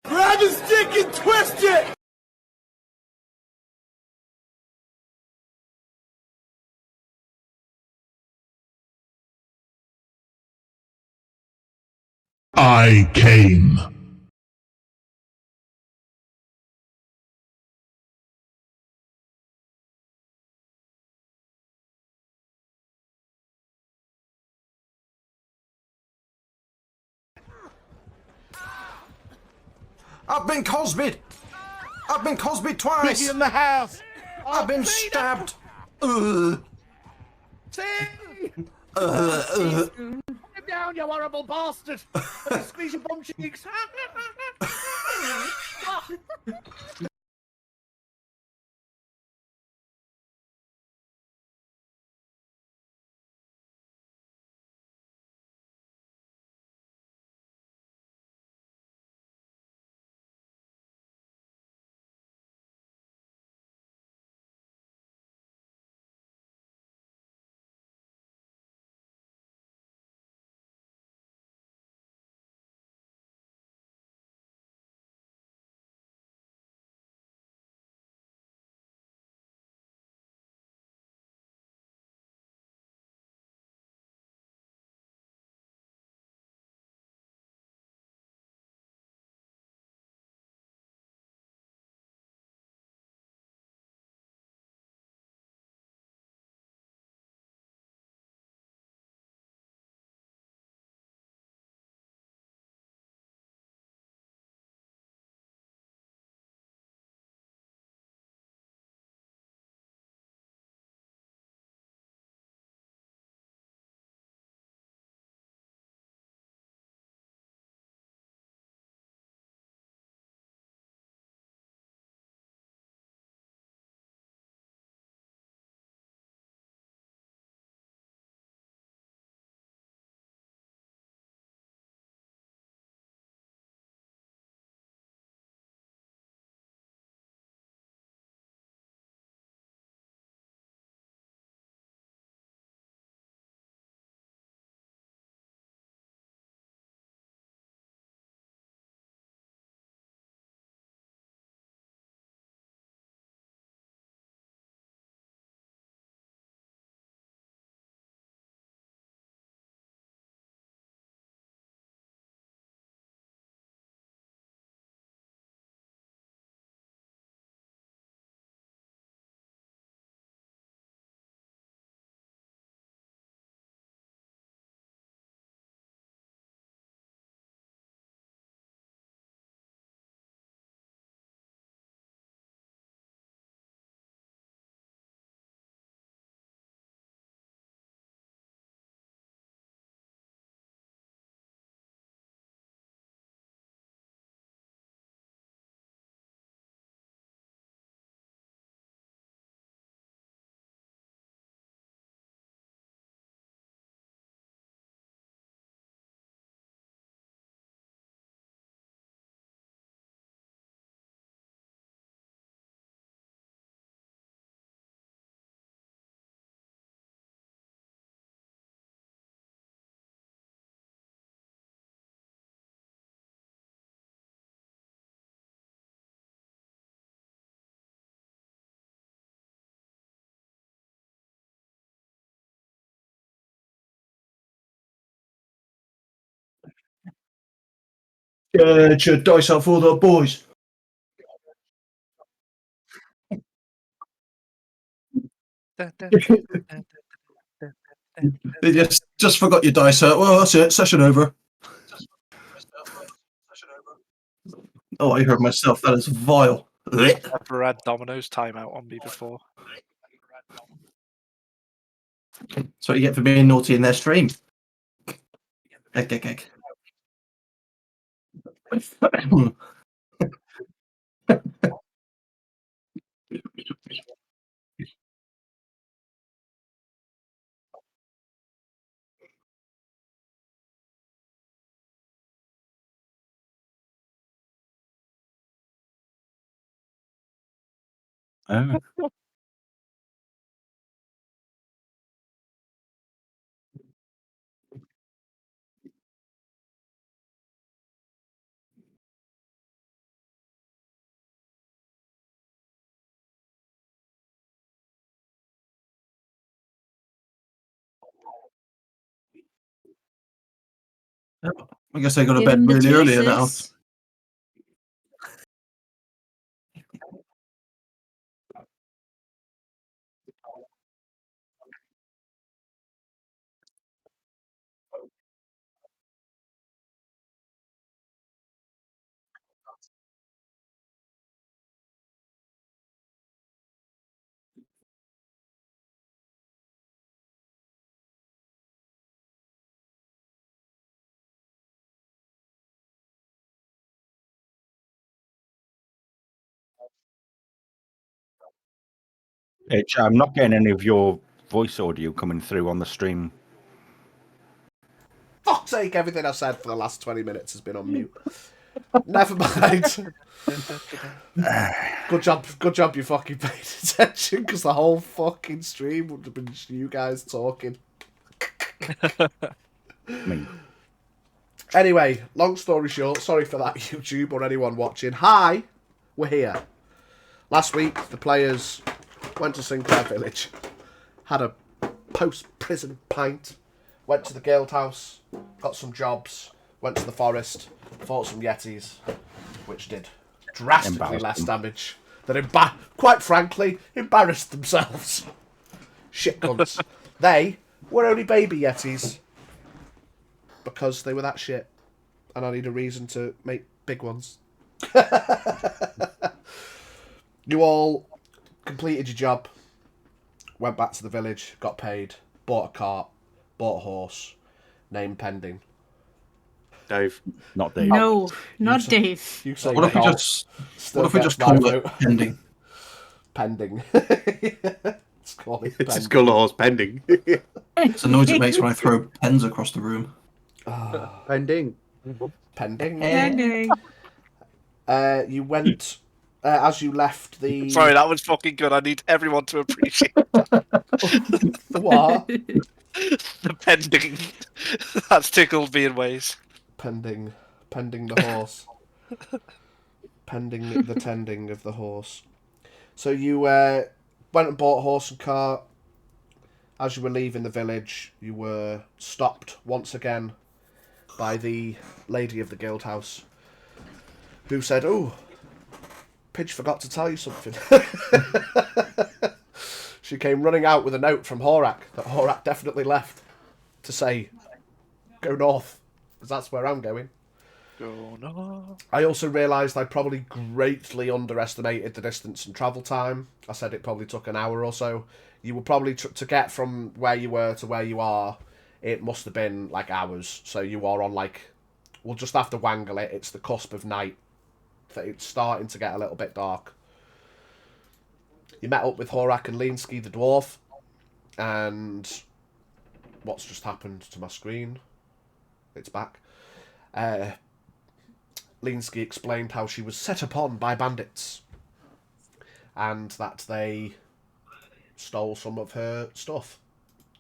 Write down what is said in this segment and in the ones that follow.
Grab the stick and twist it! I came. I've been Cosby'd! I've been Cosby'd twice! Mickey in the house! I've been stabbed! Ugh. Get down, you horrible bastard! Let me squeeze your bum cheeks! Get your dice out for the boys. They just forgot your dice out. Well, that's it. Session over. Oh, I heard myself. That is vile. Never had Domino's timeout on me before. That's what you get for being naughty in their stream. Egg, egg, egg. Oh. I guess I go to Give bed him the really early now. juices. I'm not getting any of your voice audio coming through on the stream. Fuck's sake, everything I've said for the last 20 minutes has been on mute. Never mind. Good job you fucking paid attention, because the whole fucking stream would have been just you guys talking. Me. Anyway, long story short, sorry for that, YouTube or anyone watching. Hi, we're here. Last week, the players went to Sinclair Village, had a post-prison pint, went to the Guild House, got some jobs, went to the forest, fought some yetis, which did drastically less damage than, quite frankly, embarrassed themselves. Shit cunts. They were only baby yetis because they were that shit, and I need a reason to make big ones. You all completed your job, went back to the village, got paid, bought a cart, bought a horse, name pending. Dave. Not Dave. No, not Dave. You say What if we Dave. just Still what if we gets just my call it vote. pending? Pending. Let's call it It's a pending. skull horse pending. It's the noise it makes when I throw pens across the room. Pending. Pending. Pending. You went as you left the. Sorry, that was fucking good. I need everyone to appreciate What? the pending. That's tickled me in ways. Pending the horse. Pending the tending of the horse. So you went and bought a horse and cart. As you were leaving the village, you were stopped once again by the lady of the guild house, who said, "Oh, Pidge forgot to tell you something." She came running out with a note from Horak that Horak definitely left to say, "Go north, because that's where I'm going." Go no. I also realised I probably greatly underestimated the distance and travel time. I said it probably took an hour or so. You were probably, to get from where you were to where you are, it must have been like hours. So you are on like, we'll just have to wangle it. It's the cusp of night. It's starting to get a little bit dark. You met up with Horak and Linsky the dwarf. And what's just happened to my screen? It's back. Linsky explained how she was set upon by bandits and that they stole some of her stuff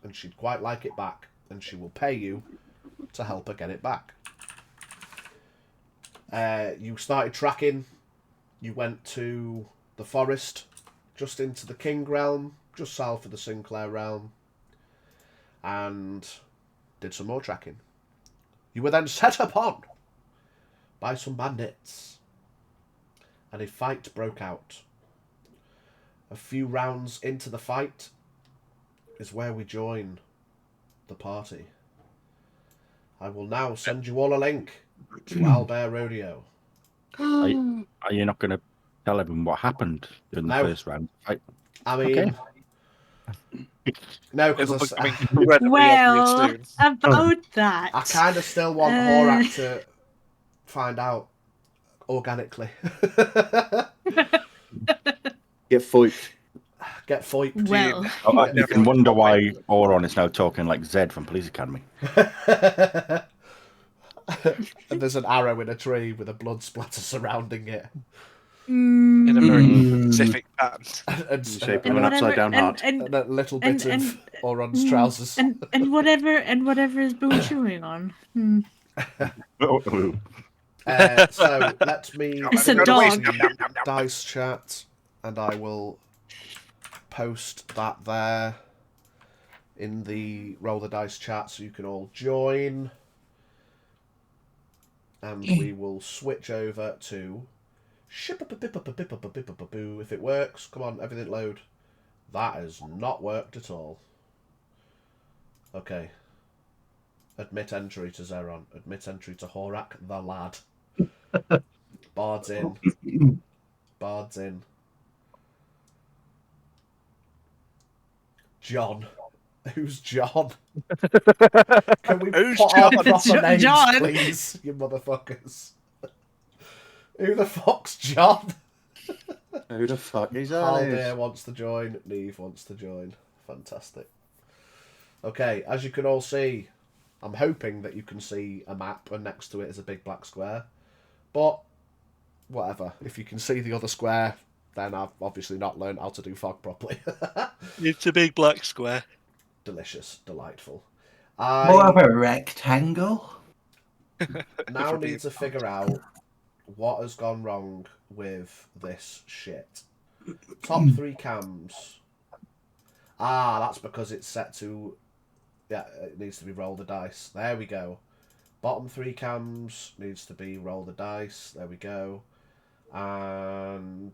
and she'd quite like it back and she will pay you to help her get it back. You started tracking. You went to the forest, just into the King realm, just south of the Sinclair realm, and did some more tracking. You were then set upon by some bandits, and a fight broke out. A few rounds into the fight is where we join the party. I will now send you all a link to Owlbear Rodeo. Are you not going to tell everyone what happened in the first round? I mean, no, It'll because become incredibly obvious Well, soon. about that. I kind of still want Horak to find out organically. Get foiped. Get foiped. Well, You can wonder why Auron is now talking like Zed from Police Academy. And there's an arrow in a tree with a blood splatter surrounding it. In a very specific pattern. And, Shape of an upside down heart. and a little bit of Auron's trousers. and whatever is Boo chewing on. So let me It's a finish dog. the dice chat, and I will post that there in the Roll the Dice chat so you can all join. and we will switch over to if it works. Come on, everything load. That has not worked at all. Okay. Admit entry to Zeron. Admit entry to Horak the lad. Bard's in. Bard's in. John. Who's John? Can we Who's put our John? proper names, John. please, you motherfuckers? Who the fuck's John? Who the fuck is that? Haldir wants to join. Neve wants to join. Fantastic. Okay, as you can all see, I'm hoping that you can see a map and next to it is a big black square. But, whatever. If you can see the other square, then I've obviously not learned how to do fog properly. It's a big black square. Delicious. Delightful. More of a rectangle. Now need to figure out what has gone wrong with this shit. Top 3 cams. Ah, that's because it's set to... Yeah, it needs to be roll the dice. There we go. Bottom 3 cams needs to be roll the dice. There we go. And...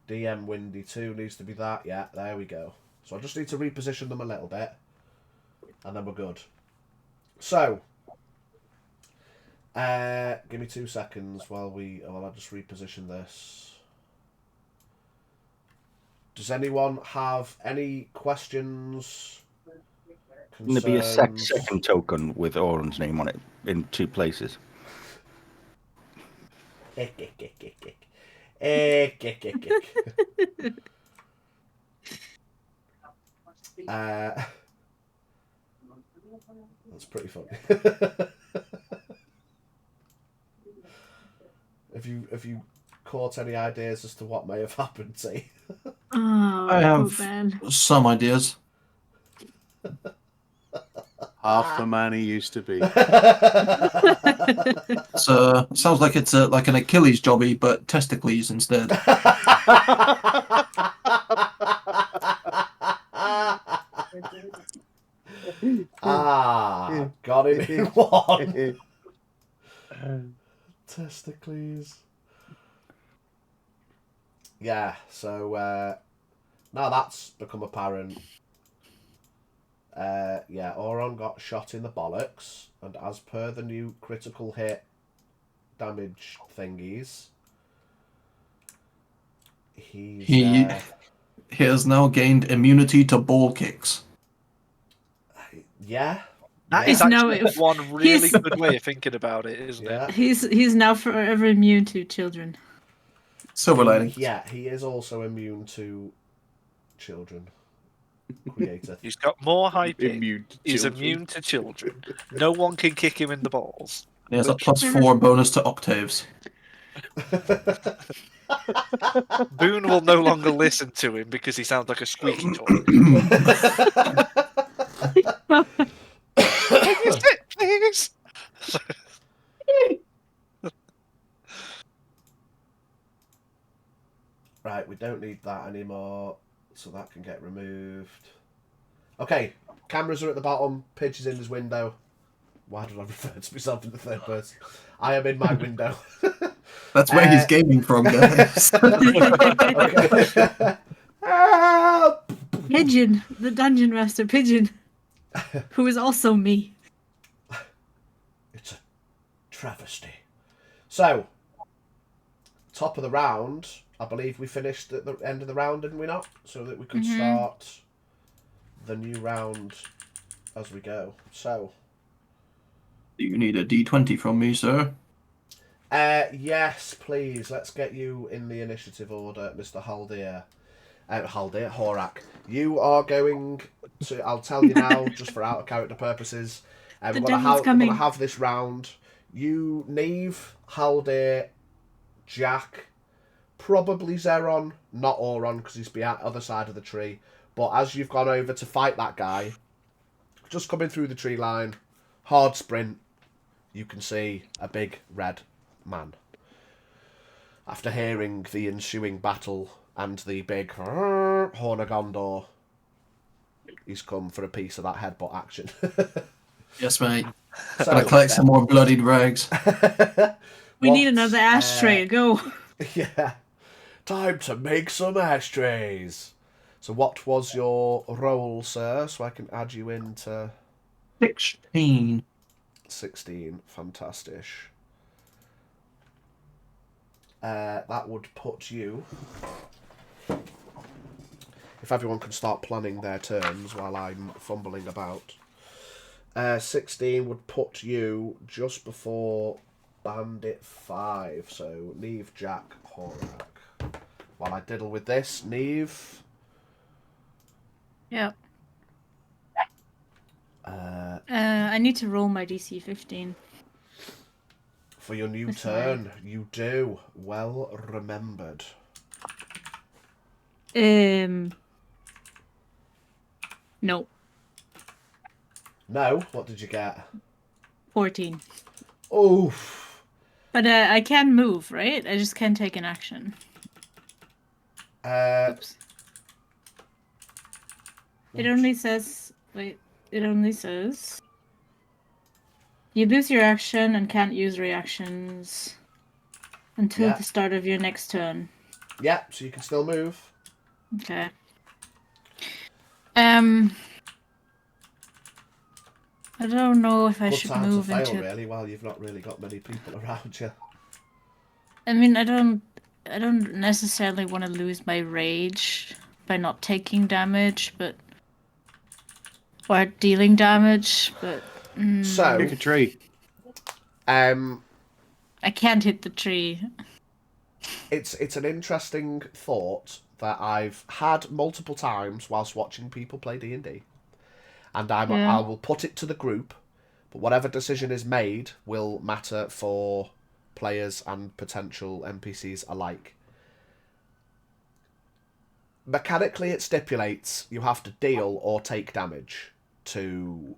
DM Windy 2 needs to be that. Yeah, there we go. So I just need to reposition them a little bit. And then we're good. So... give me 2 seconds while I just reposition this. Does anyone have any questions? Can there be a Concerns? second token with Oren's name on it in 2 places? That's pretty funny. Have you caught any ideas as to what may have happened, see? Oh, I have bad. some ideas. Half the man he used to be. So sounds like it's like an Achilles jobby, but testicles instead. Got him in one. Testicles. Yeah, so now that's become apparent. Yeah, Oron got shot in the bollocks, and as per the new critical hit damage thingies, He has now gained immunity to ball kicks. yeah. That yeah, is No, actually it- one really he's- good way of thinking about it, isn't yeah. it? He's now forever immune to children. Silver lining. Yeah, he is also immune to children. Creator. He's got more high pitch. Immune to He's children. immune to children. No one can kick him in the balls. He has a +4 bonus to octaves. Boone will no longer listen to him because he sounds like a squeaky toy. Please. Right, we don't need that anymore, so that can get removed. Okay, cameras are at the bottom, Pidge is in his window. Why did I refer to myself in the third person? I am in my window. That's where he's gaming from, guys. Okay. Help! Pigeon, the dungeon master Pigeon, who is also me. It's a travesty. So, top of the round, I believe we finished at the end of the round, didn't we not? So that we could start the new round as we go. So, You need a D20 from me, sir. yes, please. Let's get you in the initiative order, Mr. Haldir. Horak. You are going to... I'll tell you now, just for out-of-character purposes. We're devil's going coming. to have this round. You, Neve, Haldir, Jack, probably Zeron, not Oron, because he's the other side of the tree. But as you've gone over to fight that guy, just coming through the tree line, hard sprint, you can see a big red man. After hearing the ensuing battle and the big Horn of Gondor, he's come for a piece of that headbutt action. Yes, mate. So, Gotta collect some more bloodied rags. We need another ashtray. Go. Yeah. Time to make some ashtrays. So what was your role, sir? So I can add you into 16. 16. Fantastic. That would put you... If everyone can start planning their turns while I'm fumbling about. 16 would put you just before Bandit 5. So, Neve, Jack, Horak. While I diddle with this, Neve... Yeah. I need to roll my DC 15. For your new That's turn, you do. Well remembered. No. No? What did you get? 14. Oof. But I can move, right? I just can't take an action. Oops. It only says... Wait. It only says... You lose your action and can't use reactions until the start of your next turn. Yeah, so you can still move. Okay. I don't know if I Good should time move to fail, into... really. Well, you've not really got many people around you. I mean, I don't necessarily want to lose my rage by not taking damage, but... Or dealing damage, but... So... Pick a tree. I can't hit the tree. It's an interesting thought that I've had multiple times whilst watching people play D&D. And I will put it to the group, but whatever decision is made will matter for players and potential NPCs alike. Mechanically, it you have to deal or take damage to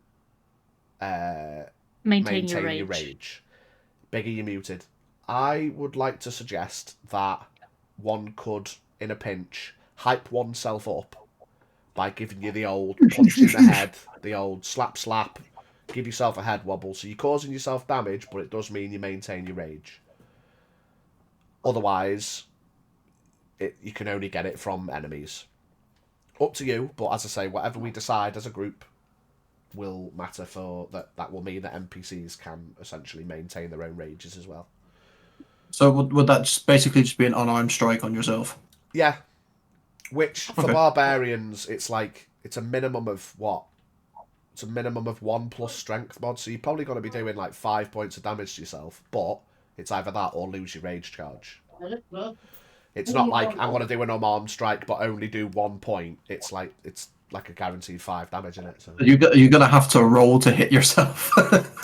Maintain your rage. rage. Biggie, you're muted. I would like to suggest that one could, in a pinch, hype oneself up by giving you the old punch in the head, the old slap, give yourself a head wobble. So you're causing yourself damage, but it does mean you maintain your rage. Otherwise, you can only get it from enemies. Up to you, but as I say, whatever we decide as a group will matter for that. That will mean that NPCs can essentially maintain their own rages as well. So would that just basically just be an unarmed strike on yourself? Yeah. Which, for barbarians, it's a minimum of what? It's a minimum of 1 plus strength mod, so you're probably going to be doing like 5 points of damage to yourself, but it's either that or lose your rage charge. It's not like I'm going to do an unarmed strike but only do 1 point. It's like a guaranteed 5 damage in it. So. You're going to have to roll to hit yourself.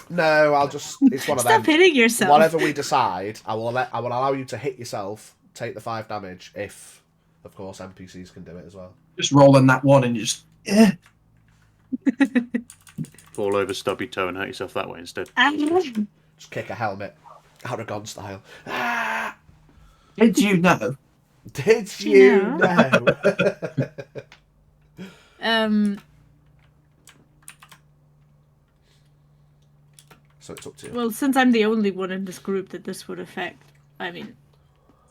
No, it's one of them. Stop hitting yourself. Whatever we decide, I will allow you to hit yourself, take the 5 damage, if, of course, NPCs can do it as well. Just rolling that one and you just... Fall over, stub your toe and hurt yourself that way instead. Just kick a helmet. Aragon style. Ah! Did you know? Did you know? So it's up to you. Well, since I'm the only one in this group that this would affect, I mean,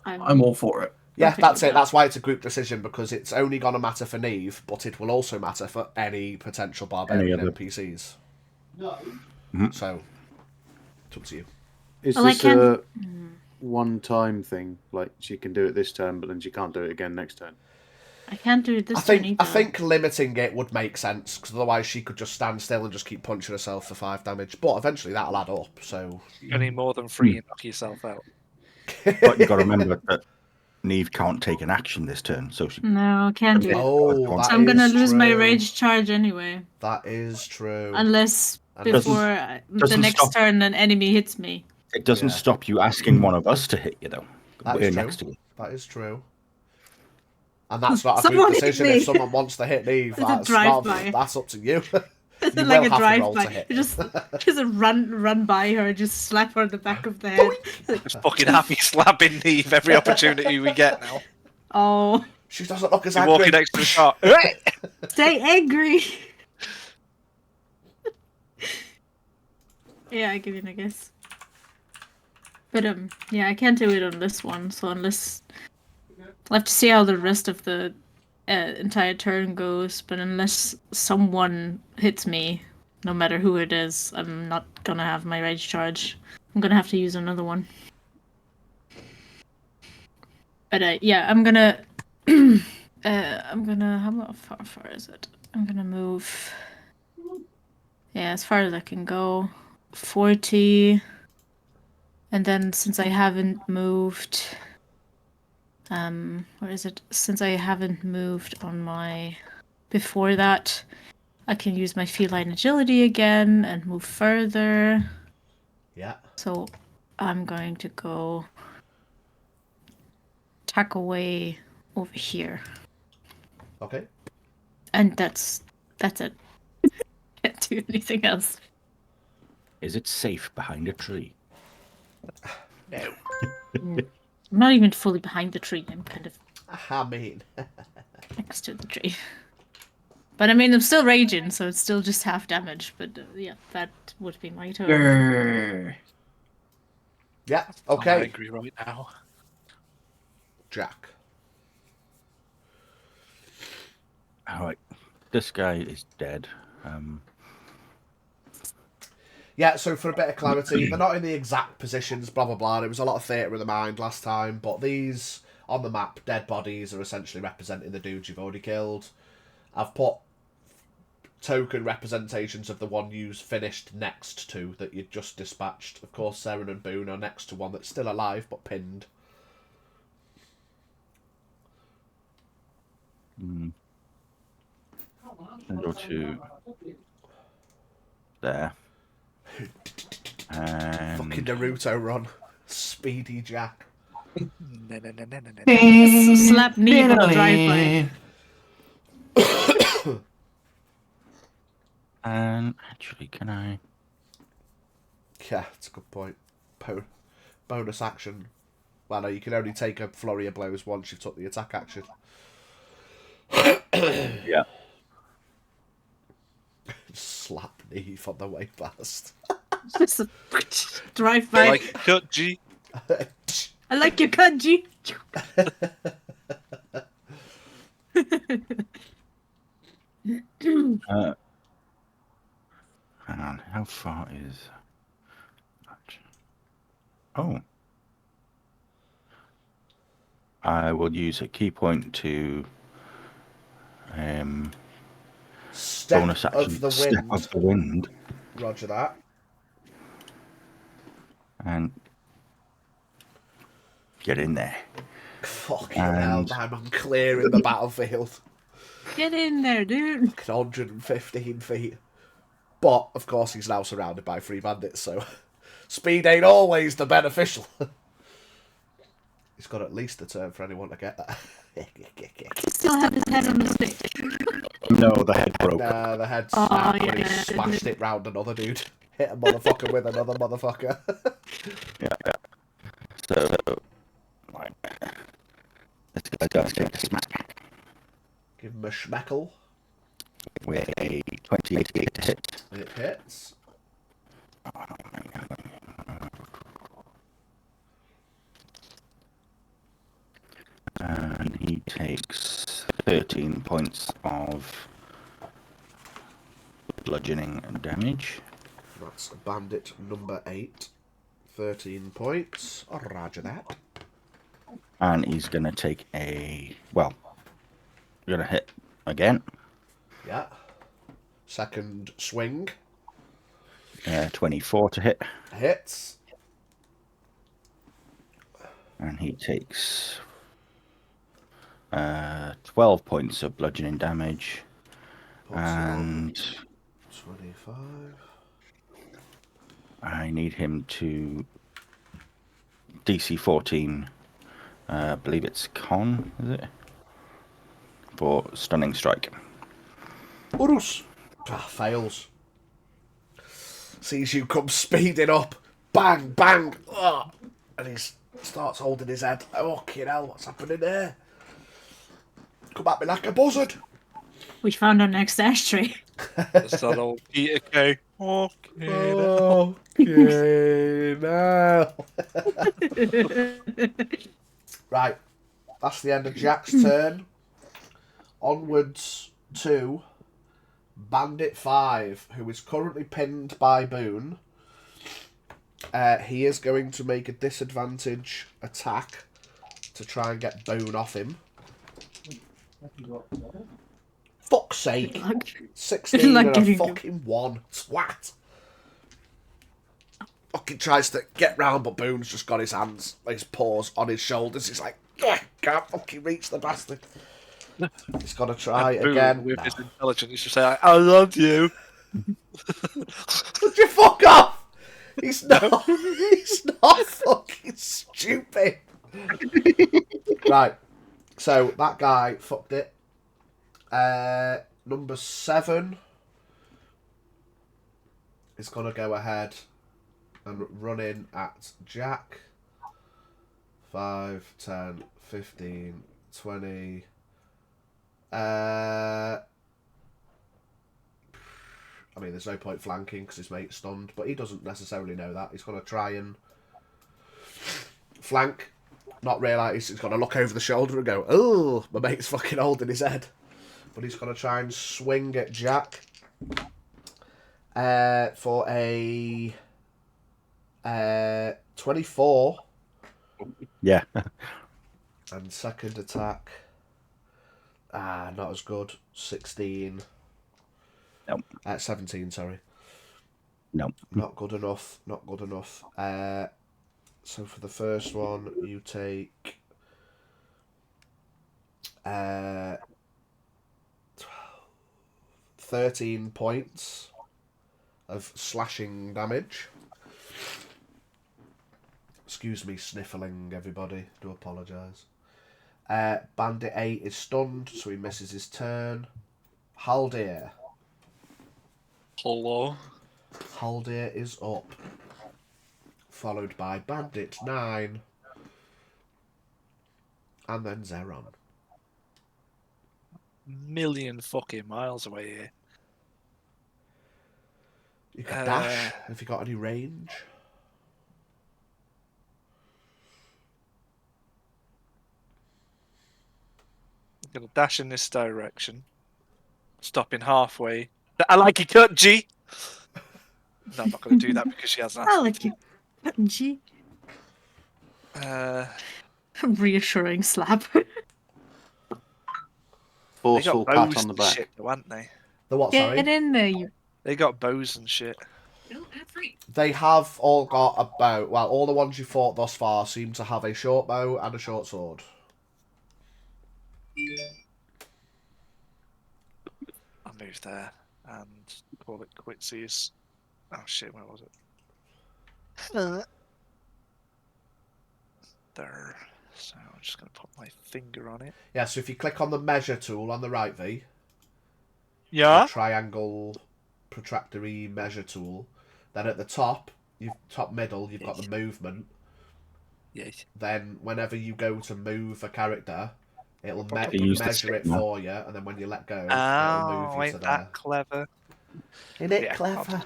I'm all for it. Yeah, that's it. That's why it's a group decision, because it's only going to matter for Neve, but it will also matter for any potential barbarian NPCs. No. So, it's up to you. Is this a one-time thing? Like, she can do it this turn, but then she can't do it again next turn? I can't do it this turn either. I think limiting it would make sense, because otherwise she could just stand still and just keep punching herself for 5 damage. But eventually that'll add up, so... You need more than 3 and knock yourself out. But you got to remember that Neve can't take an action this turn, so she... No, I can't do it. Oh, So I'm going to lose my rage charge anyway. That is true. Unless before the next turn an enemy hits me. It doesn't stop you asking one of us to hit you, though. That We're is next true. to you. That is true. And that's not a group decision. If someone wants to hit Neve, that's up to you. It's You like will a have to roll to drive-by. hit. You just run by her, just slap her on the back of the head. Just fucking happy slapping Neve every opportunity we get now. Oh. She doesn't look as You're angry. walking next to the shot. Stay angry. Yeah, I give you a guess. But yeah, I can't do it on this one. So unless I'll have to see how the rest of the entire turn goes. But unless someone hits me, no matter who it is, I'm not gonna have my rage charge. I'm gonna have to use another one. But yeah, I'm gonna. How far is it? I'm gonna move. Yeah, as far as I can go. 40. And then since I haven't moved. Where is it? Since I haven't moved on my. Before that, I can use my feline agility again and move further. Yeah. So I'm going to go. Tack away over here. Okay. And that's it. Can't do anything else. Is it safe behind a tree? No. I'm not even fully behind the tree. I'm kind of I mean. next to the tree. But I mean, I'm still raging, so it's still just half damage. But yeah, that would be my turn. Grrr. Yeah. I'm Okay. angry right now. Jack. Alright. This guy is dead. Yeah, so for a bit of clarity, they're not in the exact positions, blah, blah, blah. It was a lot of theatre of the mind last time, but these, on the map, dead bodies are essentially representing the dudes you've already killed. I've put token representations of the one you finished next to that you just dispatched. Of course, Seren and Boone are next to one that's still alive, but pinned. Go to there. And Fucking Naruto run. Speedy Jack. Slap knee on the driveway. And actually, can I? Yeah, that's a good point. Bonus action. Well, no, you can only take a flurry of blows once you've took the attack action. Yeah. Slap knee on the way past. Just drive by. Like, cut G. I like your kanji. Hang on, how far is? Oh, I will use a key point to Step bonus action. of the Step wind. of the wind, Roger that. and get in there. Fucking hell, And- man, I'm clearing the battlefield. Get in there, dude. 115 feet. But, of course, he's now surrounded by 3 bandits, so speed ain't always the beneficial. He's got at least a turn for anyone to get that. Still have his head on the stick. No, the head broke. Nah, the head Oh, snapped when he yeah. smashed it round another dude. Hit a motherfucker with another motherfucker. Yeah. So, right. This guy's going to smack Give him a schmeckle. with a 28 to hit. It hits. And he takes 13 points of bludgeoning damage. That's bandit number 8. 13 points. Oh, roger that. And he's going to take a... Well, going to hit again. Yeah. Second swing. 24 to hit. Hits. And he takes 12 points of bludgeoning damage. And 25. I need him to DC 14. I believe it's con, is it? For stunning strike. Urus. Fails. Sees you come speeding up. Bang, bang. Ugh. And he starts holding his head. Oh, fucking hell, what's happening there? Come at me like a buzzard. We found our next ashtray. It's that old Peter K. Okay. Okay, now. Right, that's the end of Jack's turn. Onwards to Bandit 5, who is currently pinned by Boone. He is going to make a disadvantage attack to try and get Boone off him. Fuck's sake. Good luck. 16 Good luck and a getting fucking 1. Twat. Fucking tries to get round, but Boone's just got his hands, his paws on his shoulders. He's like, can't fucking reach the bastard. He's got to try Boone, again. with his intelligence, he's just say, I love you. Would you fuck off? He's not. He's not fucking stupid. Right. So that guy fucked it. Number 7 is gonna go ahead and run in at Jack. 5, 10, 15, 20. I mean, there's no point flanking because his mate's stunned, but he doesn't necessarily know that. He's going to try and flank, not realise. He's going to look over the shoulder and go, oh, my mate's fucking holding his head. But he's going to try and swing at Jack for a 24. Yeah. And second attack, not as good. 16. Nope. 17, sorry. Nope. Not good enough. Not good enough. So for the first one, you take 13 points of slashing damage. Excuse me, sniffling, everybody. Do apologise. Bandit 8 is stunned, so he misses his turn. Haldir. Hello. Haldir is up. Followed by Bandit 9. And then Zeron. Million fucking miles away here. You can dash. Have you got any range? I'm gonna dash in this direction. Stopping halfway. I like your cut, G! No, I'm not gonna do that because she hasn't asked I me like you. Gee. to. Reassuring slap. They Forceful got pat bows on the and back. shit, though, haven't they? The what, Get sorry? in there, you. They got bows and shit. They have all got a bow. Well, all the ones you fought thus far seem to have a short bow and a short sword. I'll move there and call it quitsies. Oh shit, where was it? There. So I'm just gonna put my finger on it. Yeah, so if you click on the measure tool on the right, V, Yeah? the triangle protractory measure tool, then at the top, top middle, you've got the movement. Yes. Then whenever you go to move a character, it'll use the measure it stick now. for you, and then when you let go, it'll move Oh, you to ain't there. that clever? Isn't it Yeah, clever?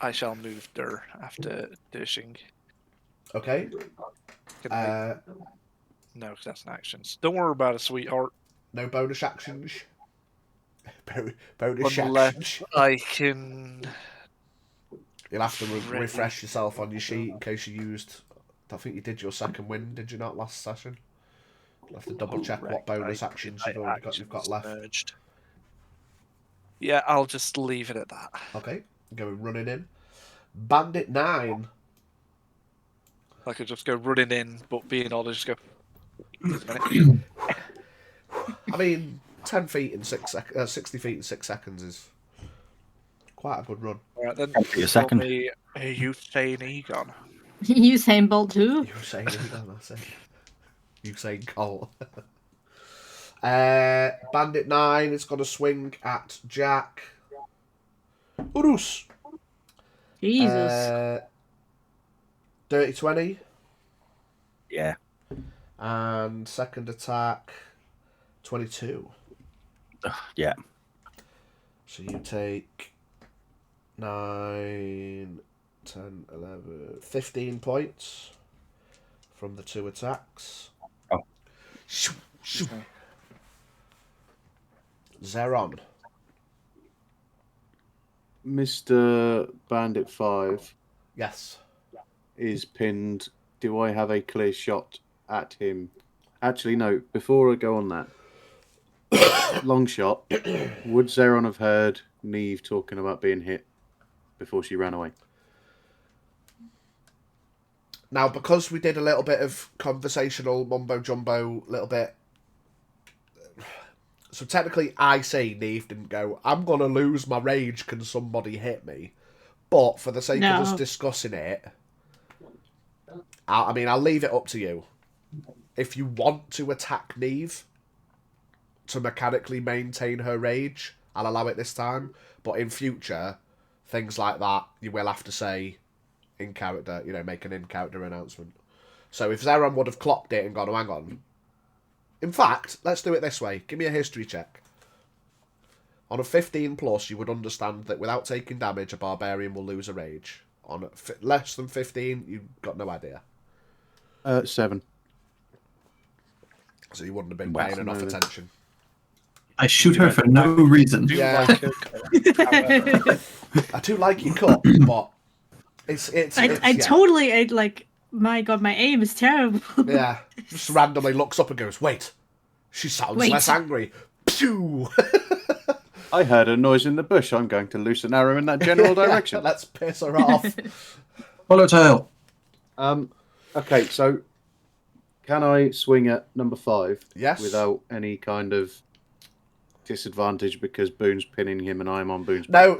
I shall move there after dishing. Okay. No, 'cause that's an action. Don't worry about it, sweetheart. No bonus actions. Bonus Unless actions. I can. You'll have to Ready. refresh yourself on your sheet in case you used. I think you did your second win, did you not, last session? You'll have to double check what bonus actions you've already got. You've got left. Merged. Yeah, I'll just leave it at that. Okay, going running in. Bandit 9. I could just go running in, but being honest, just go. I mean, 10 feet in 60 feet in 6 seconds is quite a good run. Alright then. Be a second. A Usain Egon. Usain Bolt too. Usain Egon, that's it. Usain Colt. Bandit 9 is going to swing at Jack. Urus. Jesus. Dirty 20. Yeah. And second attack, 22. Yeah. So you take 9, 10, 11, 15 points from the 2 attacks. Oh. Shoo, shoo. Zeron. Mr. Bandit 5 Yes. is pinned. Do I have a clear shot at him? Actually, no. Before I go on that, long shot. Would Zeron have heard Neve talking about being hit before she ran away? Now, because we did a little bit of conversational mumbo-jumbo, little bit... So technically, I say Neve didn't go, I'm going to lose my rage, can somebody hit me? But for the sake of us discussing it, I mean, I'll leave it up to you. If you want to attack Neve to mechanically maintain her rage, I'll allow it this time. But in future, things like that, you will have to say in character, you know, make an in-character announcement. So if Zeron would have clocked it and gone, oh, hang on. In fact, let's do it this way. Give me a history check. On a 15 plus, you would understand that without taking damage, a barbarian will lose a rage. On less than 15, you've got no idea. 7. So you wouldn't have been paying enough attention. I shoot her for no reason. Yeah. I do like your cut, but I totally like. My God, my aim is terrible. Yeah, just randomly looks up and goes, "Wait, she sounds less angry." Pew! I heard a noise in the bush. I'm going to loose an arrow in that general direction. Let's piss her off. Follow tail. Okay, so can I swing at number 5? Yes. Without any kind of disadvantage because Boone's pinning him and I'm on Boone's back?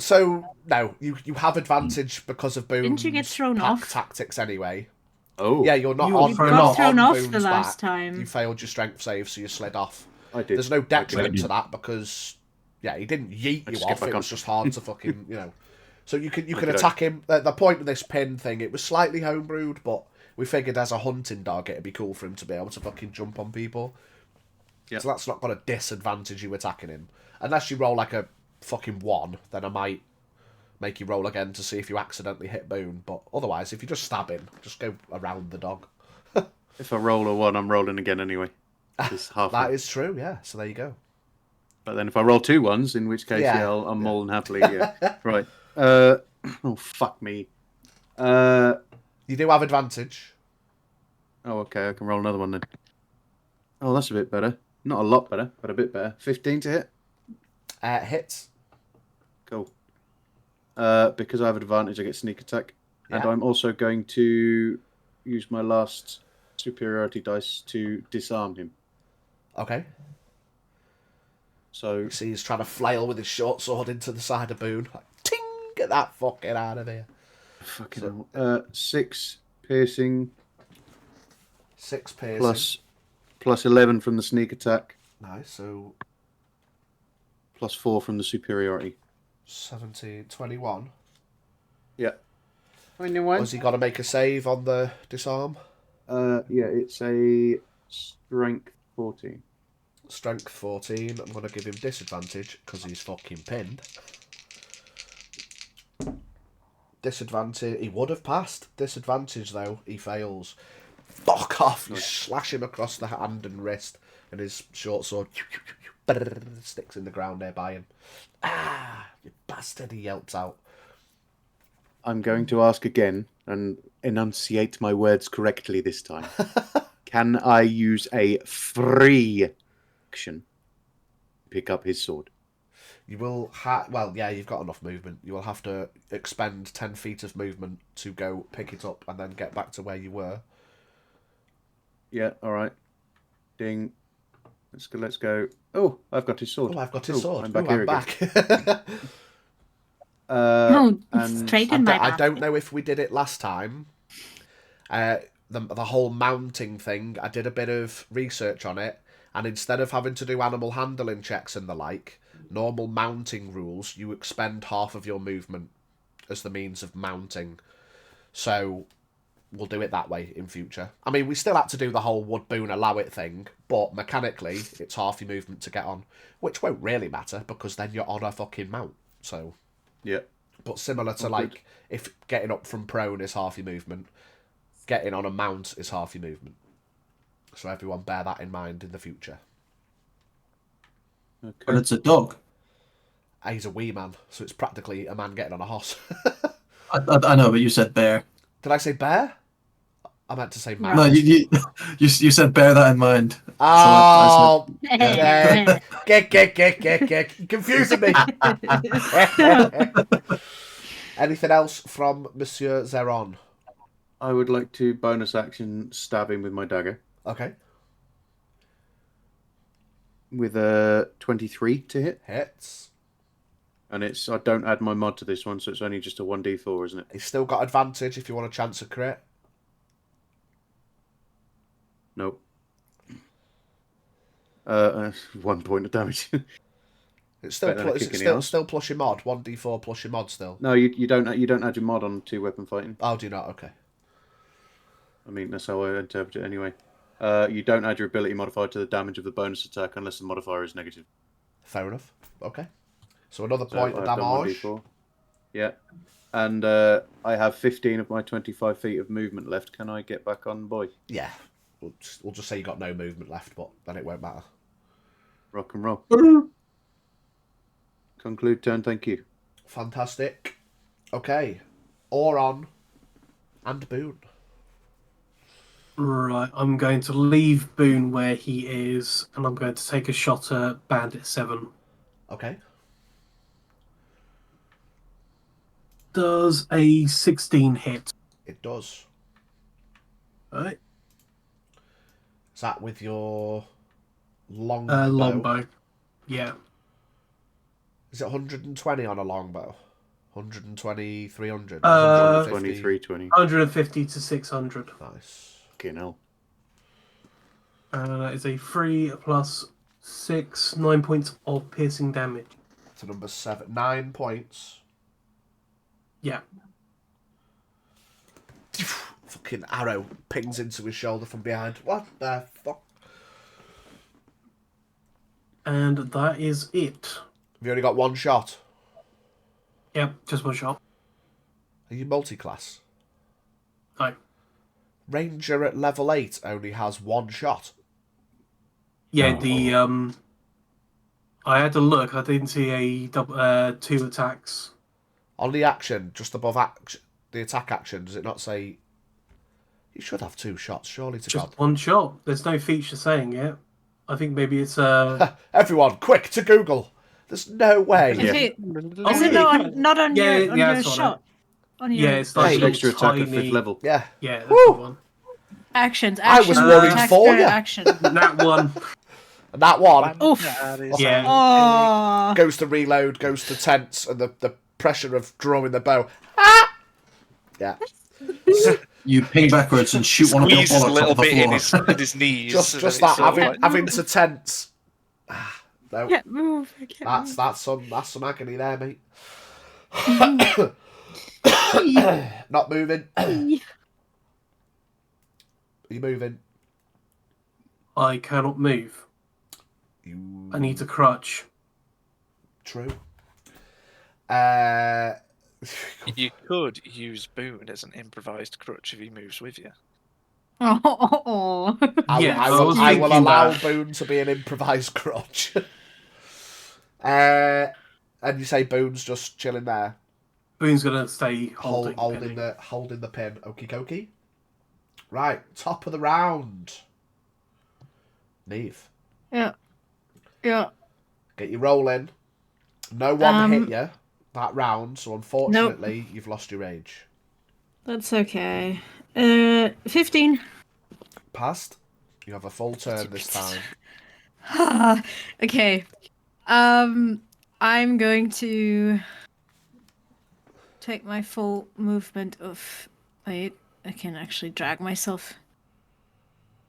No, you have advantage because of Boone's Didn't you get thrown off? tactics anyway. Oh. Yeah, you're not You on, got thrown off Boone's the last back. time. You failed your strength save, so you slid off. I did. There's no detriment to that because, yeah, he didn't yeet you just off. get back It on. was just hard to fucking, you know. So you can attack him. The point of this pin thing, it was slightly homebrewed, but we figured as a hunting dog, it'd be cool for him to be able to fucking jump on people. Yep. So that's not going to disadvantage you attacking him. Unless you roll like a fucking 1, then I might make you roll again to see if you accidentally hit Boone. But otherwise, if you just stab him, just go around the dog. If I roll a 1, I'm rolling again anyway. It's half. That is true, yeah. So there you go. But then if I roll 2 1s, in which case, Yeah. I'm more than happily, yeah. Right. Oh, fuck me. You do have advantage. Oh, okay, I can roll another one then. Oh, that's a bit better. Not a lot better, but a bit better. 15 to hit? Hits. Cool. Because I have advantage, I get sneak attack. And Yeah. I'm also going to use my last superiority dice to disarm him. Okay. So You see he's trying to flail with his short sword into the side of Boone. Like, ting! Get that fucking out of here. fucking hell. 6 piercing 6 piercing. plus 11 from the sneak attack, Nice, so plus 4 from the superiority. 17, 21. Yeah. 21. Has he got to make a save on the disarm? Yeah, it's a strength 14. Strength 14. I'm going to give him disadvantage because he's fucking pinned. Disadvantage. He would have passed. Disadvantage, though. He fails. Fuck off. You slash him across the hand and wrist, and his short sword sticks in the ground nearby him. Ah, you bastard, he yelps out. I'm going to ask again and enunciate my words correctly this time. Can I use a free action to pick up his sword? You will have... Well, yeah, you've got enough movement. You will have to expend 10 feet of movement to go pick it up and then get back to where you were. Yeah, alright. Ding. Let's go. Oh, I've got his sword. Oh, I've got his sword. I'm back Ooh, here I'm again. back. No, and straight in my I back. don't know if we did it last time. The whole mounting thing, I did a bit of research on it, and instead of having to do animal handling checks and the like, normal mounting rules, you expend half of your movement as the means of mounting. So we'll do it that way in future. I mean, we still had to do the whole would boon allow it thing, but mechanically, it's half your movement to get on, which won't really matter because then you're on a fucking mount. So, Yeah. but similar to like if getting up from prone is half your movement, getting on a mount is half your movement. So everyone bear that in mind in the future. But Okay. it's a dog. He's a wee man, so it's practically a man getting on a horse. I know, but you said bear. Did I say bear? I meant to say man. No, you said bear that in mind. Oh, Yeah. get. You're confusing me. Anything else from Monsieur Zeron? I would like to bonus action stab him with my dagger Okay. with a 23 to hit, Hits. and it's I don't add my mod to this one, so it's only just a 1d4, isn't it? He's still got advantage if you want a chance at crit. Nope. 1 point of damage. It's still Better than a kick in the arse. still plus your mod. 1d4 plus your mod still. No, you don't add your mod on 2-weapon fighting. Oh, do you not? Okay. I mean, that's how I interpret it anyway. You don't add your ability modifier to the damage of the bonus attack unless the modifier is negative. Fair enough. Okay. So another So point of I've done damage. 1d4. Yeah. And I have 15 of my 25 feet of movement left. Can I get back on boy? Yeah. We'll just say you got no movement left, but then it won't matter. Rock and roll. Conclude turn, thank you. Fantastic. Okay. Oron and Boone. Right, I'm going to leave Boone where he is, and I'm going to take a shot at Bandit 7. Okay. Does a 16 hit? It does. Right. Is that with your long Longbow. Yeah. Is it 120 on a longbow? 120, 300? 23, 20. 150 to 600. Nice. Fucking hell. That is a 3 plus 6, 9 points of piercing damage. To number 7. 9 points. Yeah. Fucking arrow pings into his shoulder from behind. What the fuck? And that is it. Have you only got one shot? Yep, just one shot. Are you multi-class? No. Ranger at level 8 only has one shot. Yeah, I had to look. I didn't see a 2 attacks. On the action, just above the attack action, does it not say... You should have 2 shots, surely to God. Just one shot. There's no feature saying it. I think maybe it's Everyone, quick to Google. There's no way. Is it not on your it's on shot? On your it's like Hey, a extra attack at 5th tiny... level. Yeah. Yeah, that's Woo! the one. actions. I was worried attack, for spirit, ya. Action. That one. And that one Oof. Yeah. Oh. goes to reload, goes to tense, and the pressure of drawing the bow. Ah! Yeah. You ping backwards and shoot one of your Squeezes a bollocks little off the bit in floor. his knees. Just and that, it's sort of like- having to tense. No, Can't move. I can't that's some agony there, mate. Not moving. Are you moving? I cannot move. You I need a crutch. true. You could use Boone as an improvised crutch if he moves with you. Oh. Yeah, I I was will thinking allow that. Boone to be an improvised crutch. And you say Boone's just chilling there, Boone's gonna stay holding. holding the pin. Okie dokie. Right, top of the round. Neve, Yeah. get you rolling. No one hit you that round, so unfortunately you've lost your rage. That's okay. 15. Passed. You have a full turn this time. Okay. I'm going to take my full movement of... Wait, I can actually drag myself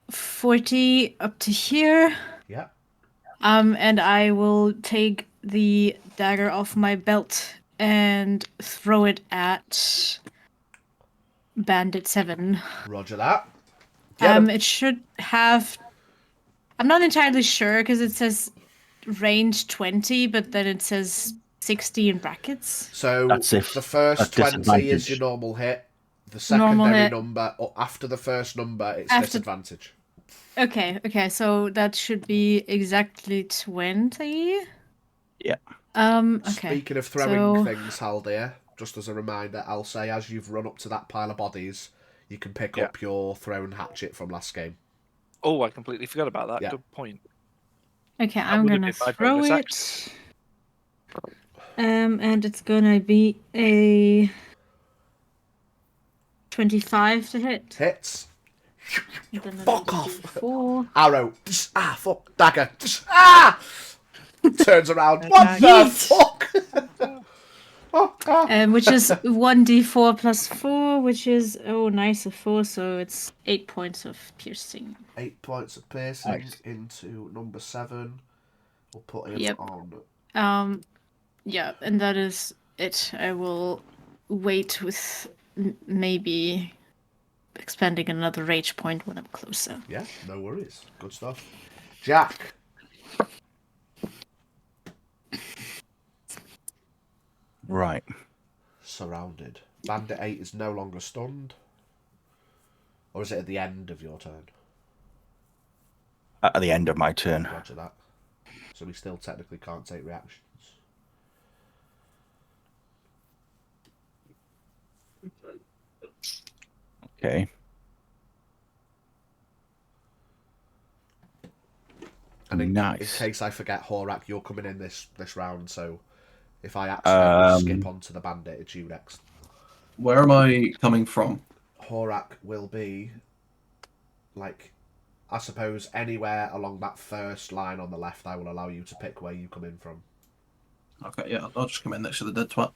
40 up to here. Yeah. And I will take the dagger off my belt and throw it at Bandit 7. Roger that. Get 'em. It should have. I'm not entirely sure because it says range 20, but then it says 60 in brackets. So That's if the first at 20 is disadvantage. your normal hit. The Normal secondary hit. number, or after the first number, it's After- disadvantage. Okay, so that should be exactly 20. Yeah. Okay. Speaking of throwing so- things, Haldir, just as a reminder, I'll say as you've run up to that pile of bodies, you can pick up your thrown hatchet from last game. Oh, I completely forgot about that. Yeah. Good point. Okay, That I'm would have gonna been my throw bonus it. action. And it's gonna be a 25 to hit. Hits. And then Fuck another off. D4. Arrow. Fuck. Dagger. Turns around. What the fuck? Which is 1d4 plus 4, which is nice of 4, so it's 8 points of piercing. 8 points of piercing Nice. into number 7. We'll put him Yep. on. Yeah, and that is it. I will wait with maybe expending another rage point when I'm closer. Yeah, no worries. Good stuff. Jack. Right. Surrounded. Bandit 8 is no longer stunned. Or is it at the end of your turn? At the end of my turn. Roger that. So we still technically can't take reactions. Okay. And in Nice. case I forget, Horak, you're coming in this round, so if I accidentally skip onto the bandit, it's you next. Where am I coming from? Horak will be, like, I suppose anywhere along that first line on the left, I will allow you to pick where you come in from. Okay, yeah, I'll just come in next to the dead twat.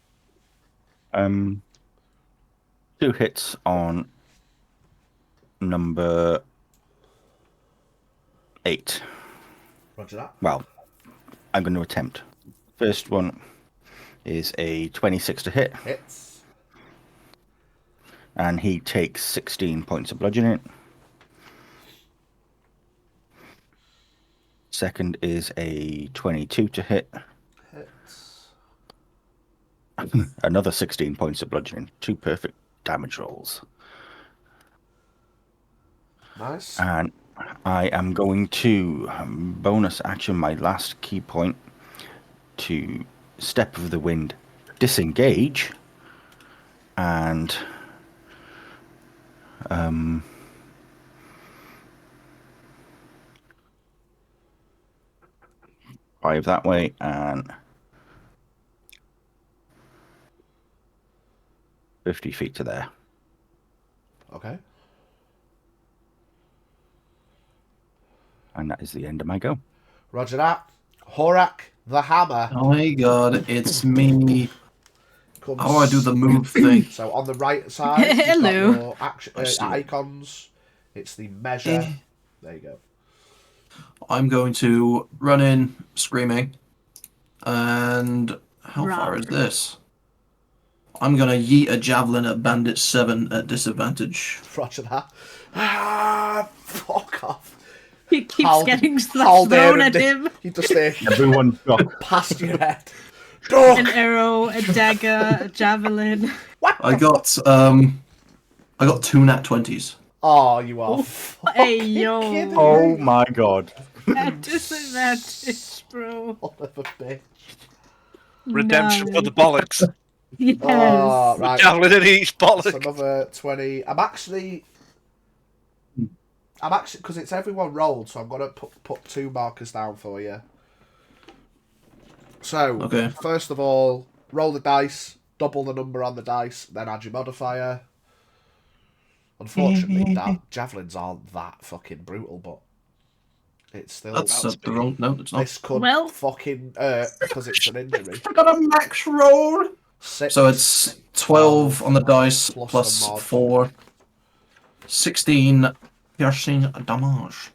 2 hits on number 8. Roger that. Well, I'm going to attempt. First one is a 26 to hit, Hits. and he takes 16 points of bludgeoning. Second is a 22 to hit, Hits. another 16 points of bludgeoning. 2 perfect damage rolls. Nice. And I am going to bonus action my last key point to Step of the Wind, disengage, and 5 that way, and 50 feet to there. Okay. And that is the end of my go. Roger that. Horak, the hammer. Oh my god, it's me. Comes... How do I do the move thing? So on the right side, you've got Hello. your action, I see. icons. It's the measure. There you go. I'm going to run in screaming. And how far is this? I'm going to yeet a javelin at Bandit 7 at disadvantage. Roger that. Fuck off. He keeps Hal- getting Hal stuff there thrown and at him. You just say Everyone's got past your head. Duck! An arrow, a dagger, a javelin. I got 2 nat 20s. Oh, you are. Hey, fucking yo. kidding Oh me. my god. At disadvantage, bro. Son of a bitch. Redemption for No. the bollocks. Yes. Oh, right. Javelin in each That's bollock. another 20. I'm actually, because it's everyone rolled, so I'm going to put 2 markers down for you. So, Okay. first of all, roll the dice, double the number on the dice, then add your modifier. Unfortunately, javelins aren't that fucking brutal, but it's still... That's the wrong. No, it's not. This could Well- fucking hurt, because it's an injury. I got a max roll. 6. So it's 12 on the dice Plus plus the mod. 4. 16 piercing damage.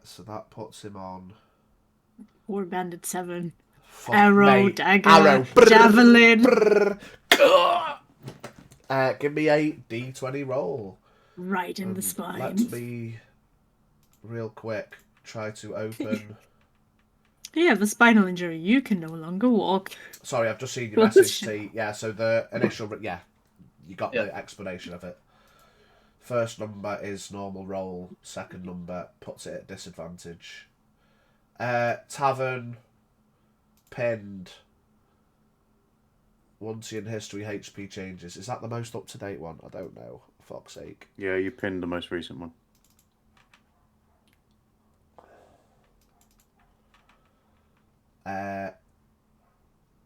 So that puts him on... Or Bandit 7. Fuck, Arrow, mate. dagger, Arrow. javelin. Brrr. Give me a D20 roll. Right in the spine. Let me, real quick, try to open... You have a spinal injury. You can no longer walk. Sorry, I've just seen your message, T. Yeah, so the initial... Yeah, you got the explanation of it. First number is normal roll. Second number puts it at disadvantage. Tavern, pinned. Wuntian history HP changes. Is that the most up-to-date one? I don't know. For fuck's sake. Yeah, you pinned the most recent one.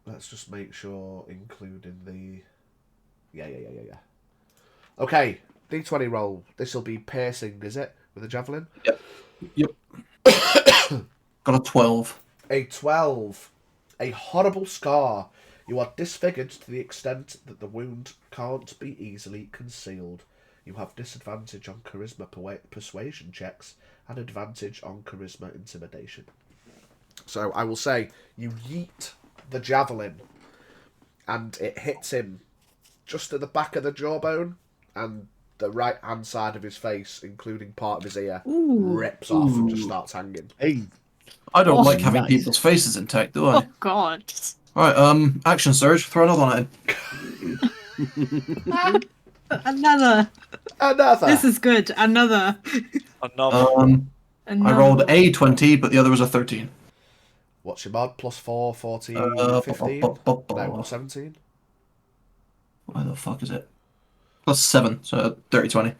Let's just make sure, including the... Yeah. Okay, D20 roll. This will be piercing, is it? With a javelin? Yep. Got a 12. A 12. A horrible scar. You are disfigured to the extent that the wound can't be easily concealed. You have disadvantage on charisma persuasion checks and advantage on charisma intimidation. So I will say, you yeet the javelin and it hits him just at the back of the jawbone, and the right hand side of his face, including part of his ear, rips off and just starts hanging. Hey, I don't like having people's faces intact, do I? Oh God. Right, action surge, throw another one at him. Another. This is good. Another. Another. I rolled a 20, but the other was a 13. What's your mod? Plus 4, 14, 15? No, 17? Why the fuck is it? Plus 7, so 30, 20.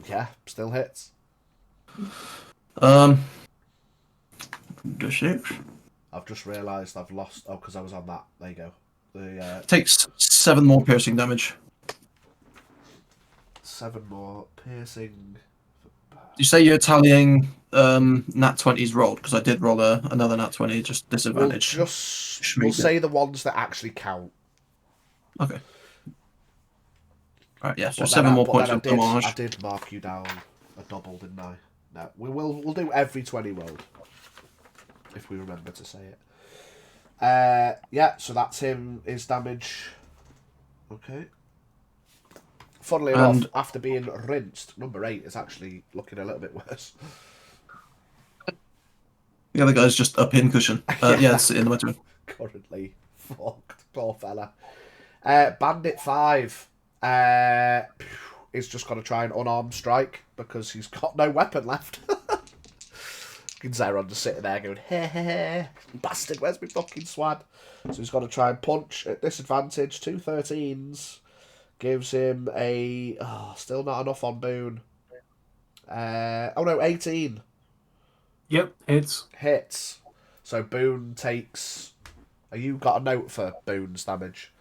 Yeah, still hits. Just 6. I've just realised I've lost... Oh, because I was on that. There you go. The Takes 7 more piercing damage. 7 more piercing. You say you're tallying nat 20s rolled, because I did roll another nat 20, just disadvantage. We'll say the ones that actually count. Okay. Alright, yeah, so But 7 more points I of damage. I did mark you down a double, didn't I? No, we'll do every 20 rolled. If we remember to say it. Yeah, so that's his damage. Okay. Funnily enough, after being rinsed, number 8 is actually looking a little bit worse. The other guy's just a pincushion. Yeah, it's in the turn. Currently fucked, poor fella. Bandit 5 is just going to try and unarmed strike because he's got no weapon left. Zeron just sitting there going, hey, bastard, where's my fucking swag? So he's got to try and punch at disadvantage. 2 13s. Gives him a... Oh, still not enough on Boone. Oh no, 18. Yep, hits. Hits. So Boone takes... Have you got a note for Boone's damage?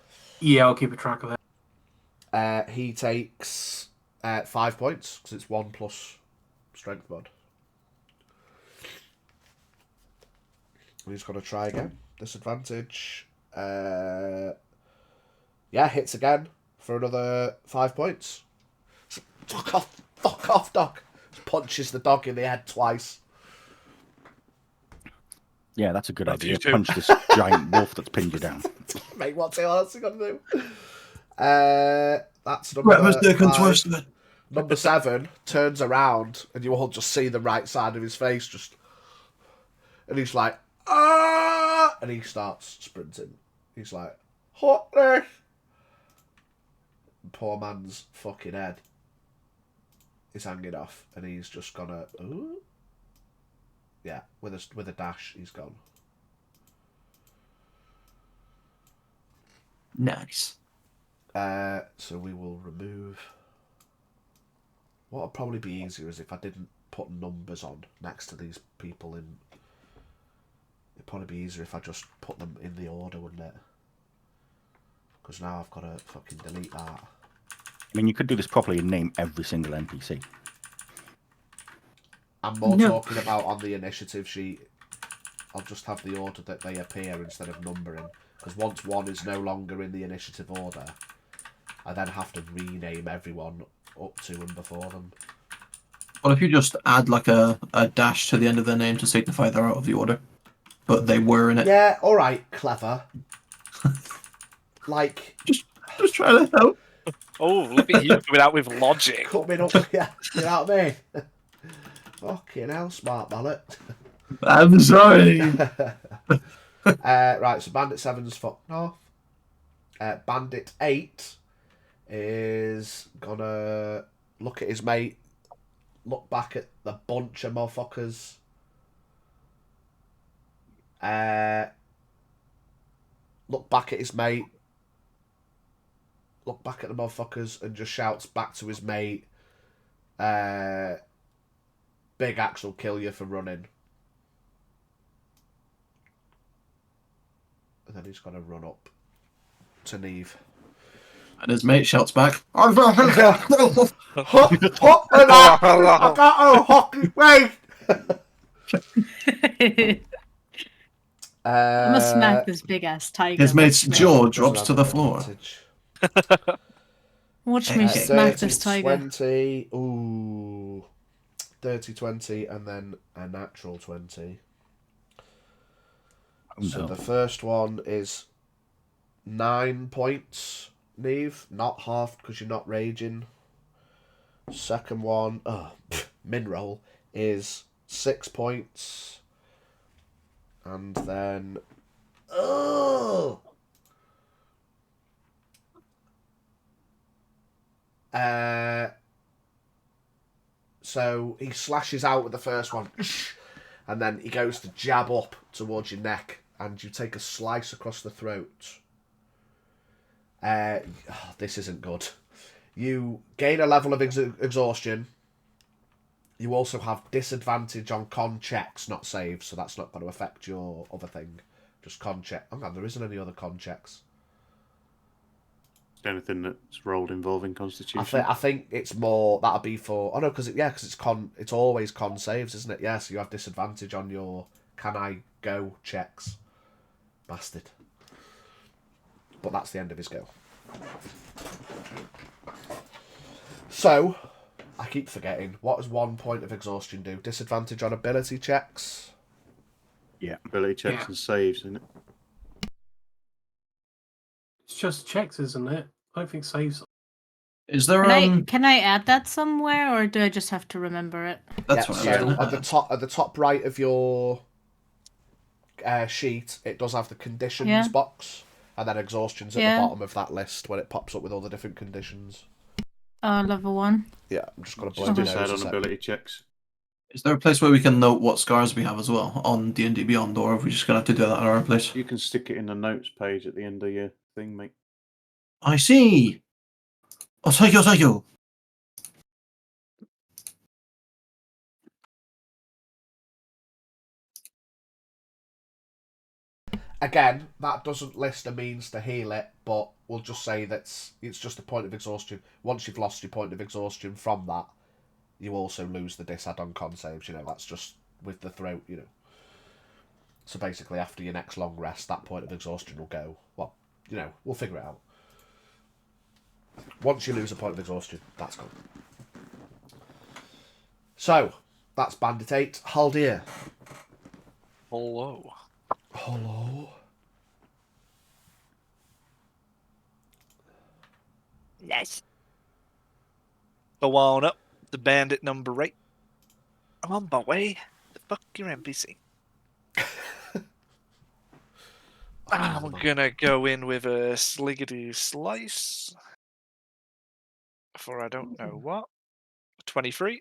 Yeah, I'll keep a track of it. He takes 5 points, because it's 1 plus strength mod. He's got to try again. Disadvantage. Yeah, hits again for another 5 points. Fuck off, dog. Punches the dog in the head twice. Yeah, that's a good idea. Punch this giant wolf that's pinned you down. Mate, what's else you got to do? That's number 5. Number 7 turns around and you all just see the right side of his face just... And he's like, ah! And he starts sprinting. He's like, what this? Poor man's fucking head is hanging off and he's just gonna... Ooh? Yeah, with a dash, he's gone. Nice. So we will remove... What would probably be easier is if I didn't put numbers on next to these people in... It'd probably be easier if I just put them in the order, wouldn't it? Because now I've got to fucking delete that. I mean, you could do this properly and name every single NPC. I'm more talking about on the initiative sheet. I'll just have the order that they appear instead of numbering. Because once one is no longer in the initiative order, I then have to rename everyone up to and before them. Well, if you just add like a dash to the end of their name to signify they're out of the order, but they were in it. Yeah, alright, clever. Like... Just try to help. Oh, look at you coming out with logic. Coming up, yeah. You know what I mean? Fucking hell, smart mallet. I'm sorry. Right, so Bandit 7's fucked off. Bandit 8 is gonna look at his mate, look back at the bunch of motherfuckers. Look back at his mate, look back at the motherfuckers, and just shouts back to his mate, Big Axe will kill you for running. And then he's gonna run up to Neve. And his mate shouts back, I got a hockey way. I'm gonna smack this big ass tiger. his mate's Watch me. jaw drops to the floor. Watch me smack this Dirty tiger. 20. Ooh. Dirty 20 and then a natural 20. Oh, So no. the first one is 9 points, Neve. Not half because you're not raging. Second one, min roll, is 6 points. And then... Oh! So he slashes out with the first one, and then he goes to jab up towards your neck, and you take a slice across the throat. This isn't good. You gain a level of exhaustion. You also have disadvantage on con checks, not saves, so that's not going to affect your other thing. Just con check. Oh man, there isn't any other con checks. Anything that's rolled involving Constitution. I think it's more that'll be for because it's always con saves, isn't it? Yeah, so you have disadvantage on your can I go checks. Bastard. But that's the end of his go. So I keep forgetting. What does 1 point of exhaustion do? Disadvantage on ability checks. Yeah, ability checks and saves, isn't it? It's just checks, isn't it? I don't think saves. Is there Can I add that somewhere, or do I just have to remember it? That's Yeah, what so I was at the top right of your sheet, it does have the conditions Yeah. box, and then exhaustion's at Yeah. the bottom of that list when it pops up with all the different conditions. Level 1. Yeah, I'm just gonna blow Just my decide nose a on sec. ability checks. Is there a place where we can note what scars we have as well on D&D Beyond, or are we just gonna have to do that at our own place? You can stick it in the notes page at the end of your thing, mate. I see. Oh, thank you. Again, that doesn't list a means to heal it, but we'll just say that it's just a point of exhaustion. Once you've lost your point of exhaustion from that, you also lose the disadd on con saves. That's just with the throat. So basically, after your next long rest, that point of exhaustion will go. Well, we'll figure it out. Once you lose a point of exhaustion, that's gone. So, that's Bandit 8. Haldir. Hello. Hello. Yes. Go on up. The bandit number 8. I'm on my way. The fuck your NPC. I'm gonna go in with a sliggity slice. For I don't know what. 23.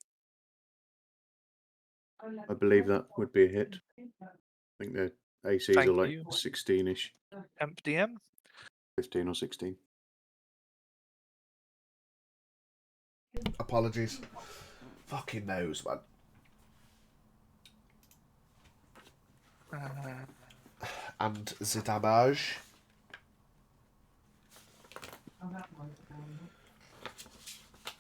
I believe that would be a hit. I think the ACs Thank are like you. 16-ish. MDM. 15 or 16. Apologies. Fucking nose, man. And the damage.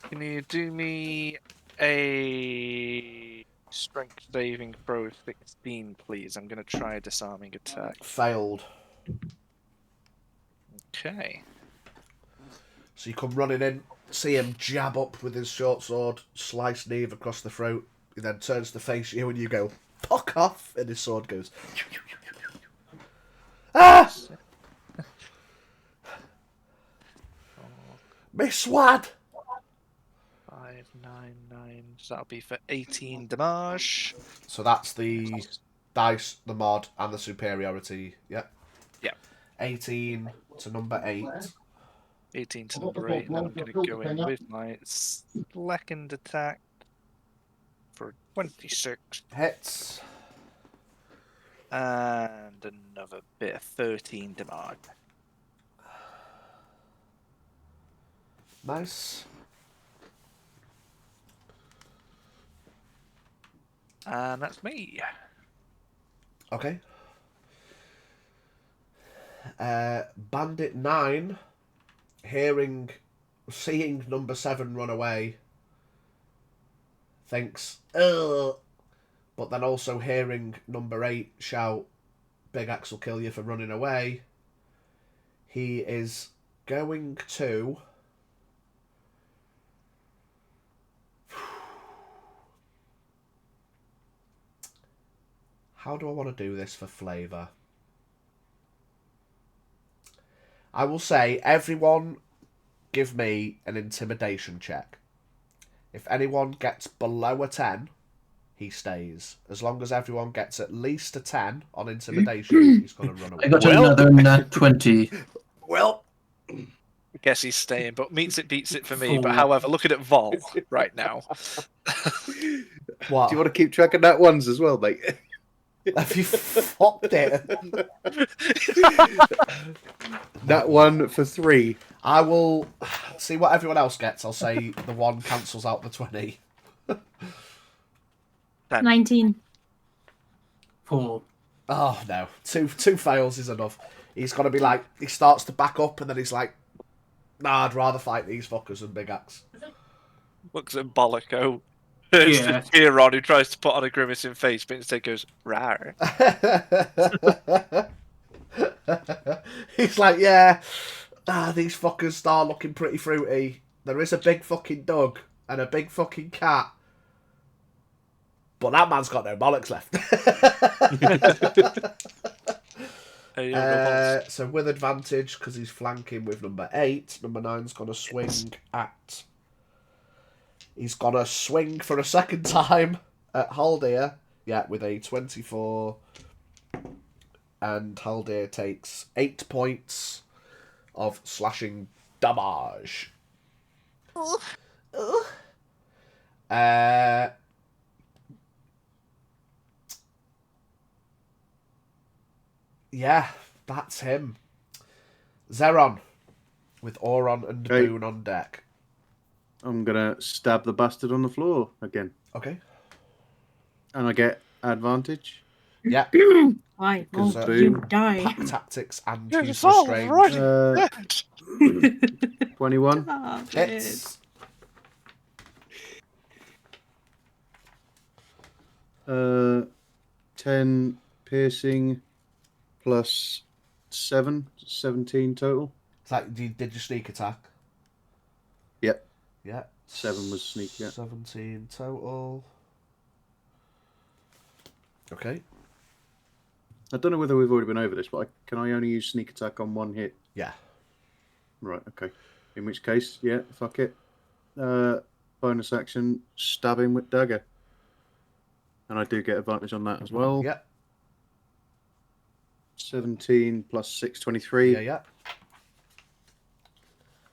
Can you do me a strength saving throw of 16, please? I'm gonna try a disarming attack. Failed. Okay. So you come running in, see him jab up with his short sword, slice Neve across the throat. He then turns to face you and you go, "Fuck off!" And his sword goes, "Ah!" Miss Swad. 599. So that'll be for 18 damage. So that's the dice, the mod, and the superiority. Yep. Yep. 18 to number 8. 18 to number 8. And then I'm going to go in with my second attack for 26. Hits. And another bit of 13 damage. Nice. And that's me. Okay. Bandit 9, seeing number 7 run away, thinks, ugh, but then also hearing number 8 shout, Big Axe will kill you for running away, he is going to... How do I want to do this for flavour? I will say, everyone give me an intimidation check. If anyone gets below a 10, he stays. As long as everyone gets at least a 10 on intimidation, he's going to run away. I got another nat 20. Well, I guess he's staying, but beats it for me. 4. But however, looking at Vol right now. what? Do you want to keep track of that ones as well, mate? Have you fucked it? That one for 3. I will see what everyone else gets. I'll say the 1 cancels out the 20. 19. 4. Oh, no. Two fails is enough. He's got to be like, he starts to back up and then he's like, nah, I'd rather fight these fuckers than Big Axe. Looks at Bollico. It's the Kieran who tries to put on a grimacing face, but instead goes, rawr. He's like, yeah, these fuckers start looking pretty fruity. There is a big fucking dog and a big fucking cat. But that man's got no bollocks left. So with advantage, because he's flanking with number 8, number 9's going to swing at... He's going to swing for a second time at Haldir. Yeah, with a 24. And Haldir takes 8 points of slashing damage. Yeah, that's him. Zeron, with Auron and Boone on deck. I'm going to stab the bastard on the floor again. Okay. And I get advantage. Yeah. Why won't you die? Pack tactics and You're use all restraint. 21. Oh, Hits. 10 piercing plus 7, 17 total. Is that, did you sneak attack? Yep. Yeah. 7 was sneak, yeah. 17 total. Okay. I don't know whether we've already been over this, but can I only use sneak attack on 1 hit? Yeah. Right, okay. In which case, yeah, fuck it. Bonus action, stab him with dagger. And I do get advantage on that as well. Yeah. 17 plus 6, 23. Yeah, yeah.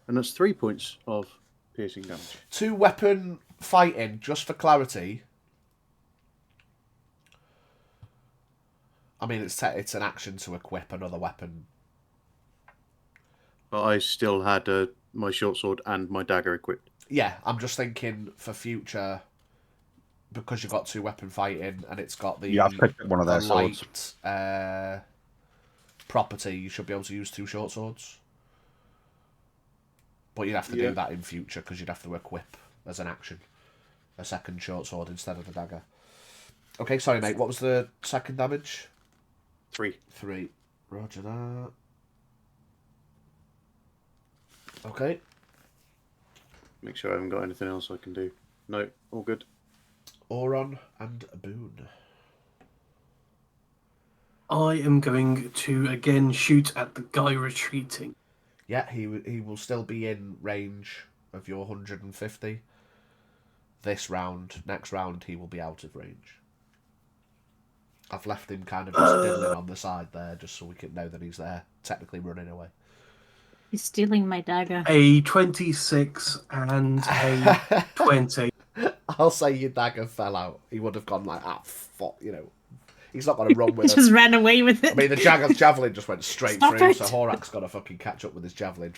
And that's 3 points of piercing damage. 2 weapon fighting, just for clarity. I mean, it's an action to equip another weapon. But I still had my short sword and my dagger equipped. Yeah, I'm just thinking for future, because you've got 2 weapon fighting and it's got the I've picked up one of their light property, you should be able to use 2 short swords. But you'd have to do that in future because you'd have to equip as an action a second short sword instead of the dagger. Okay, sorry mate, what was the second damage? 3. 3. Roger that. Okay. Make sure I haven't got anything else I can do. No, all good. Auron and Boone. I am going to again shoot at the guy retreating. Yeah, he will still be in range of your 150. This round, next round, he will be out of range. I've left him kind of just diddling on the side there, just so we can know that he's there, technically running away. He's stealing my dagger. A 26 and a 20. I'll say your dagger fell out. He would have gone like, fuck, you know. He's not going to run with He it. just ran away with it. I mean, the javelin just went straight Stop through, it. so Horak's got to fucking catch up with his javelin.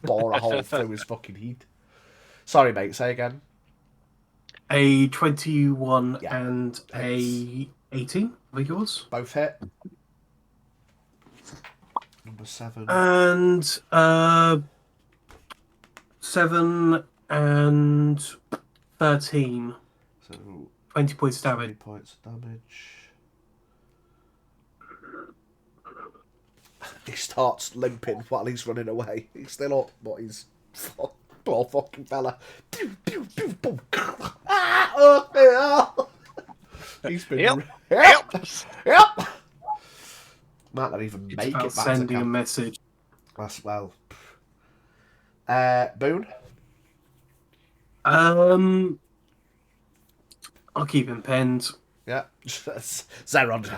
Bore a hole through his fucking heat. Sorry, mate, say again. A 21 Yeah. and a 18 are yours. Both hit. Number 7. And 7 and 13. So 20 points 20 damage. points of damage. He starts limping while he's running away. He's still up, but he's poor fucking fella. He's been Yep. Yep. Might not even make It's it about back to sending a camp. message. That's well. Boone. I'll keep him penned. Yeah. Zeron. You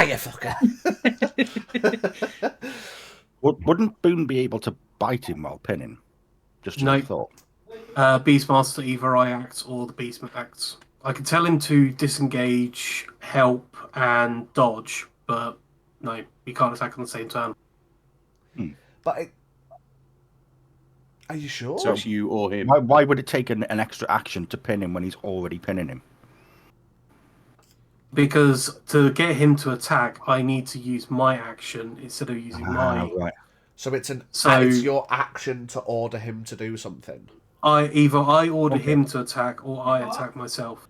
fucker. Wouldn't Boone be able to bite him while pinning? Just a No. thought. Beastmaster, either I act or the Beastman acts. I can tell him to disengage, help, and dodge, but no, he can't attack on the same turn. But are you sure? So it's you or him. Why would it take an extra action to pin him when he's already pinning him? Because to get him to attack, I need to use my action instead of using my. Right. So it's So- it's your action to order him to do something. Either I order him to attack or I attack myself.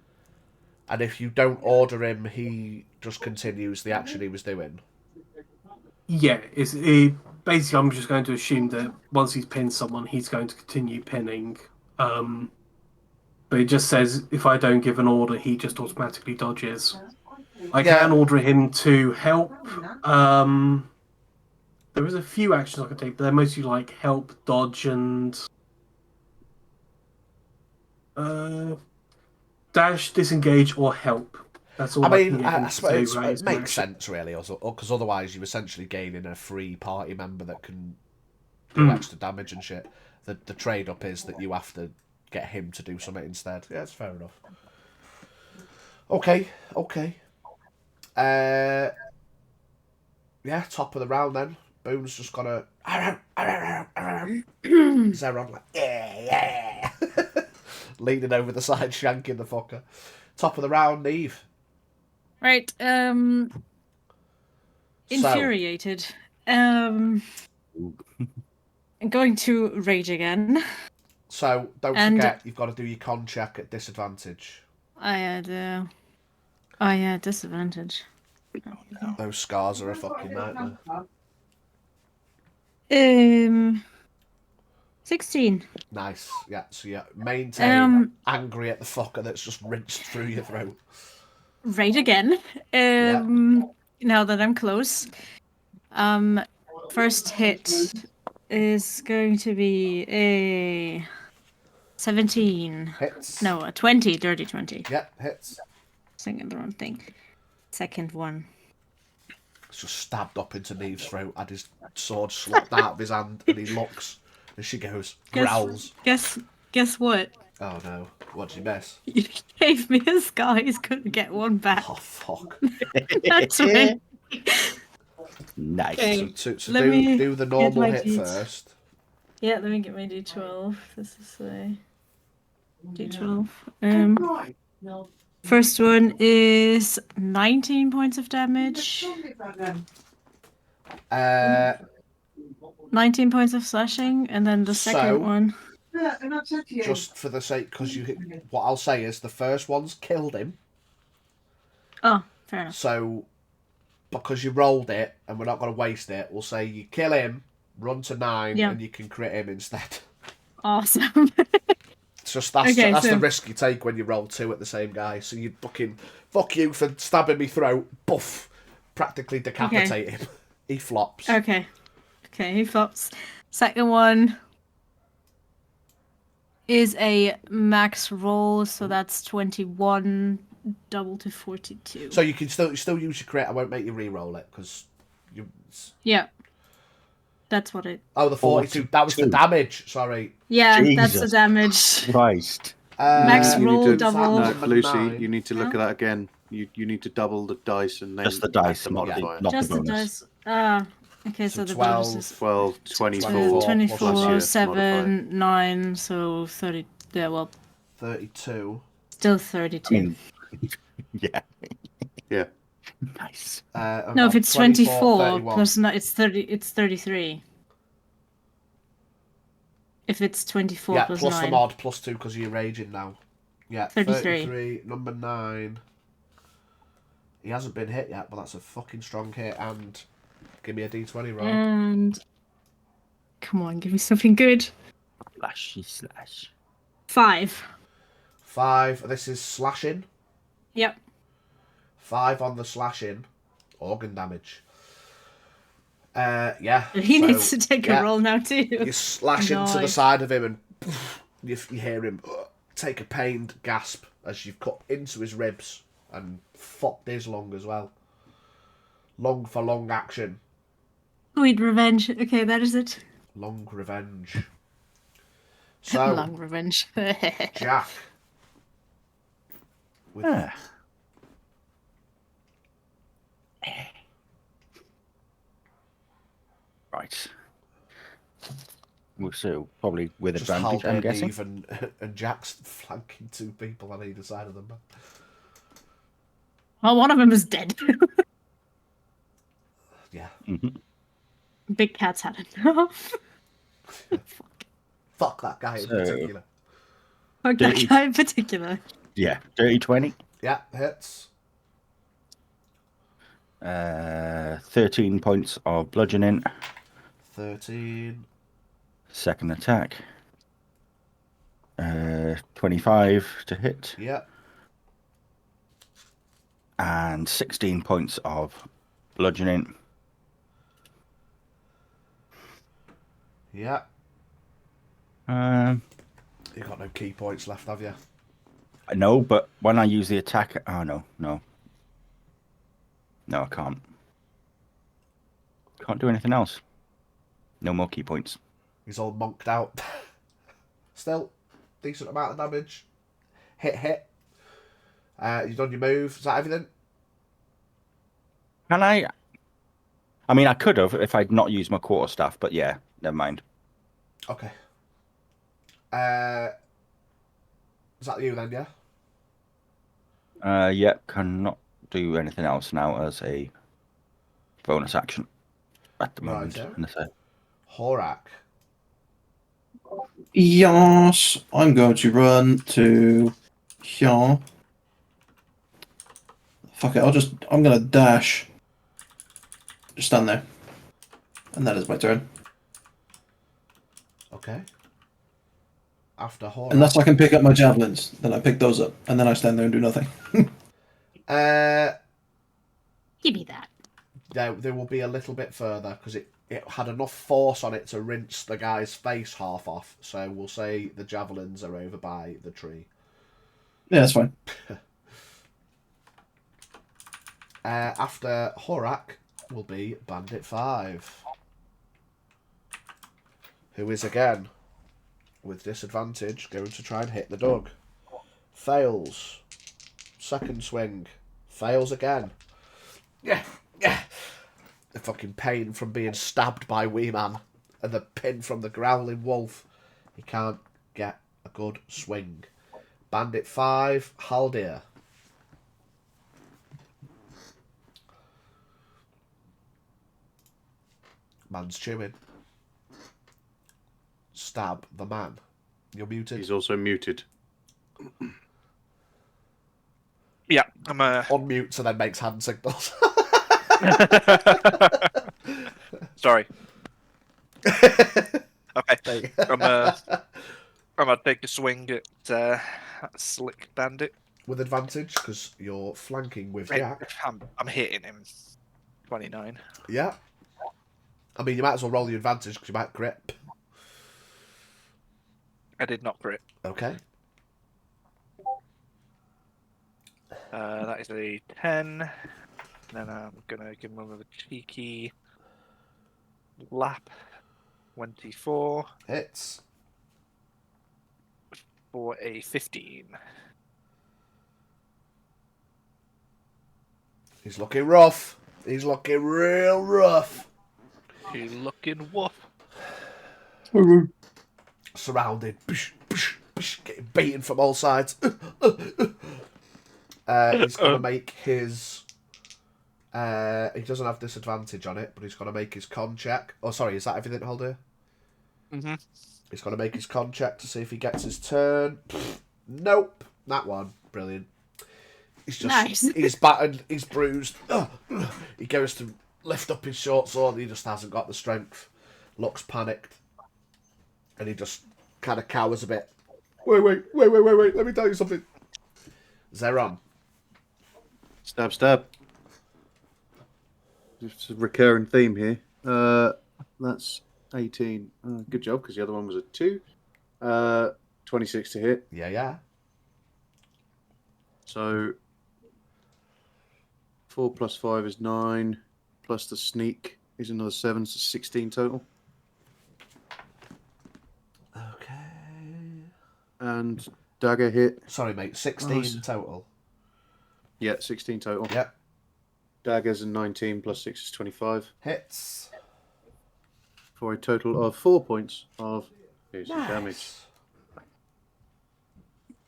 And if you don't order him, he just continues the action he was doing. Yeah, basically I'm just going to assume that once he's pinned someone, he's going to continue pinning. But it just says if I don't give an order, he just automatically dodges. I can order him to help. There is a few actions I can take, but they're mostly like help, dodge, and dash, disengage, or help. That's all. I mean, can get him I to suppose do, right, it as an makes action. sense, really, because otherwise you're essentially gaining a free party member that can do extra damage and shit. The trade-up is that you have to get him to do something instead. Yeah, it's fair enough. Okay. Yeah, top of the round then. Boone's just gonna Zeron like yeah. Leaning over the side, shanking the fucker. Top of the round, Neve. Right. Infuriated. I'm going to rage again. So don't forget, you've got to do your con check at disadvantage. I had. Oh yeah, disadvantage. Those scars are a fucking nightmare. 16. Nice. Yeah. So yeah, maintain angry at the fucker that's just rinsed through your throat. Rage again. Now that I'm close. First hit is going to be a 17. Hits. No, a 20. Dirty 20. Yeah, hits. Thinking the wrong thing. Second one. It's just stabbed up into Neve's throat, had his sword slapped out of his hand, and he looks, and she goes, growls. Guess what? Oh no, what'd you miss? You gave me a scar. He's gonna get one back. Oh fuck. That's right. Nice. Okay. So Let me do the get normal my hit deeds. first. Yeah, let me get my D12. This is a D12. First one is 19 points of damage. 19 points of slashing, and then the second one. Just for the sake, because what I'll say is the first one's killed him. Oh, fair enough. So, because you rolled it, and we're not going to waste it, we'll say you kill him, run to 9, and you can crit him instead. Awesome. It's just that's the risk you take when you roll 2 at the same guy. So you fucking fuck you for stabbing me throat, buff, practically decapitate him. He flops. Okay. Okay, he flops. Second one is a max roll, so that's 21, double to 42. So you can still use your crit. I won't make you re-roll it because you. Yeah. That's what it. Oh, the 42. That was the 42. damage. Sorry. Yeah, that's the Jesus damage. Christ. Max You need roll to- double. No, Number Lucy, 9. you need to look at that again. You need to double the dice and then Just the add dice, the not the, modifier. not Just the the bonus. dice. Okay, so the 12, bonus is 12, 24, 24, plus your 7, 9, so 30. Yeah, well, 32. still I 32. mean, yeah. Yeah. Nice. No, if it's 24 31. plus no, it's 30. It's 33. If it's 24 Yeah, plus plus 9. the mod, plus 2 because you're raging now. Yeah, 33. 33. Number 9. He hasn't been hit yet, but that's a fucking strong hit. And give me a d20 roll. And come on, give me something good. Slashy slash. 5. 5. This is slashing. Yep. 5 on the slashing. Organ damage. Yeah. He so, needs to take yeah, a roll now too. You slash into the Nice. side of him and you hear him take a pained gasp as you've cut into his ribs and fucked his lung as well. Lung for long action. Sweet revenge. Okay, that is it. Long revenge. So, Long revenge. Jack. With Ah. Right. Well, so probably with just advantage, I'm Halberd, guessing. Eve and Jack's flanking 2 people on either side of them. Well, one of them is dead. Yeah. Big Cat's had enough. Fuck that guy in So- particular. Fuck that guy in particular. Yeah, dirty 20. Yeah, hits. 13 points of bludgeoning. 13. Second attack. 25 to hit. Yeah. And 16 points of bludgeoning. Yeah. You got no key points left, have you? No, but when I use the attack... Oh, no. No, I can't. Can't do anything else. No more key points. He's all monked out. Still, decent amount of damage. Hit. You've done your move. Is that everything? Can I... I mean, I could have if I'd not used my quarterstaff, but yeah, never mind. Okay. Is that you then, yeah? Yep, cannot do anything else now as a bonus action at the moment. Righto. Unless I- Horak. Yes, I'm going to run to here. Fuck it, I'm gonna dash. Just stand there. And that is my turn. Okay. After Horak. Unless I can pick up my javelins, then I pick those up, and then I stand there and do nothing. Give me that. There will be a little bit further because it had enough force on it to rinse the guy's face half off. So we'll say the javelins are over by the tree. Yeah, that's fine. After Horak will be Bandit 5. Who is again, with disadvantage, going to try and hit the dog. Fails. Second swing. Fails again. Yeah. The fucking pain from being stabbed by Wee Man and the pin from the growling wolf. He can't get a good swing. Bandit 5, Haldir. Man's chewing. Stab the man. You're muted. He's also muted. Yeah, I'm Unmutes and then makes hand signals. Sorry. Okay, I'm gonna take a swing at Slick Bandit. With advantage, because you're flanking with Right, Jack. I'm hitting him. 29. Yeah. I mean, you might as well roll the advantage because you might crit. I did not crit. Okay. That is a 10. Then I'm gonna give him another cheeky lap. 24 Hits. for a 15. He's looking rough. He's looking real rough. You looking woof. Surrounded. Getting beaten from all sides. He's going to make his... he doesn't have disadvantage on it, but he's going to make his con check. Oh, sorry, is that everything, Holder? Mm-hmm. He's going to make his con check to see if he gets his turn. Nope. That one. Brilliant. He's just... Nice. He's battered. He's bruised. He goes to lift up his short sword. He just hasn't got the strength. Looks panicked. And he just kind of cowers a bit. Wait. Let me tell you something. Zeron. Stab, stab. It's a recurring theme here. That's 18. Good job, because the other one was a 2. 26 to hit. Yeah. So 4 plus 5 is 9. Plus the sneak is another 7, so 16 total. Okay. And dagger hit. Sorry, mate. 16 total. Yeah, 16 total. Yep. Daggers and 19 plus 6 is 25. Hits. For a total of 4 points of piercing damage.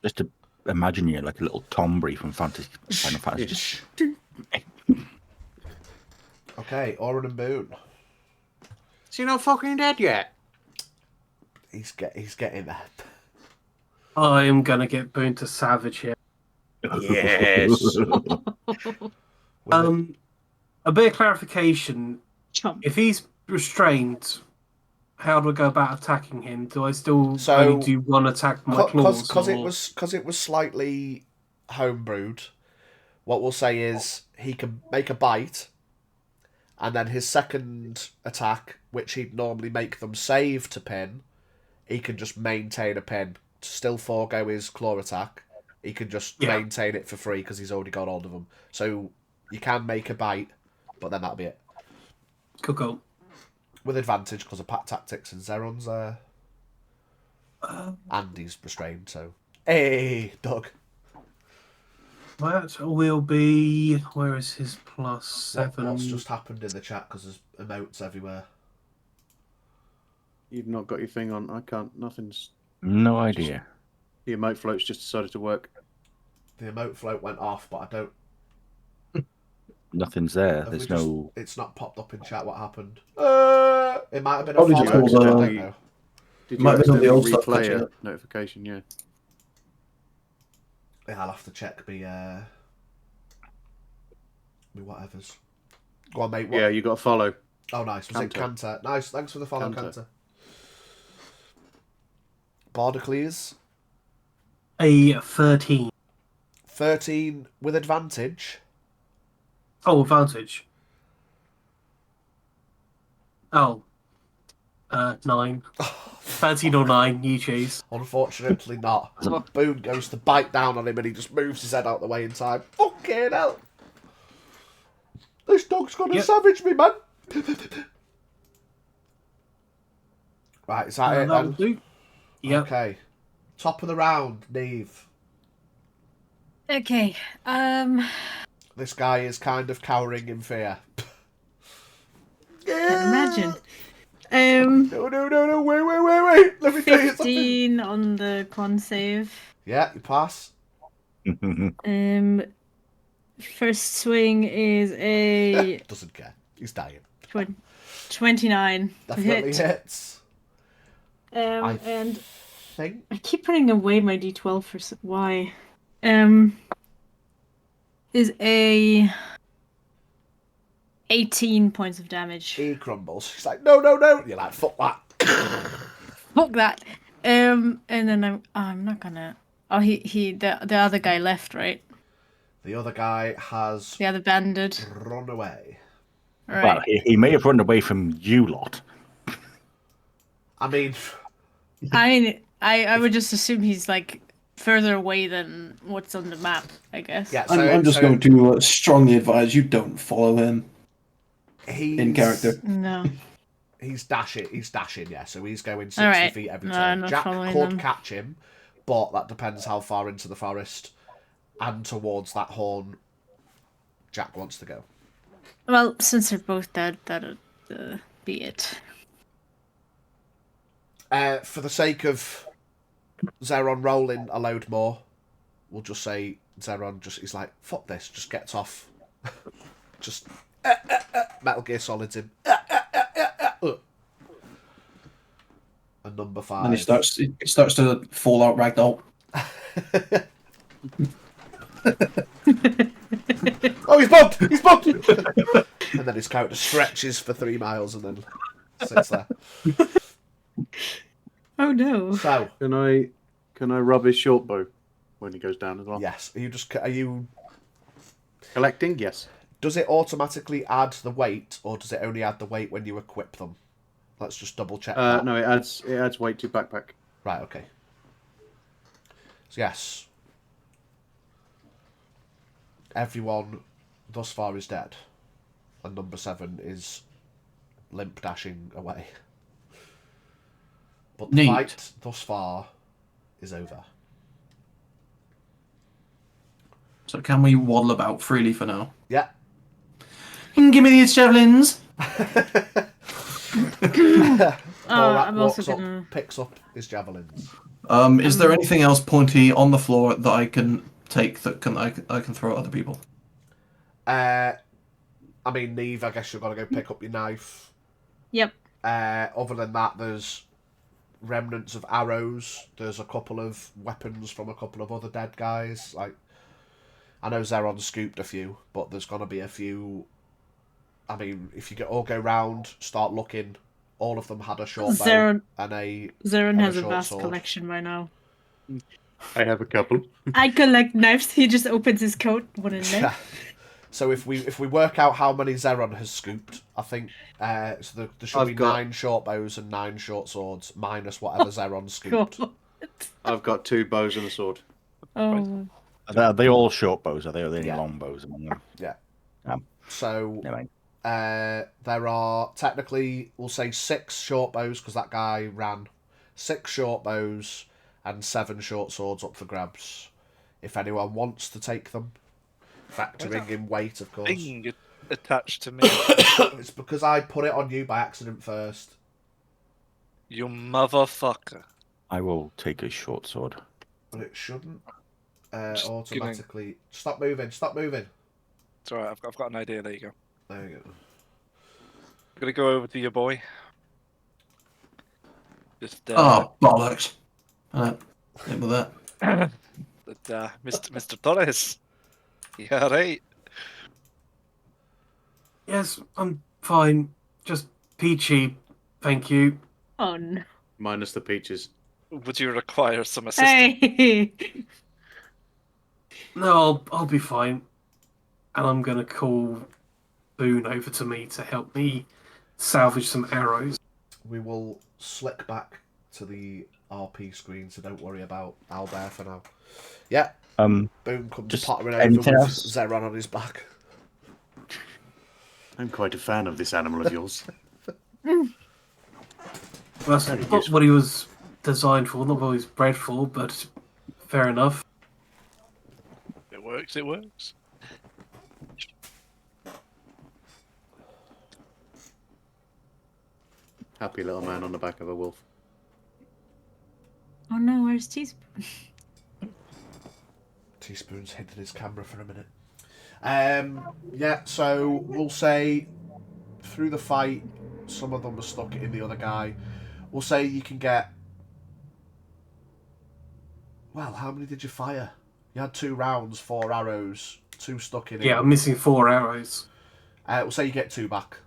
Just to imagine you like a little Tombury from Final Fantasy. Okay, Oren and Boone. Is he not fucking dead yet? He's getting there. I am gonna get Boone to savage here. Yes. A bit of clarification. Chomp. If he's restrained, how do I go about attacking him? Do I still So- only do one attack with my claws? Because or- it was slightly homebrewed. What we'll say is he can make a bite, and then his second attack, which he'd normally make them save to pin, he can just maintain a pin. Still forego his claw attack. He can just maintain it for free because he's already got hold of them. So you can make a bite, but then that'll be it. Cool. With advantage because of pack tactics and Zeron's and he's restrained, so... Hey, Doug. That will be... Where is his plus 7? What's just happened in the chat because there's emotes everywhere? You've not got your thing on. I can't. Nothing's. No idea. The emote float's just decided to work. The emote float went off, but I don't... Nothing's there. have There's we just- no. It's not popped up in chat what happened. It might have been Probably a just follow. all the- I don't know. Did Might you be some of the accidentally old stuff replay catching a up. notification? Yeah. Yeah, I'll have to check me whatevers. Go on, mate. What? Yeah, you got to follow. Oh, nice. Was it Canter. Canter? Nice. Thanks for the follow, Canter. Canter. Bardacles. A 13. 13 with advantage. Oh, advantage. Oh. 9. 13 or 9, you choose. Unfortunately not. Boone goes to bite down on him and he just moves his head out the way in time. Fucking hell. This dog's gonna savage me, man. Right, is that it That will then? do. Yep. Okay. Top of the round, Neve. Okay. This guy is kind of cowering in fear. Can't imagine. No, wait. Let me tell you something. 15 on the con save. Yeah, you pass. First swing is a Doesn't care. He's dying. 29 to Definitely hit. hits. And Think. I keep putting away my d12 for why. Is a 18 points of damage. He crumbles. He's like, no. You're like, fuck that. Fuck that. And then I'm not gonna. Oh, the other guy left, right? The other guy has The other bandit. run away. All Well, right. he may have run away from you lot. I mean, I would just assume he's like further away than what's on the map. I guess. yeah. So, I'm just going to strongly advise you don't follow him in character. No. He's dashing. He's dashing. Yeah. So he's going 60 Alright. feet every No, turn. I'm not Jack following could them. catch him, but that depends how far into the forest and towards that horn Jack wants to go. Well, since they're both dead, that'll be it. For the sake of Zeron rolling a load more, we'll just say Zeron he's like, fuck this, just gets off. Just Metal Gear Solid's him. And number 5. And he starts to fall out ragdoll. Oh, he's bugged! He's bugged! And then his character stretches for 3 miles and then sits there. Oh no. So, Can I rub his short bow when he goes down as well? yes, are you Collecting? Yes. does it automatically add the weight, or does it only add the weight when you equip them? Let's just double check that. No, it adds weight to backpack. Right, okay. So, yes. Everyone thus far is dead. And number 7 is limp dashing away. But the Neat. fight thus far is over. So can we waddle about freely for now? Yeah. Give me these javelins. Borat I'm also walks up, gonna. picks up his javelins. Is there anything else pointy on the floor that I can take that I can throw at other people? I mean, Neve, I guess you've got to go pick up your knife. Yep. Other than that, there's remnants of arrows. There's a couple of weapons from a couple of other dead guys. Like, I know Zeron scooped a few, but there's going to be a few. I mean, if you all go round, start looking, all of them had a short bow Zeron and a has a short vast sword. collection by now. I have a couple. I collect knives. He just opens his coat, one in there. So if we work out how many Zeron has scooped, I think there should be 9 short bows and 9 short swords minus whatever Zeron scooped. God. I've got 2 bows and a sword. Oh. Are they all short bows? Are there any Yeah. long bows among them? Yeah. Um, So Never mind. there are technically, we'll say 6 short bows because that guy ran. 6 short bows and 7 short swords up for grabs. If anyone wants to take them, factoring in weight, of course. Thing attached to me. It's because I put it on you by accident first. You motherfucker. I will take a short sword. But it shouldn't Just automatically. Stop moving! Stop moving! It's alright, I've got an idea. There you go. There you go. I'm gonna go over to your boy. Just Oh, bollocks. Hit with that. Mr. Torres. Yeah, right. Yes, I'm fine. Just peachy, thank you. Oh no. Minus the peaches. Would you require some assistance? Hey. No, I'll be fine. And I'm gonna call Boone over to me to help me salvage some arrows. We will slick back to the RP screen, so don't worry about Albert for now. Yeah. Boone comes just pottering over anything with else? Zeron on his back. I'm quite a fan of this animal of yours. That's not what he was designed for, not what he was bred for, but fair enough. It works, it works. Happy little man on the back of a wolf. Oh no, where's Teaspoon? Teaspoon's hidden his camera for a minute. Yeah, so we'll say through the fight, some of them were stuck in the other guy. We'll say you can get. Well, how many did you fire? You had 2 rounds, 4 arrows, 2 stuck in it. Yeah, I'm missing 4 arrows. We'll say you get 2 back.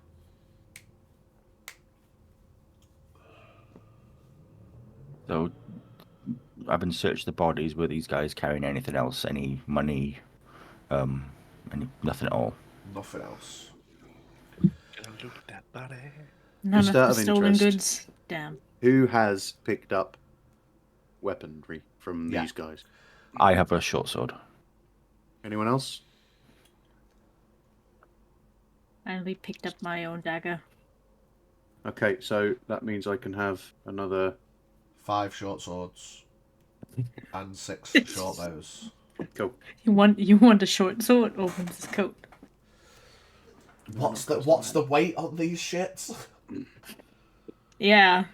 So, having searched the bodies, were these guys carrying anything else? Any money? Nothing at all? Nothing else. look at that body. None Just of out the of stolen interest. goods. Damn. Who has picked up weaponry from Yeah. these guys? I have a short sword. Anyone else? I only picked up my own dagger. Okay, so that means I can have another. 5 short swords and 6 short bows. Cool. You want a short sword? Opens his coat. What's the weight on these shits? Yeah.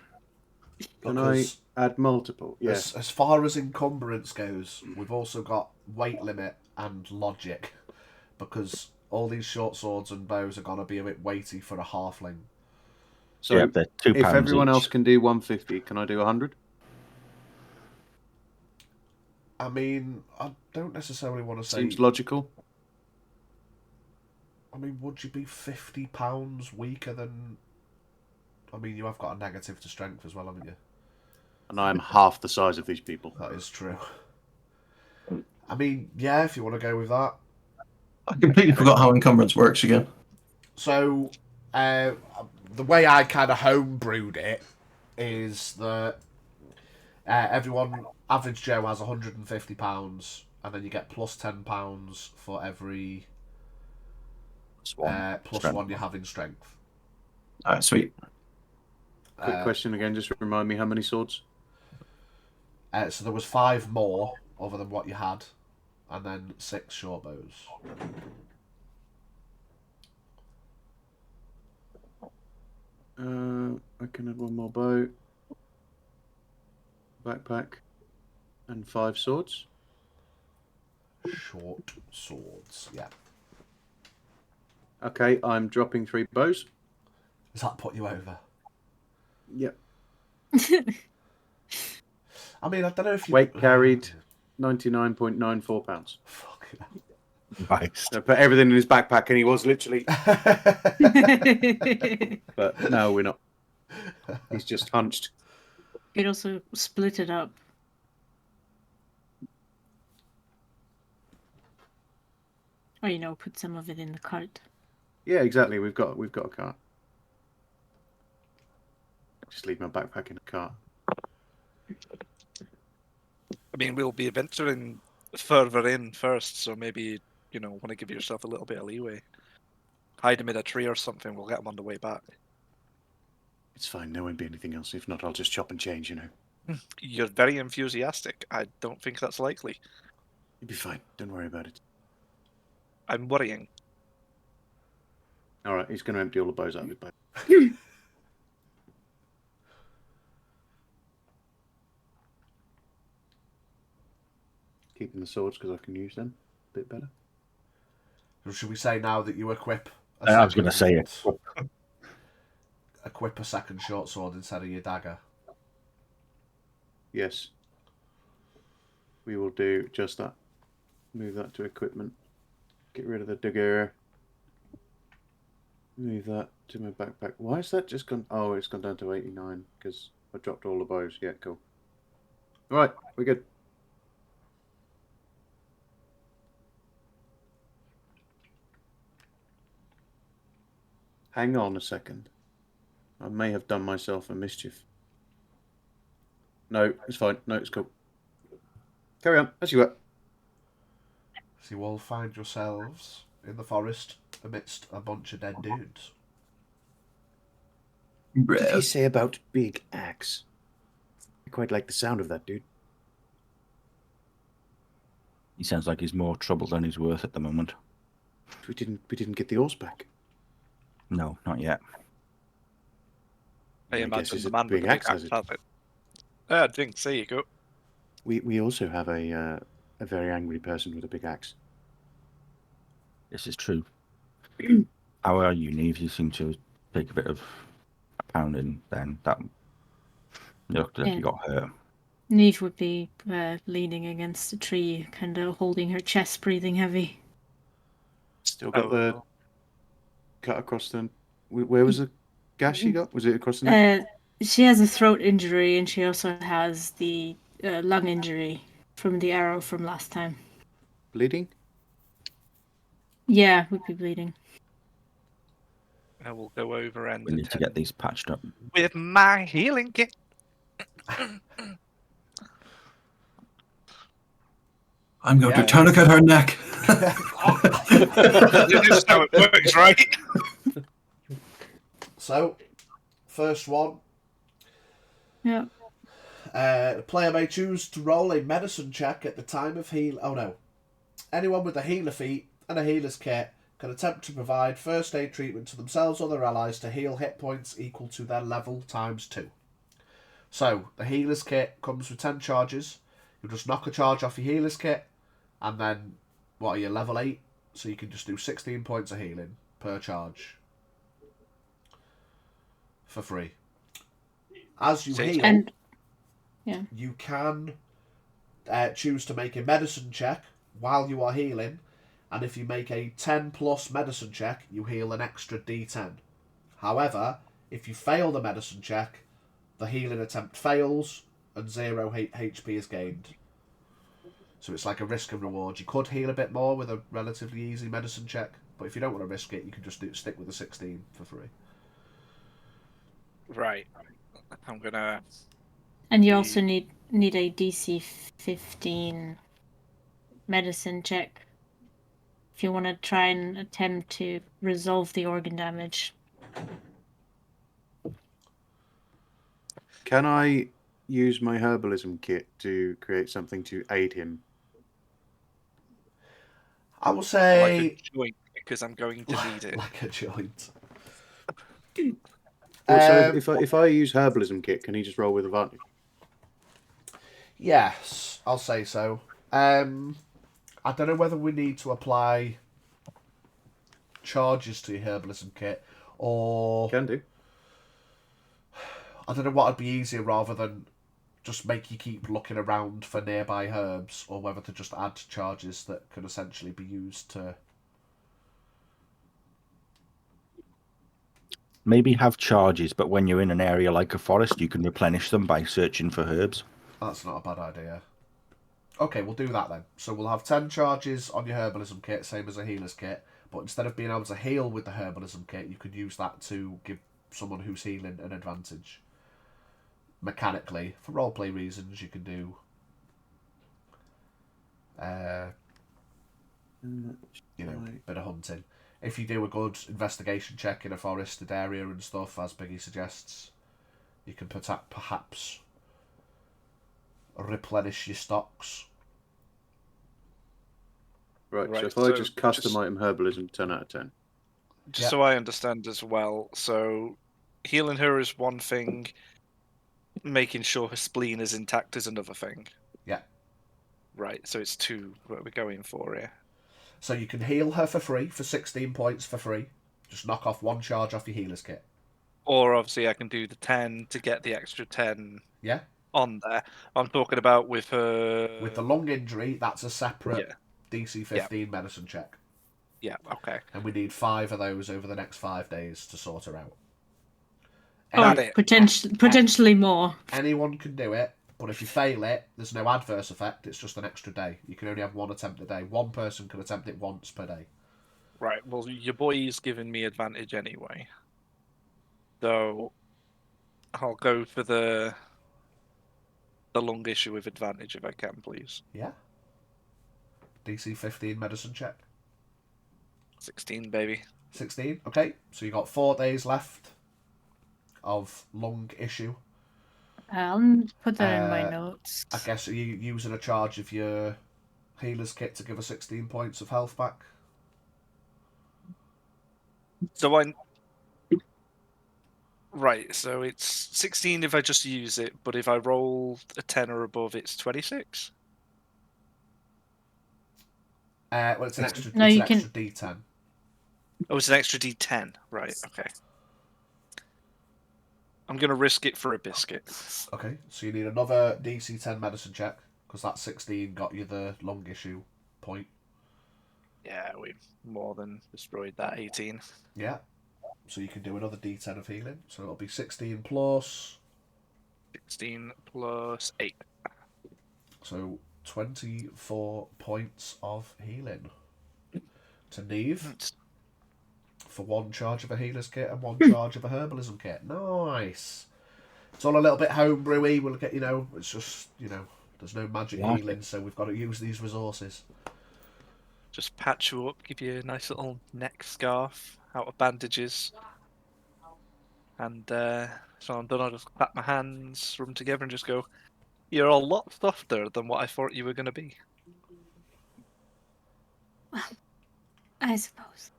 Can I add multiple? Yes. As far as encumbrance goes, we've also got weight limit and logic, because all these short swords and bows are gonna be a bit weighty for a halfling. So Yeah, they're 2 if pounds everyone each. else can do 150, can I do 100? I mean, I don't necessarily want to say. Seems logical. I mean, would you be £50 weaker than? I mean, you have got a negative to strength as well, haven't you? And I am half the size of these people. That is true. I mean, yeah, if you want to go with that. I completely forgot how encumbrance works again. So, the way I kind of homebrewed it is that everyone, average Joe, has £150, and then you get plus £10 for every plus Strength. 1 you have in strength. Alright, sweet. Quick question again, just remind me how many swords? So there was 5 more other than what you had, and then 6 short bows. I can add 1 more bow, backpack, and 5 swords. Short swords, yeah. Okay, I'm dropping 3 bows. Does that put you over? Yep. I mean, I don't know if you... Weight carried, 99.94 pounds. Fucking Nice. I put everything in his backpack, and he was literally. But no, we're not. He's just hunched. You'd also split it up. Or, put some of it in the cart. Yeah, exactly. We've got a cart. Just leave my backpack in the cart. I mean, we'll be venturing further in first, so maybe, want to give yourself a little bit of leeway. Hide him in a tree or something, we'll get him on the way back. It's fine, there won't be anything else. If not, I'll just chop and change, You're very enthusiastic. I don't think that's likely. You'll be fine. Don't worry about it. I'm worrying. Alright, he's going to empty all the bows out of his bag. Keeping the swords because I can use them a bit better. Should we say now that you equip... I was going to say it. Equip a second short sword instead of your dagger? Yes. We will do just that. Move that to equipment. Get rid of the dagger. Move that to my backpack. Why is that just gone? Oh, it's gone down to 89 because I dropped all the bows. Yeah, cool. Right, we're good. Hang on a second. I may have done myself a mischief. No, it's fine. No, it's cool. Carry on, as you were. So you all find yourselves in the forest amidst a bunch of dead dudes. What did he say about big axe? I quite like the sound of that, dude. He sounds like he's more trouble than he's worth at the moment. We didn't get the horse back. No, not yet. I guess imagine it's the a man with big the big axe, has axe it? has it. Jinx, there you go. We also have a very angry person with a big axe. This is true. How are you, Neve? You seem to take a bit of pounding then. That looked like you got hurt. Neve would be leaning against a tree, kind of holding her chest, breathing heavy. Still got the cut across the... Where was the gash she got? Was it across the neck? She has a throat injury, and she also has the lung injury from the arrow from last time. Bleeding? Yeah, would be bleeding. I will go over and We need to get these patched up. with my healing kit. I'm going to Yeah. tourniquet her neck. This is how it works, right? So, first one. Yeah. The player may choose to roll a medicine check at the time of heal. Oh no. Anyone with a healer feat and a healer's kit can attempt to provide first aid treatment to themselves or their allies to heal hit points equal to their level times 2. So, the healer's kit comes with 10 charges. You'll just knock a charge off your healer's kit, and then, what are you, level 8? So you can just do 16 points of healing per charge. For free. As you heal, And yeah. you can choose to make a medicine check while you are healing, and if you make a 10 plus medicine check, you heal an extra d10. However, if you fail the medicine check, the healing attempt fails and 0 HP is gained. So it's like a risk and reward. You could heal a bit more with a relatively easy medicine check, but if you don't want to risk it, you can just stick with the 16 for free. Right. I'm gonna. And you also need a DC 15 medicine check if you want to try and attempt to resolve the organ damage. Can I use my herbalism kit to create something to aid him? I will say... Like a joint, because I'm going to need it. Like a joint. So if I use herbalism kit, can he just roll with advantage? Yes, I'll say so. I don't know whether we need to apply charges to your herbalism kit, or... Can do. I don't know what would be easier rather than just make you keep looking around for nearby herbs, or whether to just add charges that can essentially be used to... Maybe have charges, but when you're in an area like a forest, you can replenish them by searching for herbs. That's not a bad idea. Okay, we'll do that then. So we'll have 10 charges on your herbalism kit, same as a healer's kit, but instead of being able to heal with the herbalism kit, you could use that to give someone who's healing an advantage. Mechanically, for roleplay reasons, you can do you know, a bit of hunting. If you do a good investigation check in a forested area and stuff, as Biggie suggests, you can perhaps replenish your stocks. Right, Right, so if I so just custom just- item herbalism 10 out of 10. Just so I understand as well, so healing her is one thing, making sure her spleen is intact is another thing. Yeah. Right, so it's 2 what we're going for here. So you can heal her for free, for 16 points for free. Just knock off 1 charge off your healer's kit. Or obviously I can do the 10 to get the extra 10 Yeah? on there. I'm talking about with her... With the lung injury, that's a separate Yeah. DC 15 medicine check. Yeah, okay. And we need 5 of those over the next 5 days to sort her out. Got it. Potentially more. Anyone can do it, but if you fail it, there's no adverse effect, it's just an extra day. You can only have 1 attempt a day. 1 person can attempt it once per day. Right, well, your boy's giving me advantage anyway. So, I'll go for the long issue with advantage if I can, please. Yeah? DC 15 medicine check. 16, baby. 16, okay. So you got 4 days left of lung issue. I'll put that in my notes. I guess are you using a charge of your healer's kit to give her 16 points of health back? So Right, so it's 16 if I just use it, but if I roll a 10 or above, it's 26? Well, it's an extra, No, it's you an can- extra D10. Oh, it's an extra D10. Right, okay. I'm going to risk it for a biscuit. Okay, so you need another DC 10 medicine check, because that 16 got you the lung issue point. Yeah, we've more than destroyed that 18. Yeah. So you can do another D10 of healing. So it'll be 16 plus. 16 plus 8. So 24 points of healing. To Neve. for 1 charge of a healer's kit and 1 charge of a herbalism kit. Nice. It's all a little bit homebrewy. We'll get, it's just, there's no magic healing, so we've got to use these resources. Just patch you up, give you a nice little neck scarf out of bandages. And so I'm done, I'll just clap my hands, rub them together and just go, you're a lot softer than what I thought you were going to be. Well, I suppose.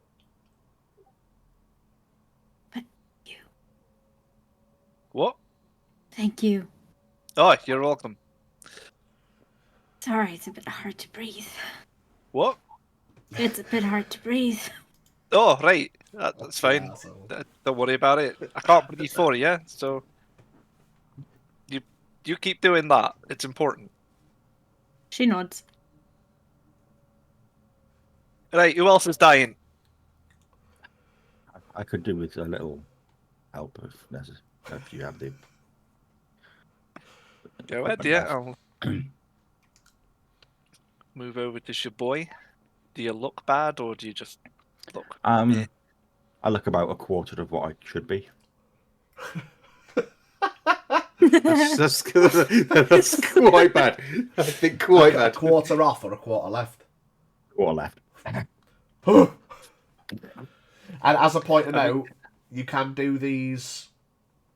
But you. What? Thank you. Oh, you're welcome. Sorry, it's a bit hard to breathe. What? It's a bit hard to breathe. Oh, right. That's fine. Don't worry about it. I can't breathe for you, so you keep doing that. It's important. She nods. Right, who else is dying? I could do with a little help if necessary. If you have the. Go ahead, yeah. I'll move over to your boy. Do you look bad or do you just look? I look about a quarter of what I should be. That's quite bad. I think quite bad. A quarter off or a quarter left? Quarter left. And as a point of note, you can do these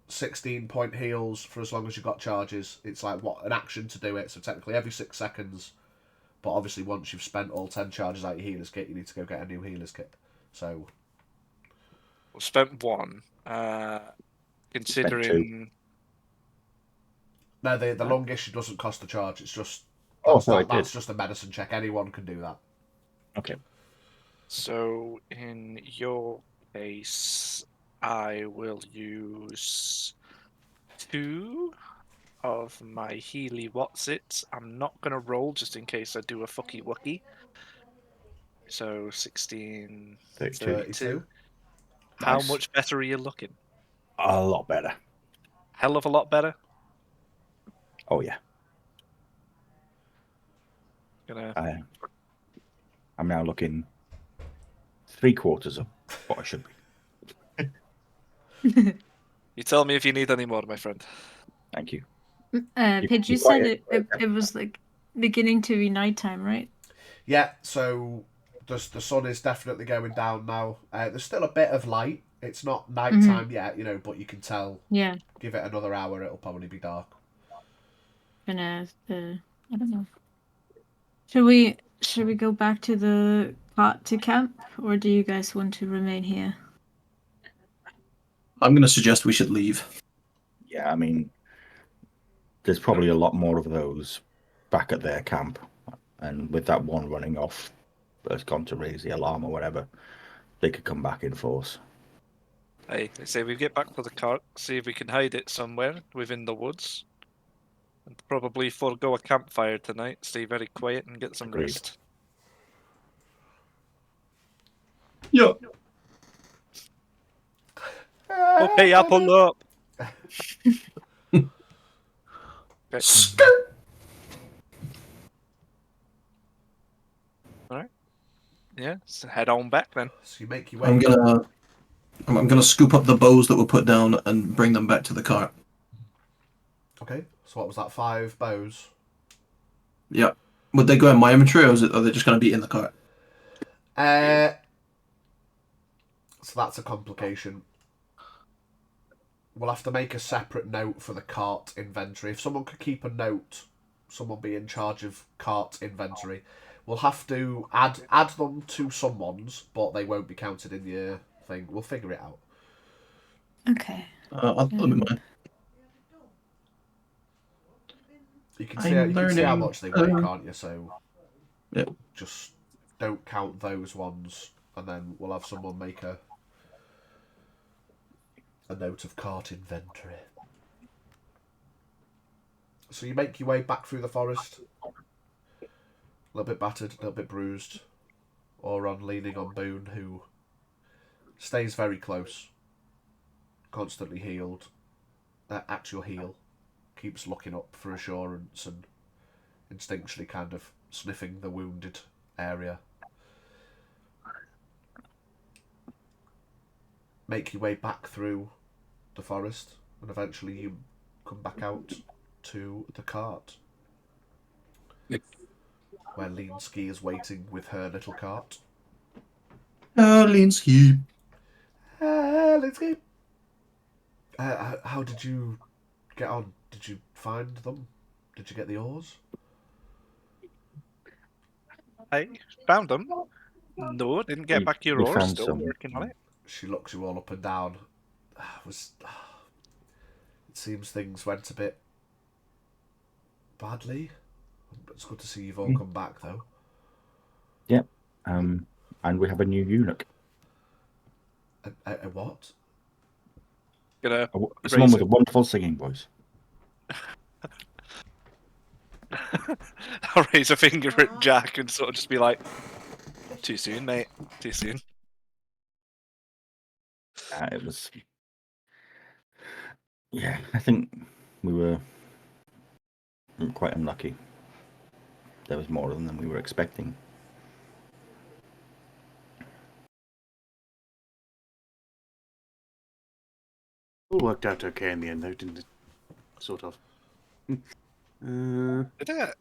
16-point heals for as long as you've got charges. It's like an action to do it, so technically every 6 seconds. But obviously once you've spent all 10 charges out your healer's kit, you need to go get a new healer's kit. So spent 1. Considering no, the long issue doesn't cost a charge. It's just that's just a medicine check. Anyone can do that. Okay. So in your case, I will use 2 of my Healy Whatsits. I'm not gonna roll just in case I do a fucky wucky. So 16, 32. How Nice. much better are you looking? A lot better. Hell of a lot better. Oh yeah. I'm now looking 3/4 of what I should be. You tell me if you need any more, my friend. Thank you. Pidge, you said it was like beginning to be nighttime, right? Yeah, so the sun is definitely going down now. There's still a bit of light. It's not nighttime yet, but you can tell. Yeah. Give it another hour, it'll probably be dark. I don't know. Should we go back to the cart to camp, or do you guys want to remain here? I'm going to suggest we should leave. Yeah, I mean, there's probably a lot more of those back at their camp, and with that one running off that's gone to raise the alarm or whatever, they could come back in force. Hey, I say we get back to the cart, see if we can hide it somewhere within the woods. And probably forego a campfire tonight, stay very quiet and get some rest. Yeah. Okay, I'll pull up. Okay. Skirt. Alright. Yeah, so head on back then. So you make your way. I'm gonna scoop up the bows that were put down and bring them back to the cart. Okay, so what was that? 5 bows? Yeah. Would they go in my inventory, or are they just going to be in the cart? So that's a complication. We'll have to make a separate note for the cart inventory. If someone could keep a note, someone be in charge of cart inventory, we'll have to add them to someone's, but they won't be counted in your thing. We'll figure it out. Okay. I'll be mine. You can see how much they weigh, can't you? So yep. Just don't count those ones, and then we'll have someone make a note of cart inventory. So you make your way back through the forest, a little bit battered, a little bit bruised, Oron leaning on Boone, who stays very close, constantly healed, actual heal, keeps looking up for assurance and instinctually kind of sniffing the wounded area. make your way back through the forest, and eventually you come back out to the cart, where Leansky is waiting with her little cart. Linsky. Leansky. How did you get on? Did you find them? Did you get the oars? I found them. No, didn't get back your we oars. found Still some. working on it. She looks you all up and down. It seems things went a bit badly. It's good to see you've all come back, though. Yep. And we have a new eunuch. A what? Gonna Someone with a wonderful singing voice. I'll raise a finger at Jack and sort of just be like, "Too soon, mate. Too soon." It was. Yeah, I think we were quite unlucky. There was more of them than we were expecting. All worked out okay in the end, though, didn't it? Sort of. Did it?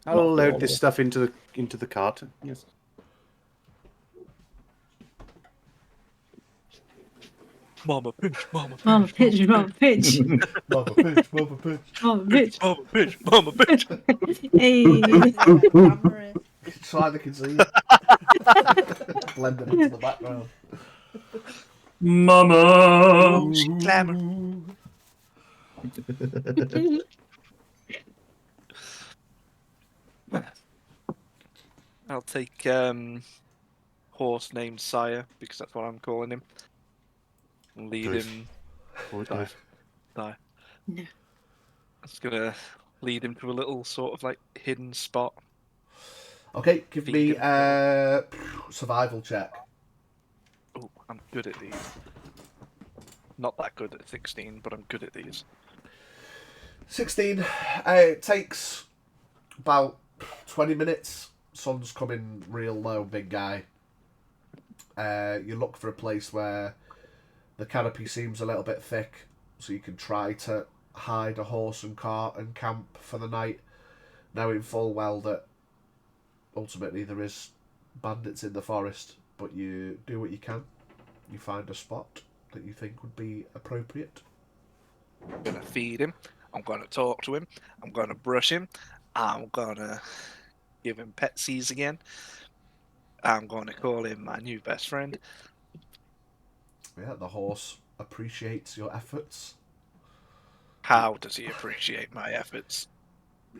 I'll load this stuff into the cart. Yes. Mama pitch, mama pitch, Mama pitch, mama pitch. Mama pitch, mama pitch. Mama pitch. mama pitch, mama pitch. Hey. Try the can see. Blend it into the background. Mama. Glamour. I'll take horse named Sire because that's what I'm calling him. And lead Nice. him. Nice. Die. No. I was gonna lead him to a little sort of like hidden spot. Okay, give me a survival check. Oh, I'm good at these. Not that good at 16, but I'm good at these. 16. It takes about 20 minutes. Sun's coming real low, big guy. You look for a place where the canopy seems a little bit thick, so you can try to hide a horse and cart and camp for the night, knowing full well that ultimately there is bandits in the forest, but you do what you can. You find a spot that you think would be appropriate. I'm gonna feed him. I'm gonna talk to him. I'm gonna brush him. I'm gonna give him petsies again. I'm gonna call him my new best friend. Yeah, the horse appreciates your efforts. How does he appreciate my efforts?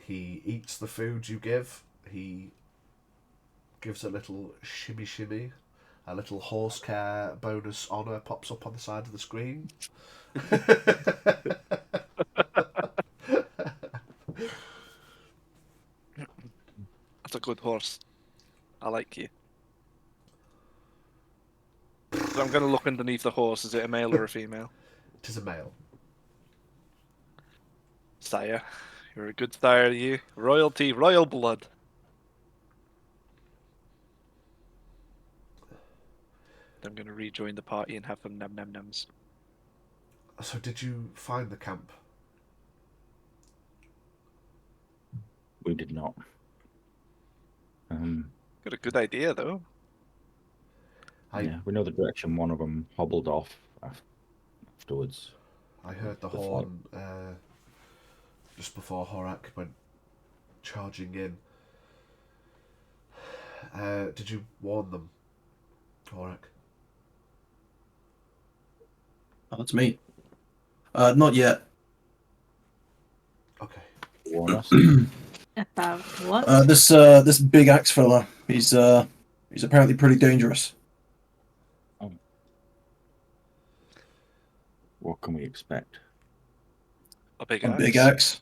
He eats the food you give. He gives a little shimmy shimmy. A little horse care bonus honour pops up on the side of the screen. That's a good horse. I like you. So I'm going to look underneath the horse. Is it a male or a female? It is a male. Sire. You're a good sire, you. Royalty, royal blood. I'm going to rejoin the party and have them num-num-nums. So did you find the camp? We did not. Got a good idea, though. Yeah, we know the direction one of them hobbled off afterwards. I heard the horn just before Horak went charging in. Did you warn them, Horak? Oh, that's me. Not yet. Okay. Warn us. About what? This big axe fella. He's apparently pretty dangerous. What can we expect? A big A axe. big axe.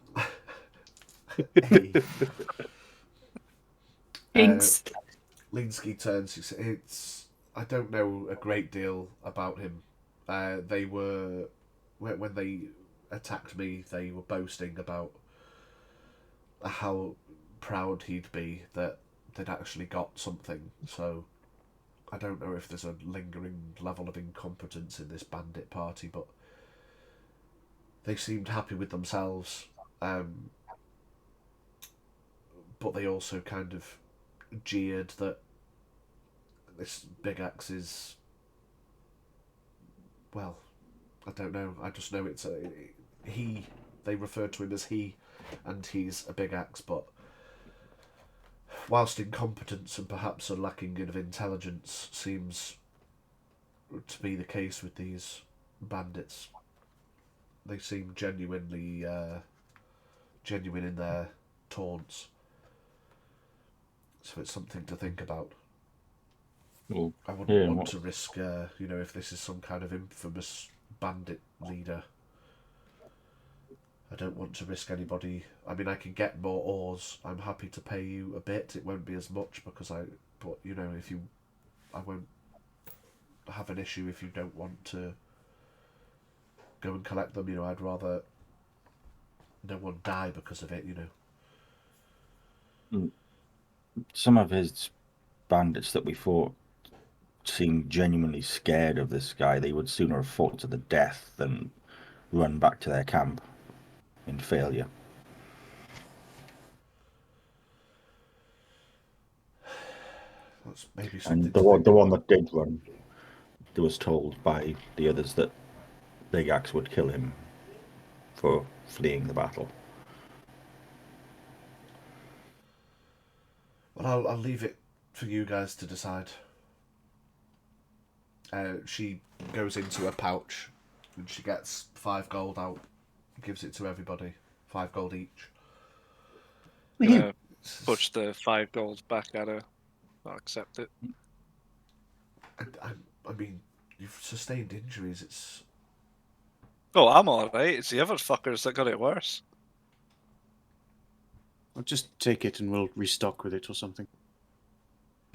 Hey. Thanks. Linsky turns. I don't know a great deal about him. They were when they attacked me. They were boasting about how proud he'd be that they'd actually got something. So I don't know if there's a lingering level of incompetence in this bandit party, but they seemed happy with themselves. But they also kind of jeered that this Big Axe is, well, I don't know. I just know it's he. They referred to him as he, and he's a Big Axe, but whilst incompetence and perhaps a lacking of intelligence seems to be the case with these bandits, they seem genuinely genuine in their taunts. So it's something to think about. Well, I wouldn't yeah, want to risk, if this is some kind of infamous bandit leader. I don't want to risk anybody. I mean, I can get more ores. I'm happy to pay you a bit. It won't be as much but I won't have an issue if you don't want to go and collect them. I'd rather no one die because of it. some of his bandits that we fought seemed genuinely scared of this guy. They would sooner have fought to the death than run back to their camp in failure. That's maybe something. And the one that did run, they was told by the others that Big Axe would kill him for fleeing the battle. Well, I'll leave it for you guys to decide. She goes into a pouch and she gets 5 gold out, gives it to everybody, 5 gold each. Gonna push the 5 gold back at her. I'll accept it. I mean, you've sustained injuries. It's. Oh, I'm alright. It's the other fuckers that got it worse. I'll just take it and we'll restock with it or something.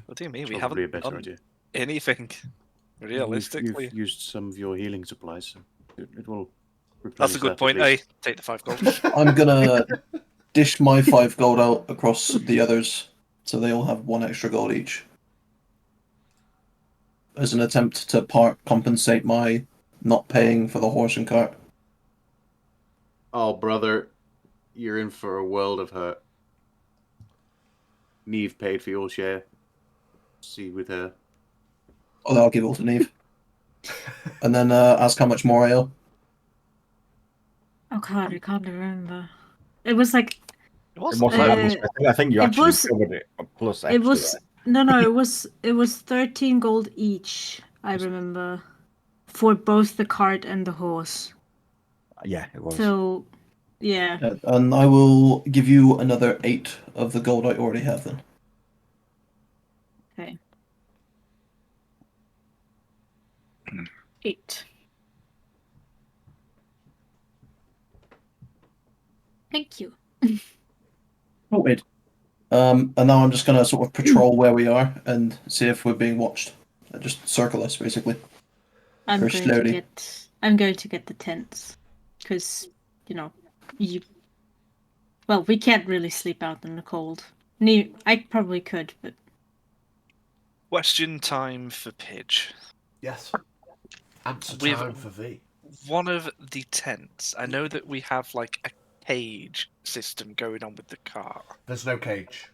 What do you mean? It's We probably haven't a better done idea. anything. Realistically, You've used some of your healing supplies. So it will replace that's a good that point. at I least. take the 5 gold. I'm gonna dish my 5 gold out across the others, so they all have 1 extra gold each, as an attempt to part compensate my not paying for the horse and cart. Oh, brother, you're in for a world of hurt. Neve paid for your share. See with her. Oh, I'll give it all to Neve. And then ask how much more I owe. Oh god, I can't remember. It was like It was It wasn't that much. I think you it actually was- covered it plus extra. it was no, it was 13 gold each. I remember for both the cart and the horse. Yeah, it was. So, yeah. And I will give you another 8 of the gold I already have then. Okay. 8. Thank you. Oh, wait. And now I'm just going to sort of patrol where we are and see if we're being watched. Just circle us, basically. I'm Very going slowly. to get the tents because we can't really sleep out in the cold. I probably could, but question time for Pidge. Yes. Answer With- time for V. One of the tents. I know that we have like a cage system going on with the car. There's no cage.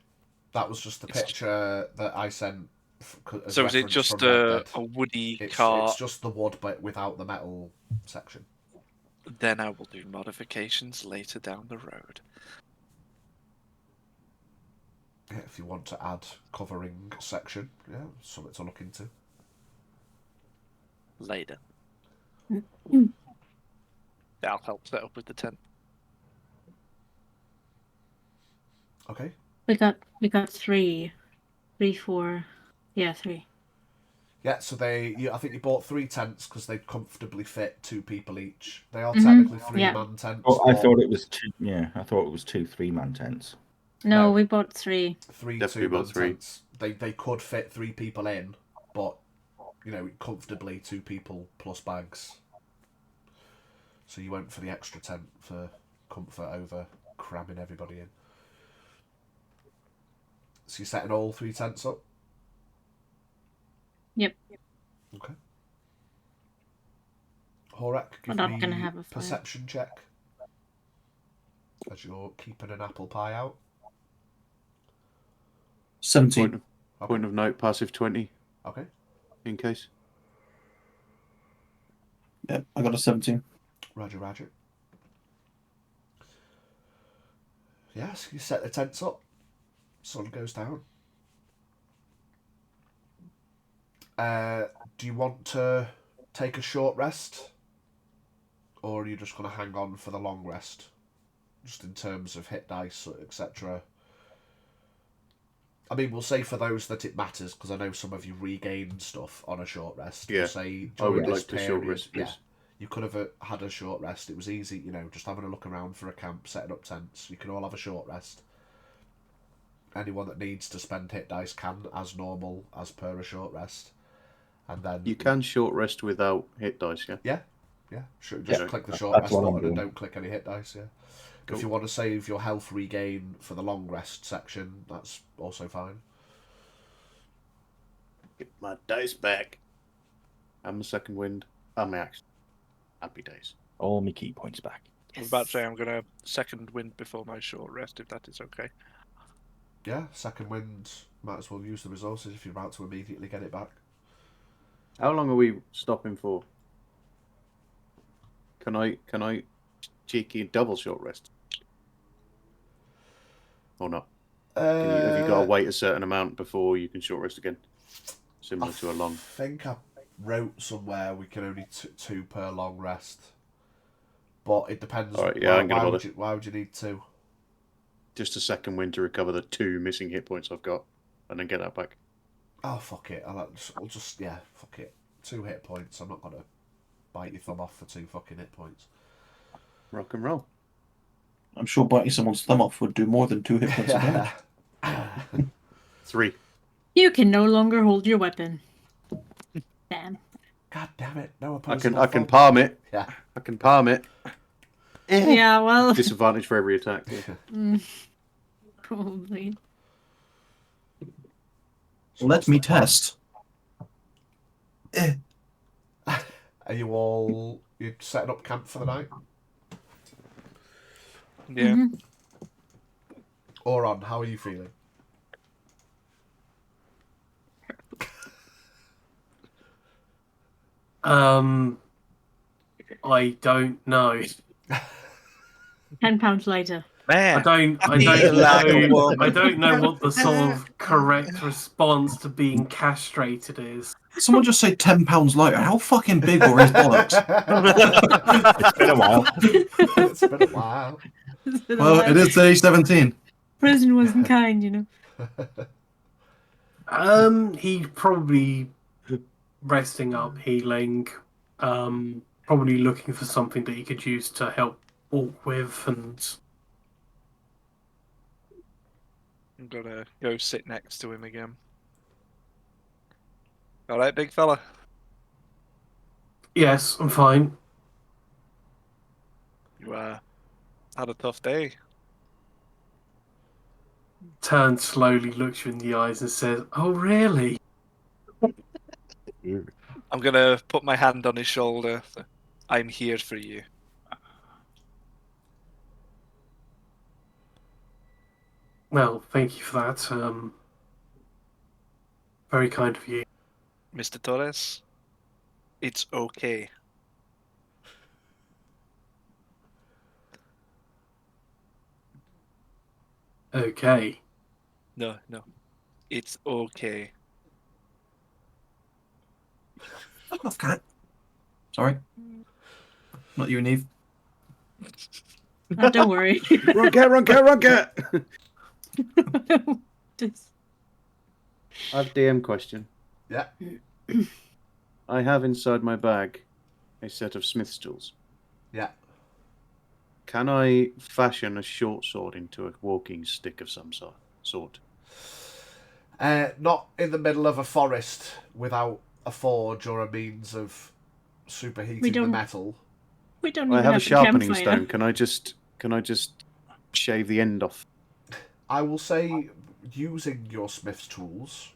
That was just the picture that I sent. As So is it reference just from Red a Dead. woody It's car? It's just the wood, but without the metal section. Then I will do modifications later down the road. Yeah, if you want to add covering section, yeah, something to look into. Later. That'll help set up with the tent. Okay. we got 3, 4, yeah, 3. Yeah, so I think you bought 3 tents because they comfortably fit 2 people each. They are Mhm, technically yeah. 3-man tents. Well, I but thought it was 2. Yeah, I thought it was 2 3-man tents. No, No. we bought 3. 3 Definitely 2-man bought 3. tents. They could fit 3 people in, but comfortably 2 people plus bags. So you went for the extra tent for comfort over cramming everybody in. So you're setting all 3 tents up? Yep. Okay. Horek, give But I'm me gonna have a fire. perception check. As you're keeping an apple pie out. 17. Point of note, passive 20, Okay. in case. Yep, I got a 17. Roger, roger. Yes, you set the tents up. Sun goes down. Do you want to take a short rest? Or are you just going to hang on for the long rest? Just in terms of hit dice, etc. I mean, we'll say for those that it matters, because I know some of you regain stuff on a short rest. Yeah, We'll say I would during this like to period, short rest, please. yeah, you could have had a short rest. It was easy, you know, just having a look around for a camp, setting up tents. You can all have a short rest. Anyone that needs to spend hit dice can, as normal, as per a short rest. And then You can short rest without hit dice, yeah? Yeah, sure. Just Yeah. click the short That's rest what I'm button and doing. don't click any hit dice, yeah. Cool. If you want to save your health regain for the long rest section, that's also fine. Get my dice back. And the second wind. And my action. Happy days. All my key points back. I was about to say I'm going to second wind before my short rest, if that is okay. Yeah, second wind, might as well use the resources if you're about to immediately get it back. How long are we stopping for? Can I cheeky double short rest? Or not? Have you got to wait a certain amount before you can short rest again? Similar to a long. I think I wrote somewhere we can only two per long rest. But it depends. All right, yeah, I'm gonna bother. Why would you need two? Just a second wind to recover the 2 missing hit points I've got, and then get that back. Oh, fuck it. I'll just, yeah, fuck it. 2 hit points. I'm not going to bite your thumb off for 2 fucking hit points. Rock and roll. I'm sure biting someone's thumb off would do more than 2 hit points a damage. 3. You can no longer hold your weapon. Damn. God damn it. No I opposing can palm it. Yeah. I can palm it. Yeah, well, Disadvantage for every attack. Yeah. probably. Let me test. Are you setting up camp for the night? Yeah. Oron, how are you feeling? I don't know. £10 later. Man, I don't know what the sort of correct response to being castrated is. Someone just say £10 lighter. How fucking big were his bollocks? It's been a while. It's been a while. It's been a Well, while. it is 2017. Prison wasn't kind, you know. He probably resting up, healing, probably looking for something that he could use to help walk with, and I'm going to go sit next to him again. All right, big fella. yes, I'm fine. You had a tough day. Turns slowly, looks you in the eyes, and says, "Oh, really?" I'm going to put my hand on his shoulder. I'm here for you. Well, thank you for that. Very kind of you. Mr. Torres, it's okay. Okay. No. It's okay. Fuck off, cat. Sorry. Not you and Eve. Oh, don't worry. Run, cat, run, cat, run, cat! Just- I have a DM question. Yeah. I have inside my bag a set of smith's tools. Yeah. Can I fashion a short sword into a walking stick of some sort? Not in the middle of a forest without a forge or a means of superheating the metal. We don't I even have a sharpening campfire. stone. Can I just shave the end off? I will say, using your smith's tools,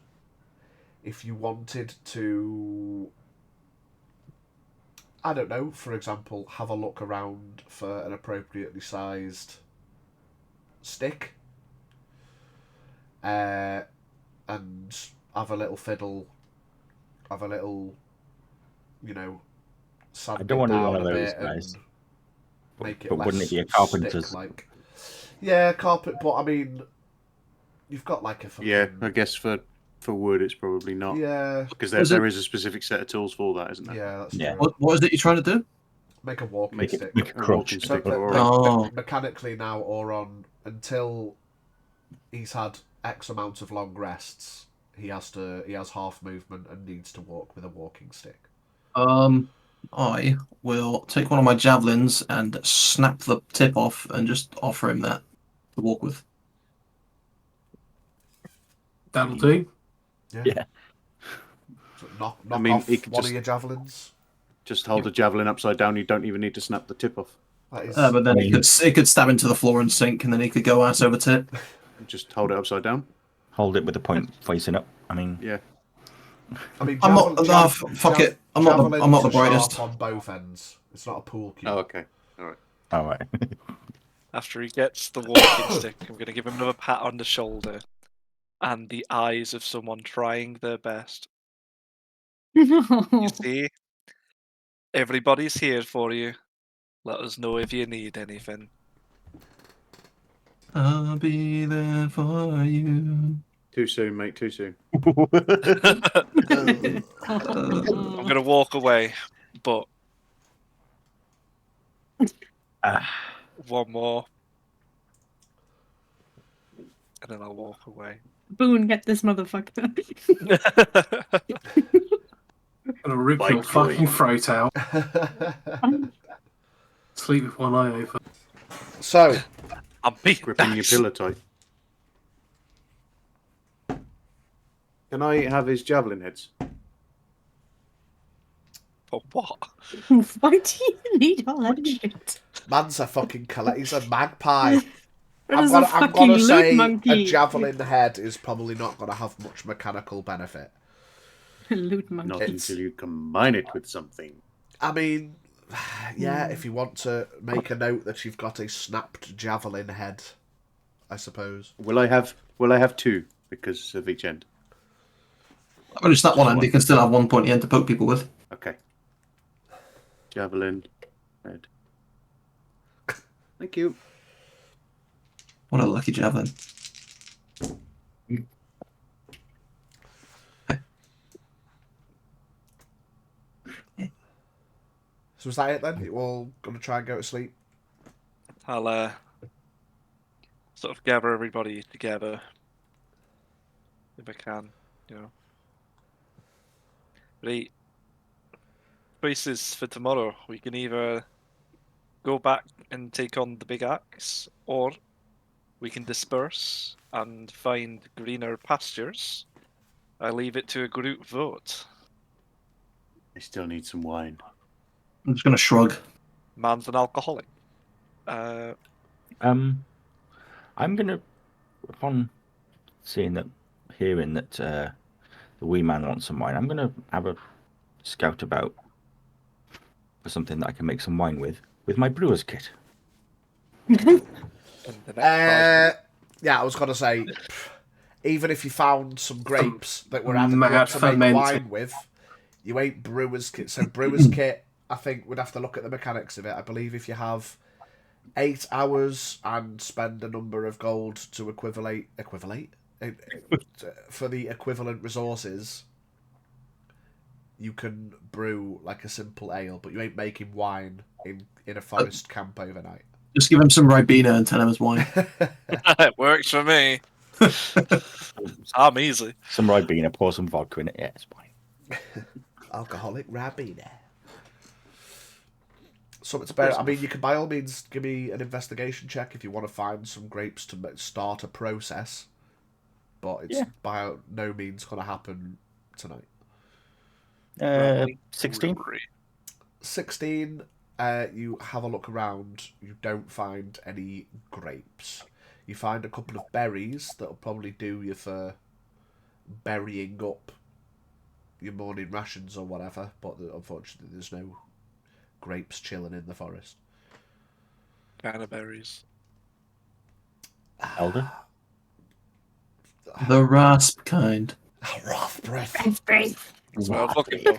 if you wanted to, I don't know, for example, have a look around for an appropriately sized stick, and have a little fiddle, have a little, sand I don't it want to be down one of a those bit guys. and make it But less wouldn't it be a carpenter's? stick-like. Yeah, carpet, but I mean, you've got like a fucking... Yeah, I guess for wood it's probably not. Yeah, Because Was there is a specific set of tools for that, isn't there? yeah, that's Yeah. true. What is it you're trying to do? Make a walking Make stick. it Make a a crutch. walking So stick. me- All me- right. Oh. mechanically now, or on until he's had X amount of long rests, he has half movement and needs to walk with a walking stick. I will take one of my javelins and snap the tip off and just offer him that to walk with. That'll do. Yeah. So knock mean, off he could one just- of your javelins. Just hold the javelin upside down. You don't even need to snap the tip off. That is, But then it could stab into the floor and sink, and then he could go ass over tip. Just hold it upside down. Hold it with the point facing up. I mean, Yeah. I mean, I'm not. Fuck it. I'm not the javelins are brightest. sharp on both ends. It's not a pool cue. Oh, okay. all right. After he gets the walking stick, I'm going to give him another pat on the shoulder and the eyes of someone trying their best. You see, everybody's here for you. Let us know if you need anything. I'll be there for you. Too soon, mate. Too soon. I'm going to walk away, but one more. And then I'll walk away. Boone, get this motherfucker. Gonna rip Bite your you. fucking throat out. Sleep with one eye open. So, I'm beating Gripping your pillow tight. Can I have his javelin heads? For what? Why do you need all that shit? man's a fucking he's a magpie. That I'm is gonna, a I'm fucking gonna loot say monkey. a javelin head is probably not gonna have much mechanical benefit. Loot monkey. Not until you combine it with something. I mean, yeah, if you want to make a note that you've got a snapped javelin head, I suppose. Will I have two because of each end? I'm going to snap one end. You can still have one pointy end to poke people with. Okay. Javelin head. Thank you. What a lucky javelin. So is that it then? You all gonna try and go to sleep? I'll sort of gather everybody together if I can, you know. Right. Choices for tomorrow. We can either go back and take on the big axe, or we can disperse and find greener pastures. I leave it to a group vote. I still need some wine. I'm just going to shrug. Man's an alcoholic. I'm gonna, upon hearing that the wee man wants some wine, I'm gonna have a scout about for something that I can make some wine with my brewer's kit. And the next Yeah, I was gonna say, even if you found some grapes that were adequate mad to make fermented. wine with, you ain't brewer's kit. So brewer's kit, I think we'd have to look at the mechanics of it. I believe if you have 8 hours and spend a number of gold to equivalent for the equivalent resources, you can brew like a simple ale, but you ain't making wine in a forest camp overnight. Just give him some Ribena and tell him it's wine. it works for me. I'm easy. Some Ribena, pour some vodka in it. Yeah, it's fine. Alcoholic Ribena. Something to bear. I mean, you can by all means give me an investigation check if you want to find some grapes to start a process, but it's by no means going to happen tonight. 16. 16. You have a look around. You don't find any grapes. You find a couple of berries that'll probably do you for burying up your morning rations or whatever, but unfortunately there's no grapes chilling in the forest. Canterberries. Elder? The rasp kind. Raspberry. That's what I'm looking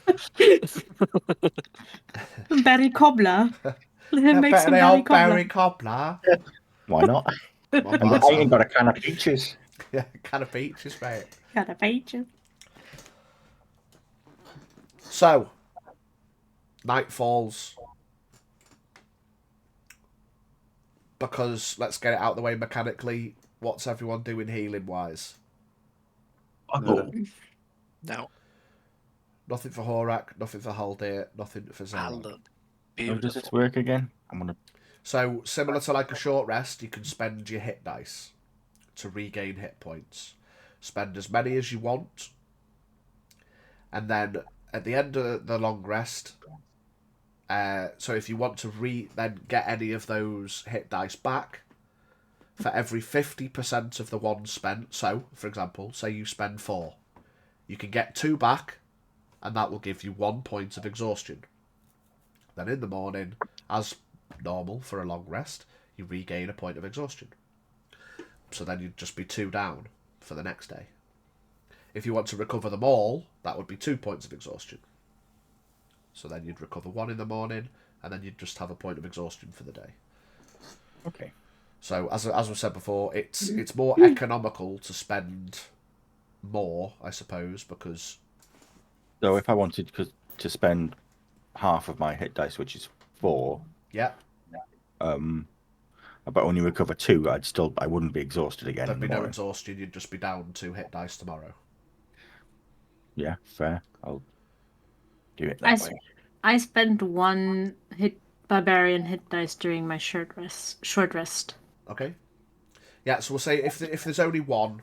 for. Berry cobbler. Let him make Better some the berry old cobbler. berry cobbler. Why not? Come on, And I Barca. ain't got a can of peaches. Yeah, can of peaches, mate. Got a page. So, night falls. Because, let's get it out of the way mechanically, what's everyone doing healing-wise? Oh, No. Nothing for Horak, nothing for Haldir, nothing for Ah, Zeron. look. How does this Beautiful. work again? I'm gonna. So, similar to like a short rest, you can spend your hit dice to regain hit points. Spend as many as you want. And then, at the end of the long rest, so if you want to then get any of those hit dice back, for every 50% of the ones spent, so, for example, say you spend 4, you can get 2 back, and that will give you 1 point of exhaustion. Then in the morning, as normal for a long rest, you regain a point of exhaustion. So then you'd just be 2 down for the next day. If you want to recover them all, that would be 2 points of exhaustion. So then you'd recover 1 in the morning, and then you'd just have a point of exhaustion for the day. Okay. So as we said before, it's more economical to spend more, I suppose, because So if I wanted to spend half of my hit dice, which is 4, yeah, but only recover 2, I wouldn't be exhausted again. there'd in be the no morning. exhaustion. You'd just be down 2 hit dice tomorrow. Yeah, fair. I'll do it that way. I spent 1 barbarian hit dice during my short rest. Okay. Yeah, so we'll say if there's only 1,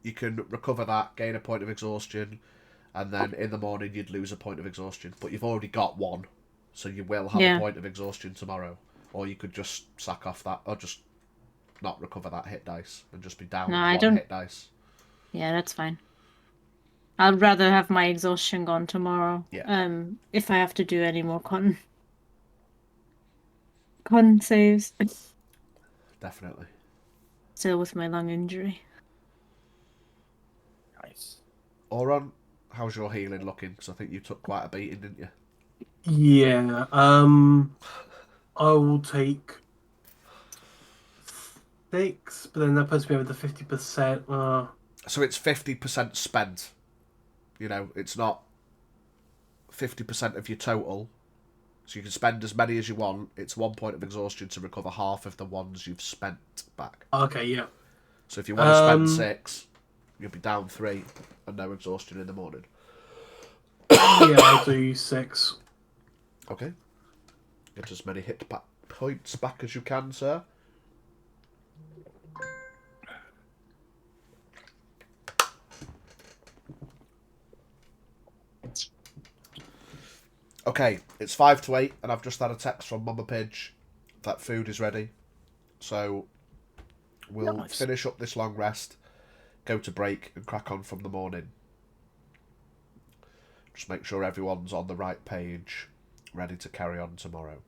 you can recover that, gain a point of exhaustion, and then in the morning you'd lose a point of exhaustion. But you've already got 1, so you will have a point of exhaustion tomorrow. Or you could just sack off that, or just not recover that hit dice and just be down 1 hit dice. Yeah, that's fine. I'd rather have my exhaustion gone tomorrow. Yeah. If I have to do any more con saves. Definitely. Still with my lung injury. Nice. Oron, how's your healing looking? Because I think you took quite a beating, didn't you? Yeah. I will take 6, but then that puts me over the 50%. So it's 50% spent. You know, it's not 50% of your total. So you can spend as many as you want. It's 1 point of exhaustion to recover half of the ones you've spent back. Okay, yeah. So if you want to spend 6, you'll be down 3 and no exhaustion in the morning. Yeah, I'll do 6. Okay. Get as many hit points back as you can, sir. Okay, it's 5 to 8, and I've just had a text from Mama Pidge that food is ready. So we'll finish up this long rest, go to break, and crack on from the morning. Just make sure everyone's on the right page, ready to carry on tomorrow.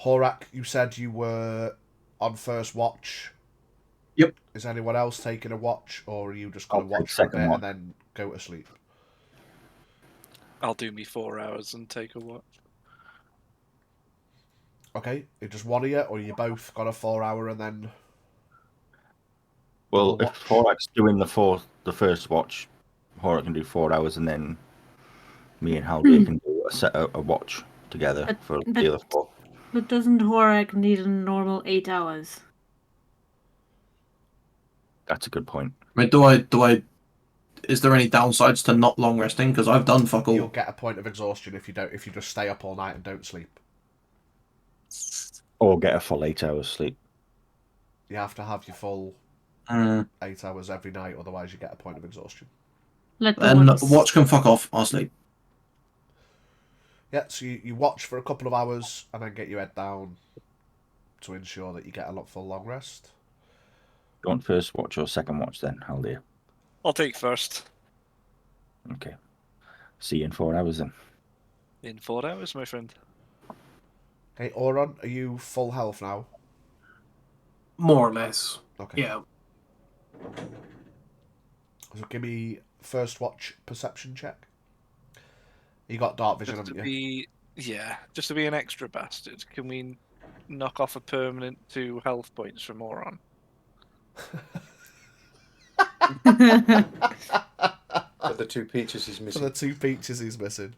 Horak, you said you were on first watch. Yep. Is anyone else taking a watch, or are you just going to I'll watch take for a second bit watch. and then go to sleep? I'll do me 4 hours and take a watch. Okay, is just one of you, or you both got a 4 hour and then... Well, double if Horak's doing the first watch, Horak can do 4 hours, and then me and Haldir can do a watch together for the other 4. But doesn't Horak need a normal 8 hours? That's a good point. I mean, is there any downsides to not long resting? Because I've done fuck all. You'll get a point of exhaustion if you just stay up all night and don't sleep. Or get a full 8 hours sleep. You have to have your full 8 hours every night, otherwise you get a point of exhaustion. Then watch can fuck off. I'll sleep. Yeah, so you watch for a couple of hours and then get your head down to ensure that you get a full long rest. You want first watch or second watch then, Haldir? I'll take first. Okay. See you in 4 hours then. In 4 hours, my friend. Okay, Oron, are you full health now? More or less. Okay. Yeah. So give me first watch perception check. You got dark vision, Just to haven't you? just to be an extra bastard, can we knock off a permanent 2 health points from Moron? For the 2 peaches he's For missing. the 2 peaches he's missing.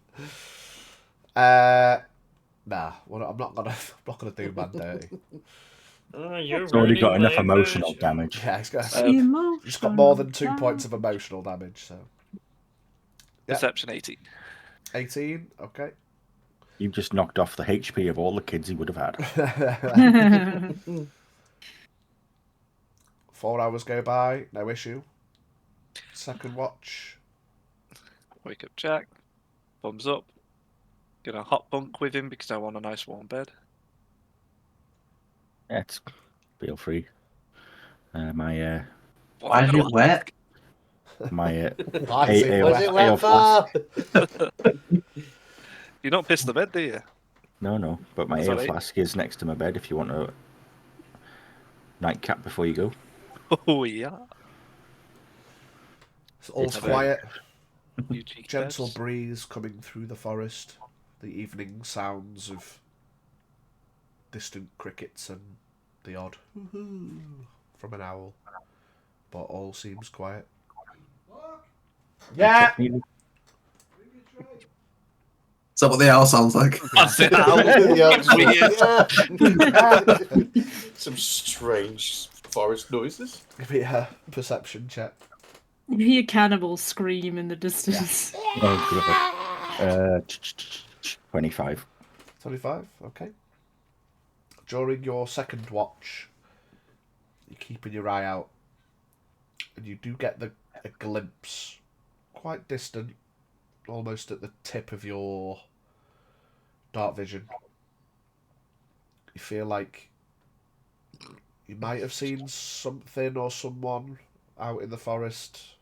Nah, well, I'm not gonna do man dirty. It's already got enough emotional damage. Yeah, he's got Emotional more than 2 points of emotional damage. So Yeah. Perception 18. 18. Okay. You just knocked off the HP of all the kids he would have had. 4 hours go by, no issue. Second watch. Wake up Jack. Thumbs up. Gonna hot bunk with him because I want a nice warm bed. It's feel free. My Why is it wet? my Why is it ale, wet? ale flask. You don't piss the bed, do you? No, but my That's ale all right. flask is next to my bed. If you want a nightcap before you go. Oh yeah. All's It's quiet. You cheeky Gentle devs. breeze coming through the forest. The evening sounds of distant crickets and the odd hoo-hoo from an owl. But all seems quiet. Yeah! Nearly- Is that what the owl sounds like? That's it. Some strange forest noises. Give me a perception check. You hear cannibals scream in the distance. Oh, God. 25. 25, okay. During your second watch, you're keeping your eye out, and you do get a glimpse, quite distant, almost at the tip of your dark vision. You feel like you might have seen something or someone out in the forest.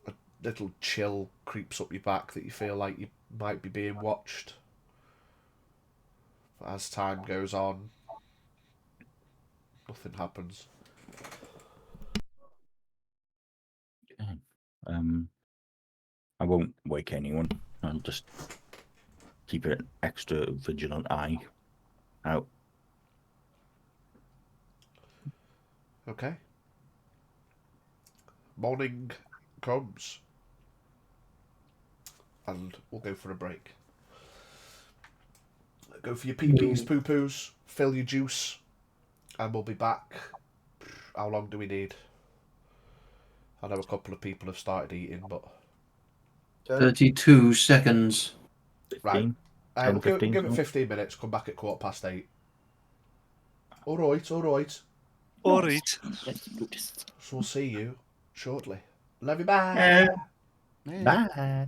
A little chill creeps up your back that you feel like you might be being watched. But as time goes on, nothing happens. I won't wake anyone. I'll just keep an extra vigilant eye out. Okay. Morning comes. And we'll go for a break. Go for your pee-pees, poo-poos, fill your juice, and we'll be back. How long do we need? I know a couple of people have started eating, but... 32 seconds. 15? Right. 10, We'll 15, give it so. 15 minutes, come back at 8:15. Alright. Alright. So we'll see you shortly. Love you, bye. Bye.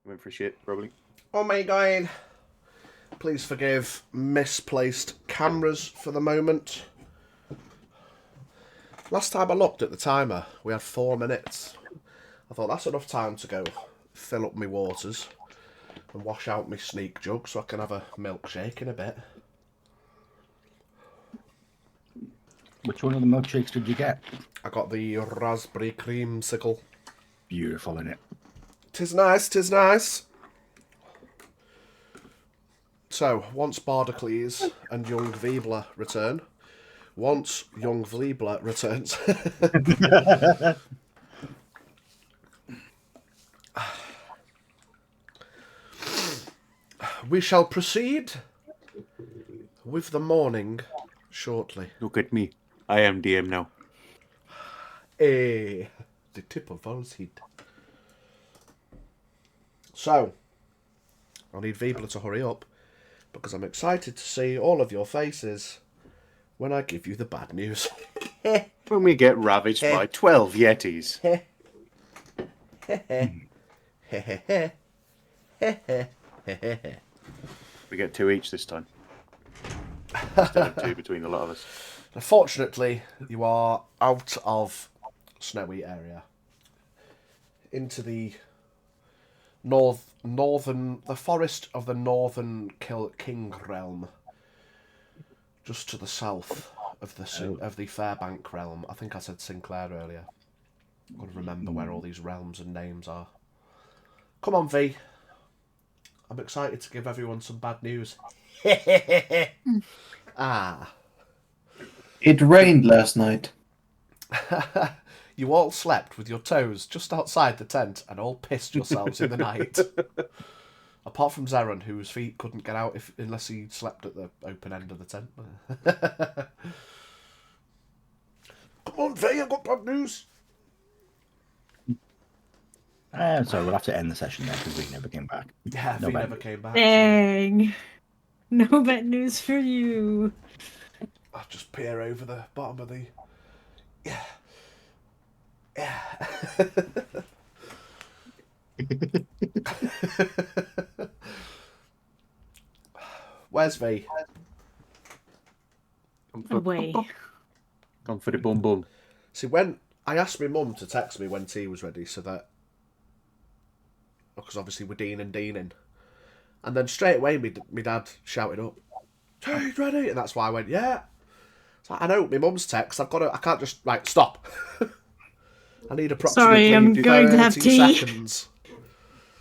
Went for a shit, probably. Oh my god. Please forgive misplaced cameras for the moment. Last time I looked at the timer, we had 4 minutes. I thought that's enough time to go fill up my waters and wash out my sneak jug so I can have a milkshake in a bit. Which one of the milkshakes did you get? I got the raspberry creamsicle. Beautiful, innit? 'Tis nice, 'tis nice. So, once Bardacles and young Veebler return, once young Veebler returns, we shall proceed with the morning shortly. Look at me. I am DM now. The tip of Vol's heat. So, I need Veebler to hurry up because I'm excited to see all of your faces when I give you the bad news. When we get ravaged by 12 Yetis. We get 2 each this time. Instead of 2 between a lot of us. Fortunately, you are out of snowy area. Into the the forest of the northern King realm. Just to the south of the Fairbank realm. I think I said Sinclair earlier. I've got to remember where all these realms and names are. Come on, V. I'm excited to give everyone some bad news. Ah. It rained last night. You all slept with your toes just outside the tent and all pissed yourselves in the night. Apart from Zaron, whose feet couldn't get out unless he slept at the open end of the tent. Come on, Faye, I've got bad news. So we'll have to end the session there because we never came back. Yeah, No V bad never news. came back. Dang. No bad news for you. I'll just peer over the bottom of the... Yeah. Where's V? Away. Gone for the bum bum. See, when I asked my mum to text me when tea was ready, so that... Because obviously we're Deaning. And then straight away, my dad shouted up, "Tea's ready!" And that's why I went, yeah. It's like, I know, my mum's text, I can't just, right, stop. I need approximately Sorry, I'm going to have 30 tea. seconds.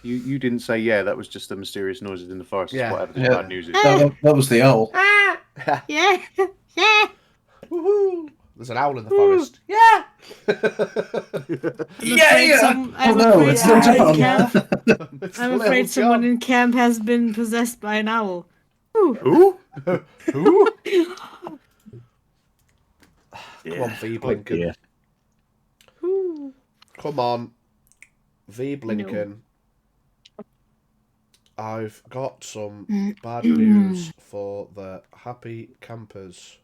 You didn't say yeah, that was just the mysterious noises in the forest. Yeah. Whatever the Yeah. bad news is. That was the owl. Yeah. Yeah. Woohoo! There's an owl in the forest. Yeah! I'm afraid someone in camp has been possessed by an owl. Ooh. Who? Who? Yeah. Come on, V Blinken. Yeah. Ooh. Come on, V Blinken. I've got some bad news for the happy campers.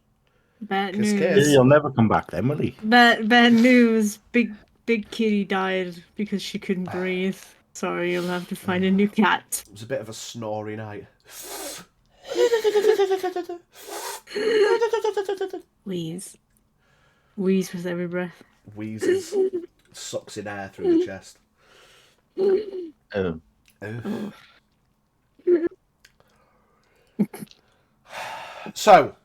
Bad Kiss, news. kiss. He'll never come back then, will he? Bad news. Big kitty died because she couldn't breathe. Sorry, you'll have to find a new cat. It was a bit of a snory night. Wheeze. Wheeze with every breath. Wheezes. Sucks in air through the chest. Oh. So,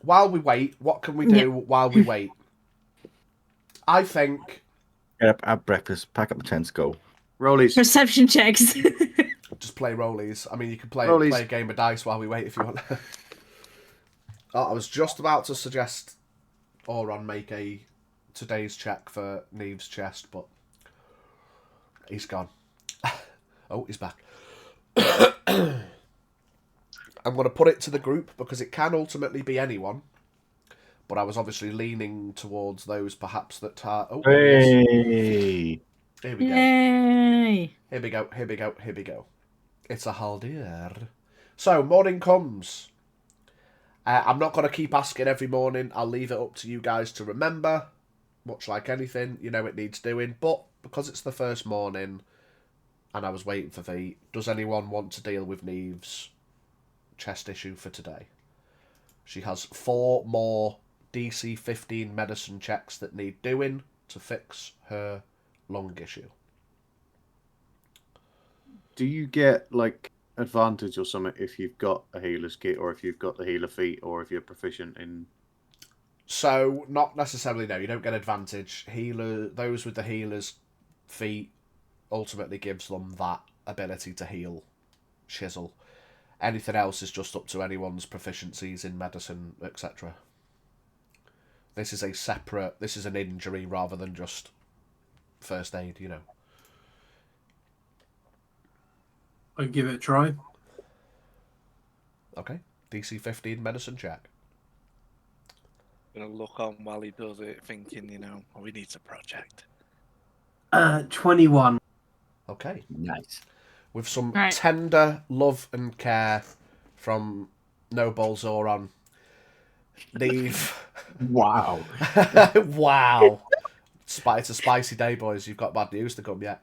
while we wait, what can we do while we wait? I think... Get up, have breakfast, pack up the tents, go. Rollies. Perception checks. Just play rollies. I mean, you can play Rollies. a game of dice while we wait if you want. I was just about to suggest Oron make a today's check for Neve's chest, but he's gone. Oh, he's back. I'm going to put it to the group because it can ultimately be anyone. But I was obviously leaning towards those perhaps that are... Oh, Hey! here we go. Yay! Here we go, here we go, here we go. It's a haldir. So, morning comes. I'm not going to keep asking every morning. I'll leave it up to you guys to remember. Much like anything, you know it needs doing. But because it's the first morning, and I was waiting for V. Does anyone want to deal with Neve's chest issue for today? She has 4 more DC 15 medicine checks that need doing to fix her lung issue. Do you get like advantage or something if you've got a healer's kit, or if you've got the healer feat, or if you're proficient in? So not necessarily. No, you don't get advantage. Those with the healer's feat ultimately gives them that ability to heal chisel. Anything else is just up to anyone's proficiencies in medicine, etc. This is an injury rather than just first aid, you know. I'll give it a try. Okay. DC 15 medicine check. Gonna look on while he does it, thinking, you know, we need a project. 21. Okay. Nice. With some Right. tender love and care from Noble Zoran. Neve. Wow. Wow. It's a spicy day, boys. You've got bad news to come yet.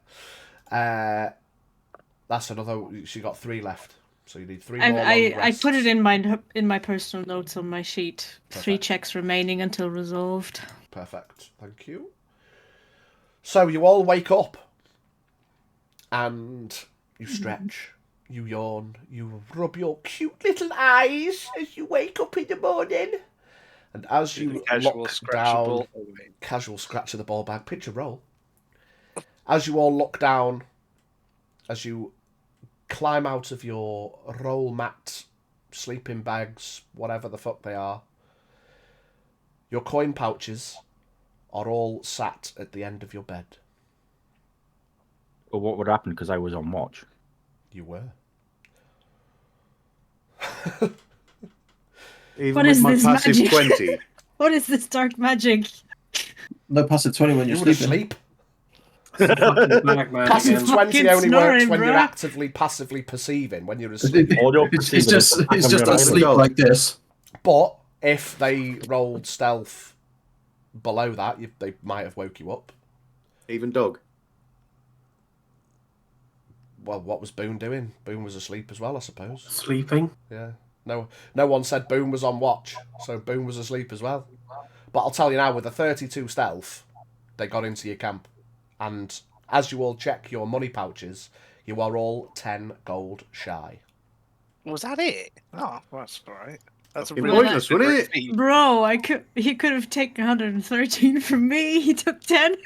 That's another. She got 3 left, so you need 3 more. I put it in my personal notes on my sheet. Perfect. 3 checks remaining until resolved. Perfect. Thank you. So you all wake up, and you stretch, you yawn, you rub your cute little eyes as you wake up in the morning, and as you look down, casual scratch of the ball bag, picture roll. As you all look down, as you climb out of your roll mat, sleeping bags, whatever the fuck they are, your coin pouches are all sat at the end of your bed. Well, what would happen because I was on watch? You were. Even What with is my this passive magic? 20. What is this dark magic? No passive 20 when You you're were sleeping. asleep. Bagman Passive again. 20 Fucking only works snoring, when you're bruh. actively passively perceiving, when you're asleep. Audio It's perceiving just is back it's on just your asleep island. like this. But if they rolled stealth below that, they might have woke you up. Even dog. Well, what was Boone doing? Boone was asleep as well, I suppose. Sleeping. Yeah. No one said Boone was on watch, so Boone was asleep as well. But I'll tell you now, with a 32 stealth, they got into your camp. And as you all check your money pouches, you are all 10 gold shy. Was that it? Oh, that's all right. That's a Fucking really pointless, wouldn't generous it? feat. Bro, he could have taken 113 from me. He took 10.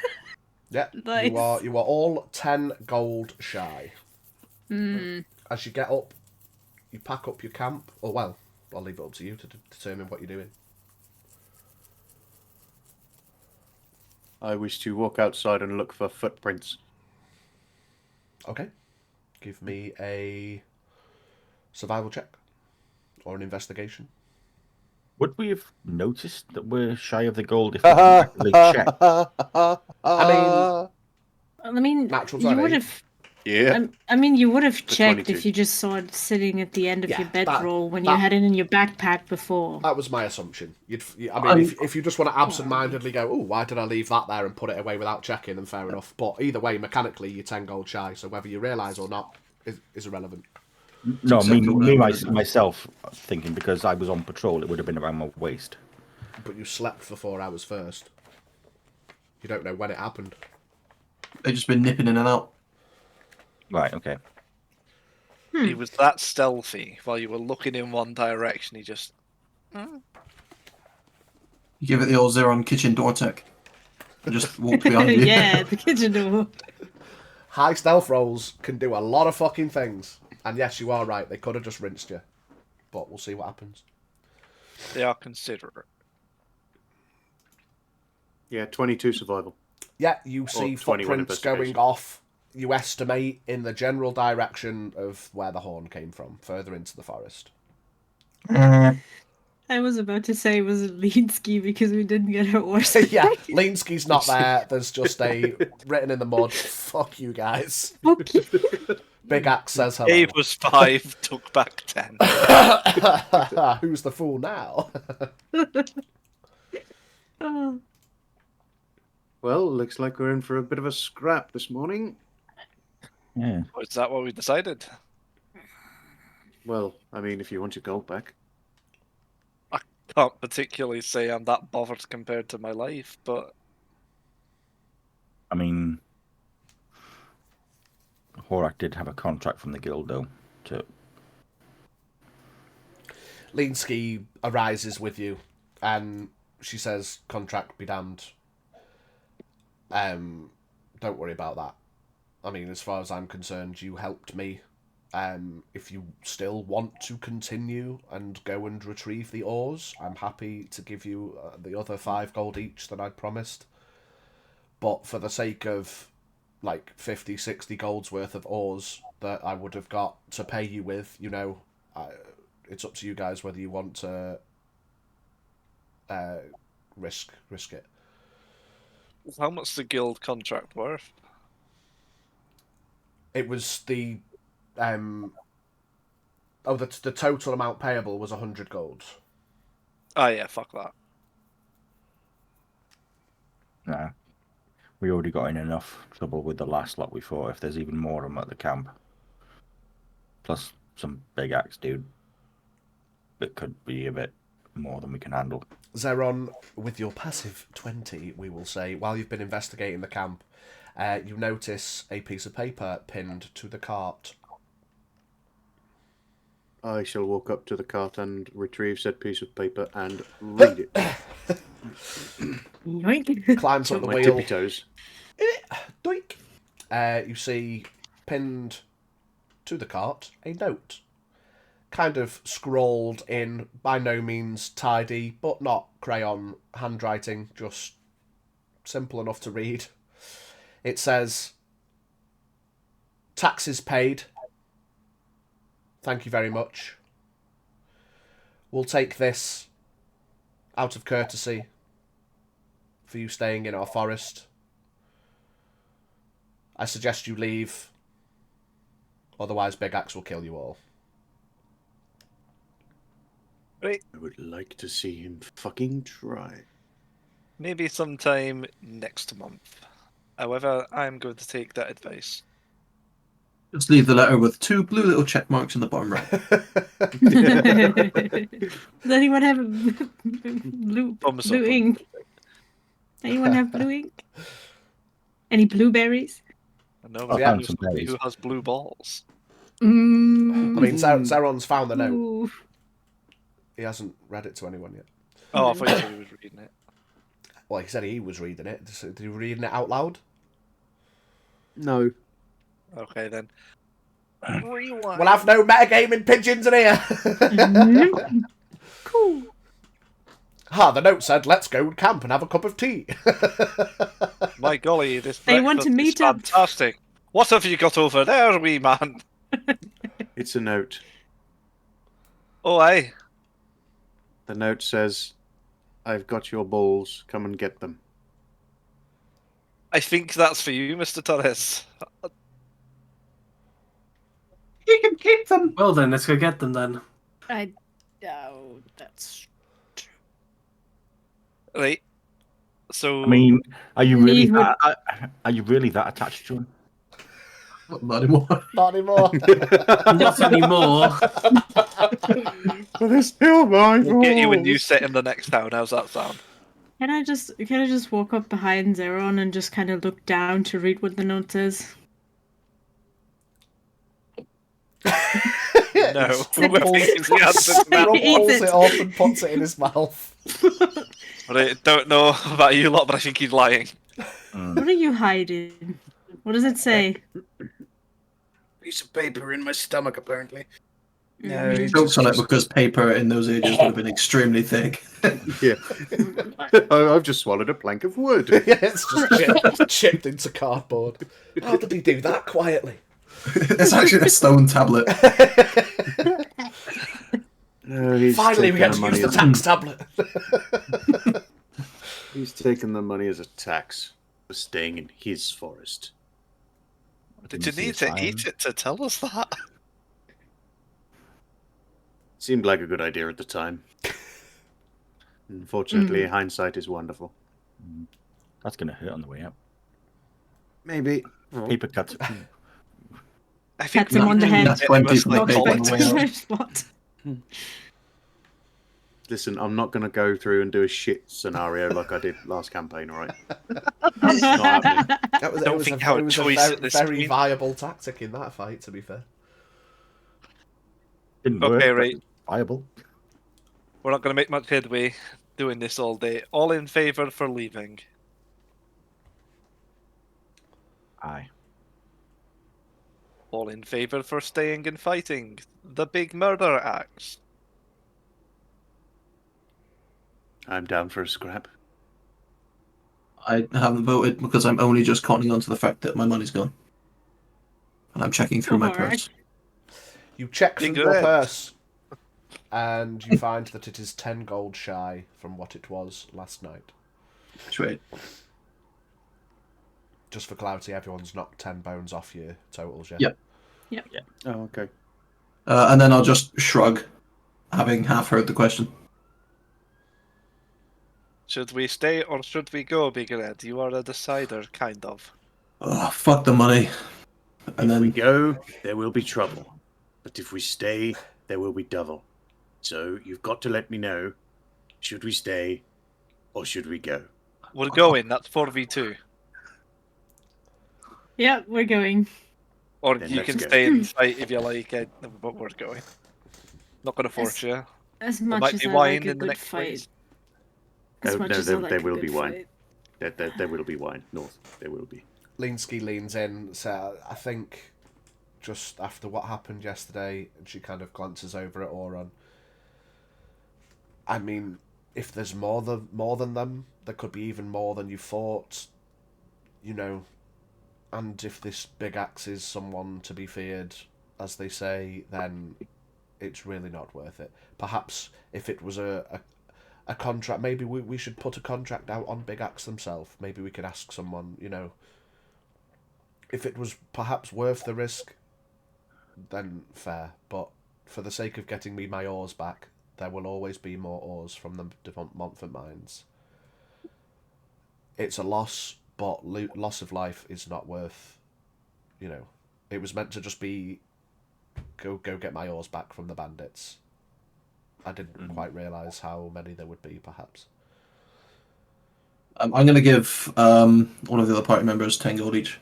Yeah, Nice. you are all 10 gold shy. Hmm. As you get up, you pack up your camp. Or, well, I'll leave it up to you to determine what you're doing. I wish to walk outside and look for footprints. Okay. Give me a survival check. Or an investigation. Would we have noticed that we're shy of the gold if we actually checked? I mean, Natural you 20. would have. Yeah. I mean, you would have checked 22. if you just saw it sitting at the end of Yeah, your bedroll when you that- had it in your backpack before. That was my assumption. If you just want to absent-mindedly go, oh, why did I leave that there and put it away without checking, then fair enough. But either way, mechanically, you're 10 gold shy, so whether you realise or not is irrelevant. No, acceptable. myself thinking because I was on patrol, it would have been around my waist. But you slept for 4 hours first. You don't know when it happened. They've just been nipping in and out. Right, okay. He was that stealthy. While you were looking in one direction, he just... You give it the old Zeron kitchen door tech. And just walked behind you. Yeah, the kitchen door. High stealth rolls can do a lot of fucking things. And yes, you are right. They could have just rinsed you. But we'll see what happens. They are considerate. Yeah, 22 survival. Yeah, you see 21 footprints going investigation. off. You estimate in the general direction of where the horn came from, further into the forest. I was about to say it was Linsky because we didn't get her horse. Yeah, Linsky's not there. There's just a written in the mud, fuck you guys. Fuck you. Big Axe says hello. Dave was 5, took back 10. Who's the fool now? Oh. Well, looks like we're in for a bit of a scrap this morning. Yeah. Or is that what we decided? Well, I mean, if you want your gold back. Can't particularly say I'm that bothered compared to my life, but I mean, Horak did have a contract from the guild, though. To Linsky arises with you, and she says, "Contract be damned. Don't worry about that. I mean, as far as I'm concerned, you helped me. If you still want to continue and go and retrieve the ores, I'm happy to give you the other 5 gold each that I'd promised. But for the sake of like 50, 60 gold's worth of ores that I would have got to pay you with, you know, it's up to you guys whether you want to risk it." how much the guild contract worth? It was the the total amount payable was 100 gold. Oh yeah, fuck that. nah, we already got in enough trouble with the last lot we fought. If there's even more of them at the camp, plus some big axe dude, it could be a bit more than we can handle. Zeron, with your passive 20, we will say, while you've been investigating the camp, you notice a piece of paper pinned to the cart. I shall walk up to the cart and retrieve said piece of paper and read it. Yoink. Climbs up the My wheel. tippy toes. Doink. You see pinned to the cart a note. Kind of scrawled in, by no means tidy, but not crayon handwriting, just simple enough to read. It says, "Taxes paid. Thank you very much. We'll take this out of courtesy for you staying in our forest. I suggest you leave, otherwise Big Axe will kill you all." Right. I would like to see him fucking try. Maybe sometime next month. However, I'm going to take that advice. Just leave the letter with 2 blue little check marks in the bottom right. Does anyone have blue ink? Anyone have blue ink? Any blueberries? No, I but found some somebody berries. who has blue balls. I mean, Zeron's found the note. Ooh. He hasn't read it to anyone yet. Oh, I thought you said he was reading it. Well, he said he was reading it. Did he reading it out loud? No. Okay, then. Rewind. We'll have no metagaming pigeons in here. Cool. The note said, "Let's go camp and have a cup of tea." My golly, this They want to breakfast is meet up. fantastic. What have you got over there, wee man? It's a note. Oh, aye. The note says, "I've got your balls. Come and get them." I think that's for you, Mr. Torres. You can keep them. Well then, let's go get them then. I doubt that's true. Right. So, I mean, are you really He would- are you really that attached to him? Not anymore. Not anymore. Not anymore. But they're still mine. we'll get you a new set in the next town. How's that sound? Can I just walk up behind Zeron and just kind of look down to read what the note says? No. Whoever thinks the answer to that Rob Eats pulls it. it off and puts it in his mouth. But I don't know about you lot, but I think he's lying. What are you hiding? What does it say? Piece of paper in my stomach, apparently. Yeah, he jokes on it because paper in those ages would have been extremely thick. Yeah. I've just swallowed a plank of wood. Yeah, it's just chipped into cardboard. How did he do that quietly? It's actually a stone tablet. No, he's Finally, we taken get to money use the as- tax tablet. He's taken the money as a tax for staying in his forest. Did you need to eat it to tell us that? Seemed like a good idea at the time. Unfortunately, hindsight is wonderful. That's gonna hurt on the way up. Maybe. Paper cuts. I think Pat him on the head. That's 20 must, for like, the call bacon. it Knocked back to away. their spot. Listen, I'm not going to go through and do a shit scenario like I did last campaign, all right? It's not happening. Don't think how a choice at this very point. viable tactic in that fight, to be fair. Didn't Okay, work, but right. it's viable. We're not going to make much headway doing this all day. All in favour for leaving? Aye. All in favour for staying and fighting the big murder axe? I'm down for a scrap. I haven't voted because I'm only just cottoning on to the fact that my money's gone. And I'm checking through my Alright. purse. You check Be through your good. purse, and you find that it is 10 gold shy from what it was last night. Sweet. Just for clarity, everyone's knocked 10 bones off your totals, yeah? Yep. Oh, okay. And then I'll just shrug, having half heard the question. Should we stay or should we go, Big Red? You are a decider, kind of. Oh, fuck the money. And If we then go, there will be trouble. But if we stay, there will be double. So you've got to let me know, should we stay or should we go? We're going, that's 4v2. Yeah, we're going. Or Then you let's can go. stay and fight if you like, but we're going. Not going to force you. As There much might as be I wine like a in the good next fight. place. As Oh, much no, as I there- like there a will good be wine. fight. There will be wine. North, there will be. Linsky leans in, so I think just after what happened yesterday, and she kind of glances over at Oron. I mean, if there's more than them, there could be even more than you thought, you know. And if this big axe is someone to be feared, as they say, then it's really not worth it. Perhaps if it was a contract, maybe we should put a contract out on Big Axe themselves. Maybe we could ask someone, you know, if it was perhaps worth the risk, then fair. But for the sake of getting me my ores back, there will always be more ores from the Montfort mines. It's a loss, but loss of life is not worth, you know. It was meant to just be go get my ores back from the bandits. I didn't quite realise how many there would be, perhaps. I'm going to give one of the other party members 10 gold each.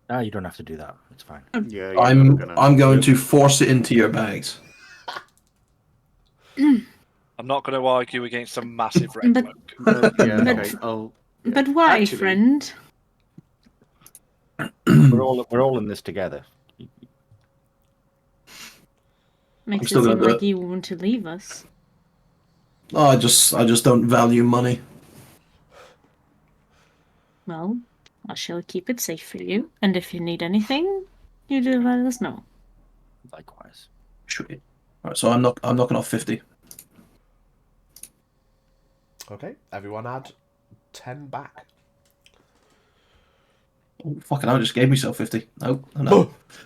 Ah, you don't have to do that. It's fine. Yeah, I'm going to force it into your bags. I'm not going to argue against a massive red But- cloak. yeah, But- okay. I'll, But why, Actually- friend? We're all in this together. Makes it still seem gonna do like it. you want to leave us. Oh, I just don't value money. Well, I shall keep it safe for you, and if you need anything, you do let us know. Likewise. Sweet. All right, so I'm knocking off 50. Okay, everyone add 10 back. Oh, fucking! I just gave myself 50. No.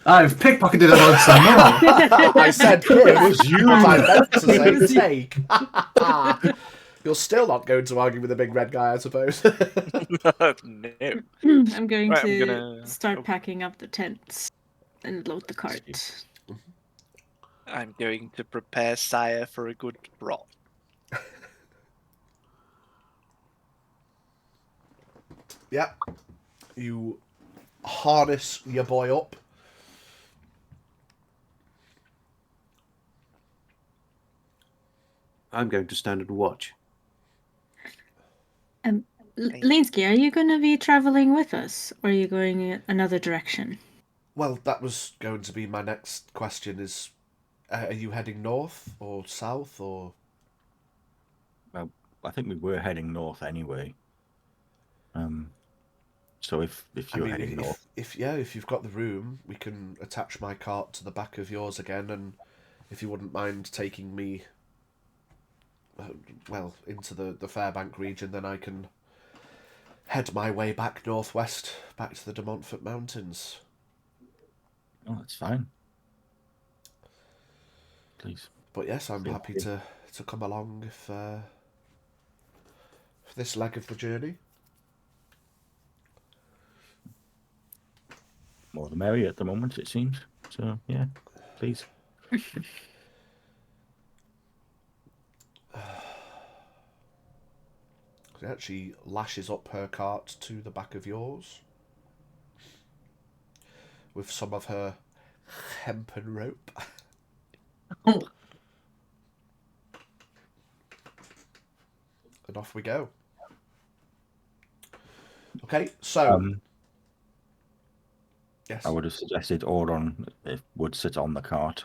I've pickpocketed it once. No. I said it was you. I meant to say take. You're still not going to argue with the big red guy, I suppose. No. I'm going Right, to I'm gonna- start packing up the tents and load the cart. I'm going to prepare Sire for a good broth. Yep. You harness your boy up. I'm going to stand and watch. Linsky, are you going to be traveling with us, or are you going another direction? Well, that was going to be my next question is, are you heading north or south or... Well, I think we were heading north anyway. So if you're heading north, if you've got the room, we can attach my cart to the back of yours again, and if you wouldn't mind taking me, well, into the Fairbank region, then I can head my way back northwest, back to the De Montfort Mountains. oh, that's fine. Please. But yes, I'm Yeah. happy to come along for this leg of the journey. More the merrier at the moment, it seems. So, yeah, please. It actually lashes up her cart to the back of yours with some of her hempen rope. And off we go. Okay, so... yes. I would have suggested Auron would sit on the cart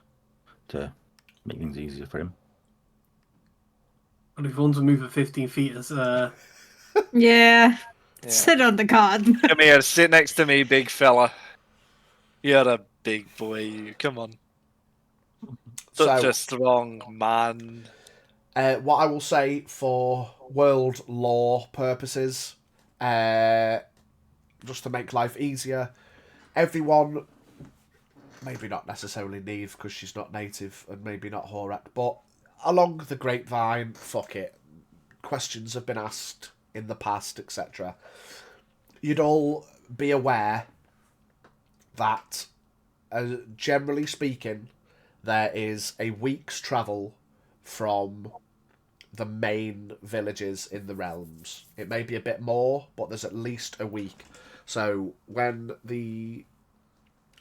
to make things easier for him. And if you want to move at 15 feet, as Yeah. Sit on the cart. Come here, sit next to me, big fella. You're a big boy, you. Come on. Such a strong man. What I will say for world law purposes, just to make life easier, everyone, maybe not necessarily Neve because she's not native, and maybe not Horak, but along the grapevine, fuck it. Questions have been asked in the past, etc. You'd all be aware that, generally speaking, there is a week's travel from the main villages in the realms. It may be a bit more, but there's at least a week. So when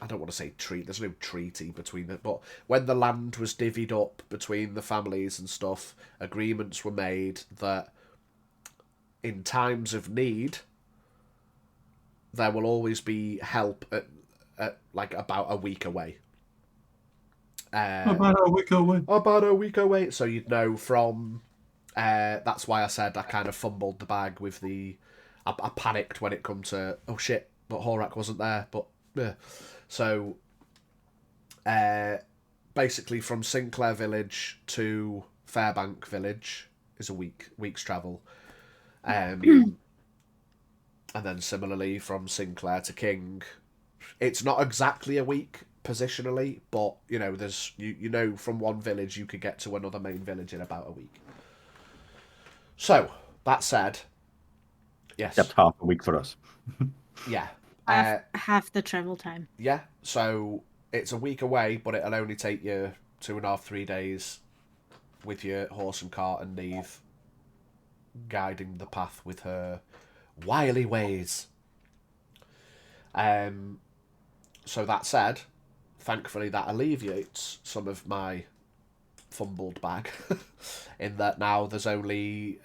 I don't want to say there's no treaty between it, but when the land was divvied up between the families and stuff, agreements were made that in times of need, there will always be help at like about a week away. About a week away. About a week away. So you'd know from... that's why I said I kind of fumbled the bag with the... I panicked when it come to, oh shit, but Horak wasn't there. But yeah. So basically from Sinclair Village to Fairbank Village is a week's travel. And then similarly from Sinclair to King, it's not exactly a week positionally, but you know, there's you know from one village you could get to another main village in about a week. So that said, yes, Except half a week for us. yeah, half the travel time. yeah. So it's a week away, but it'll only take you 2.5-3 days with your horse and cart and Neve guiding the path with her wily ways. So that said, thankfully that alleviates some of my fumbled bag in that now there's only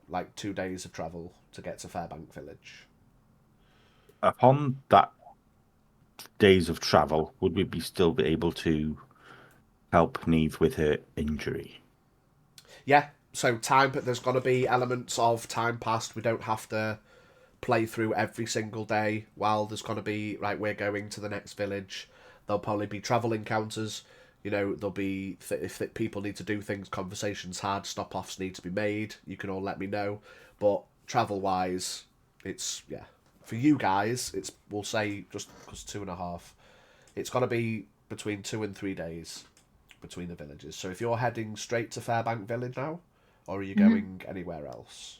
like 2 days of travel to get to Fairbank Village. Upon that days of travel, would we still be able to help Neve with her injury? Yeah, so there's going to be elements of time passed. We don't have to play through every single day. While there's going to be, right, we're going to the next village. There'll probably be travel encounters. You know, there'll be, if people need to do things, conversations had, stop-offs need to be made. You can all let me know. But travel-wise, it's, yeah. For you guys, it's, we'll say, just because 2.5, it's going to be between 2 and 3 days between the villages. So if you're heading straight to Fairbank Village now, or are you going anywhere else?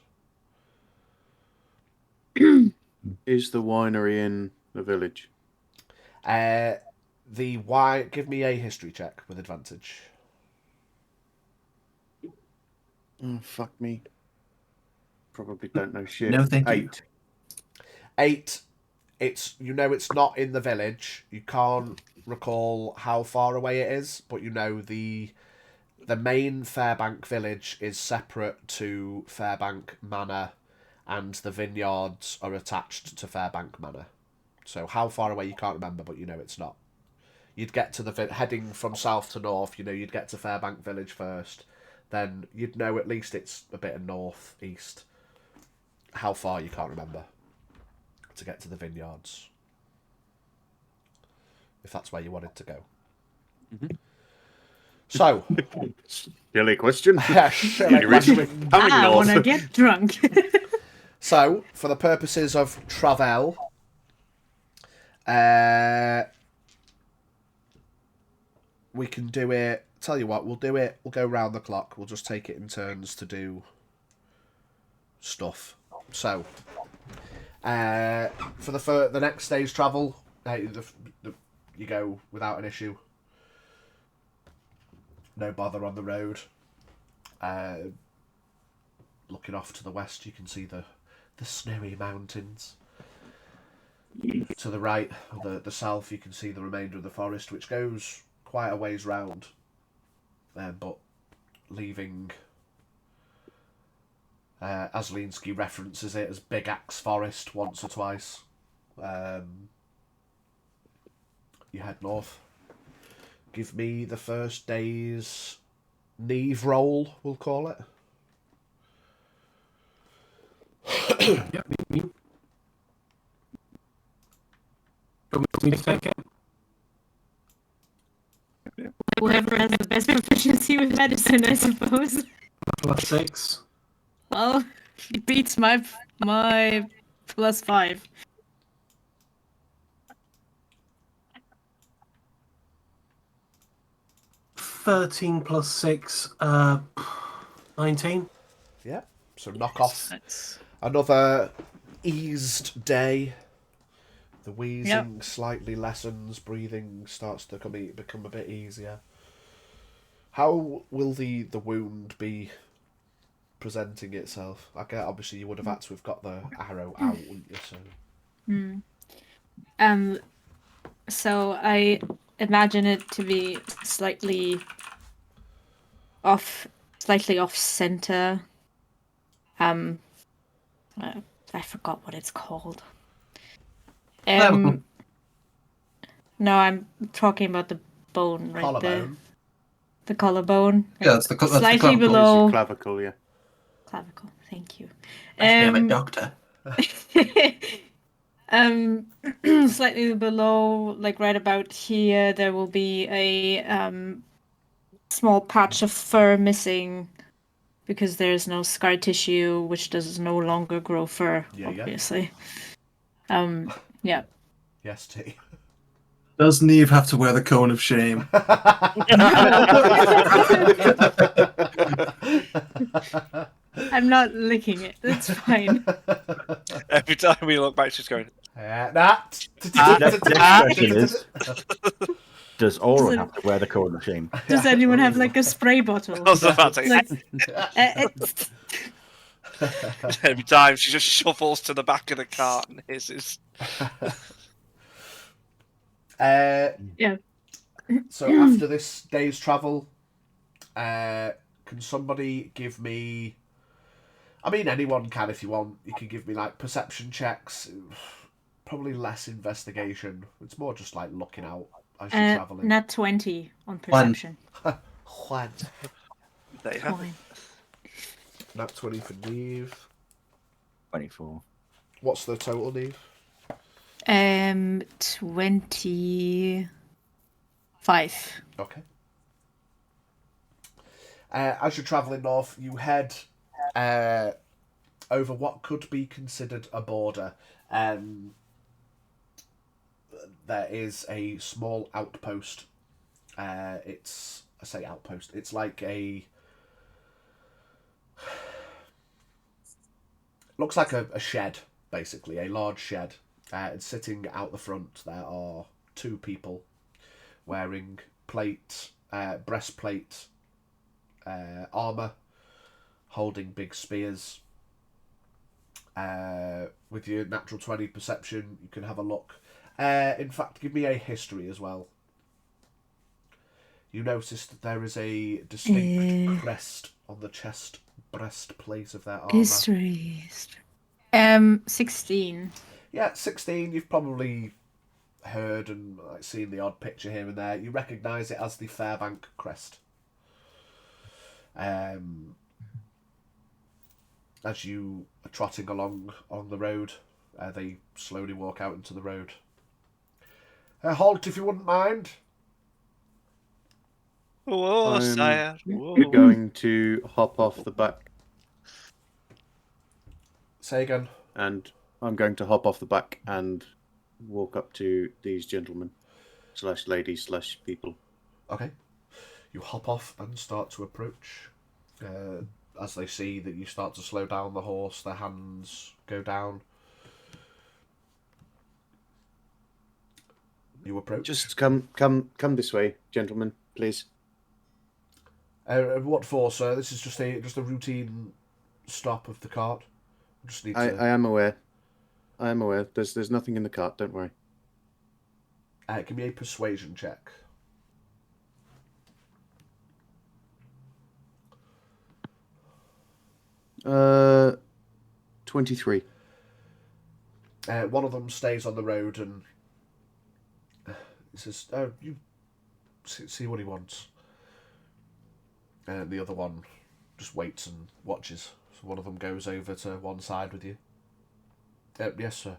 Is the winery in the village? Give me a history check with advantage. Oh, fuck me. Probably don't know shit. No, thank you. 8. 8. It's not in the village. You can't recall how far away it is, but you know the main Fairbank village is separate to Fairbank Manor, and the vineyards are attached to Fairbank Manor. So how far away you can't remember, but you know it's not. You'd get to heading from south to north, you know, you'd get to Fairbank Village first. Then you'd know at least it's a bit of north-east. How far you can't remember to get to the vineyards. If that's where you wanted to go. Mm-hmm. So. Silly question. Yeah, silly question. I want to get drunk. So, for the purposes of travel, we can do it. Tell you what, we'll do it. We'll go round the clock. We'll just take it in turns to do stuff. So, for the next day's travel, You go without an issue. No bother on the road. Looking off to the west, you can see the snowy mountains. To the right, the south, you can see the remainder of the forest, which goes quite a ways round, but leaving, Aslinsky references it as Big Axe Forest once or twice. You head north. Give me the first day's Neve roll, we'll call it. Yep. Me to take it. Whoever has the best proficiency with medicine, I suppose. +6. Well, he beats my +5. 13 plus 6, 19. Yeah, so knock off That's... another eased day. The wheezing slightly lessens, breathing starts to become a bit easier. How will the wound be presenting itself? I guess obviously you would have had to have got the arrow out, wouldn't you? So. So I imagine it to be slightly off center. I forgot what it's called. No, I'm talking about the bone right Collarbone. there. The collarbone. Yeah, that's the slightly clavicle. below. Clavicle, yeah. Clavicle. Thank you. I'm a doctor. Slightly below, like right about here, there will be a small patch of fur missing because there's no scar tissue, which does no longer grow fur, obviously. Yeah. Yes, T. Does Neve have to wear the cone of shame? I'm not licking it. It's fine. Every time we look back, she's going. Next question is, does Oren have to wear the cone of shame? Does anyone have like a spray bottle? I was about to say. Every time she just shuffles to the back of the cart and hisses. Yeah. So after this day's travel, can somebody give me... I mean, anyone can if you want. You can give me, like, perception checks. Probably less investigation. It's more just, like, looking out as you're travelling. Nat 20 on perception. Juan. There you have it. Nat 20 for Neve. 24. What's the total, Neve? 25. Okay. As you're travelling north, you head over what could be considered a border. There is a small outpost. I say outpost. It's like looks like a shed, basically, a large shed. It's sitting out the front. There are two people wearing breastplate, armour, holding big spears. With your natural 20 perception, you can have a look. In fact, give me a history as well. You notice that there is a distinct crest on the chest breastplate of their armour. History. 16. Yeah, 16. You've probably heard and seen the odd picture here and there. You recognise it as the Fairbank crest. As you are trotting along on the road, they slowly walk out into the road. Halt, if you wouldn't mind. Whoa, I'm sire. Whoa. going to hop off the back. Say again. And I'm going to hop off the back and walk up to these gentlemen / ladies / people. Okay. You hop off and start to approach. As they see that you start to slow down the horse, their hands go down. You approach. Just come this way, gentlemen, please. What for, sir? This is just a routine stop of the cart. Just need to. I am aware. I am aware. There's nothing in the cart. Don't worry. Give me a persuasion check. Uh, 23. One of them stays on the road and he says, "Oh, you see what he wants." And the other one just waits and watches. So one of them goes over to one side with you. Yes, sir.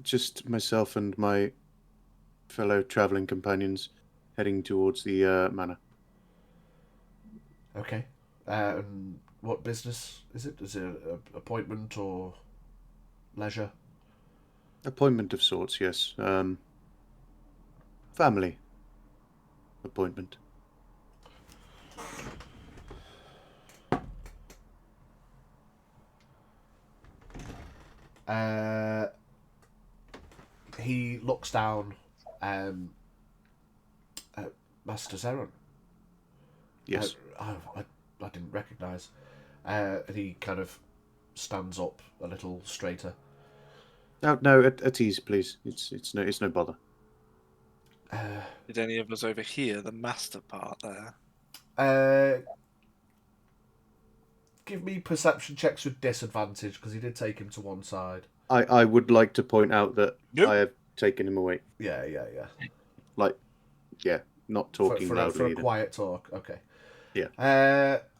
Just myself and my fellow travelling companions heading towards the manor. Okay. And what business is it? Is it an appointment or leisure? Appointment of sorts, yes. Family appointment. He looks down at Master Zeron. Yes. I didn't recognise. And he kind of stands up a little straighter. No, at ease, please. It's no bother. Did any of us overhear the master part there? Give me perception checks with disadvantage, because he did take him to one side. I would like to point out that Nope. I have taken him away. Yeah. Like, yeah, not talking loudly for a either. quiet talk. Okay. Yeah.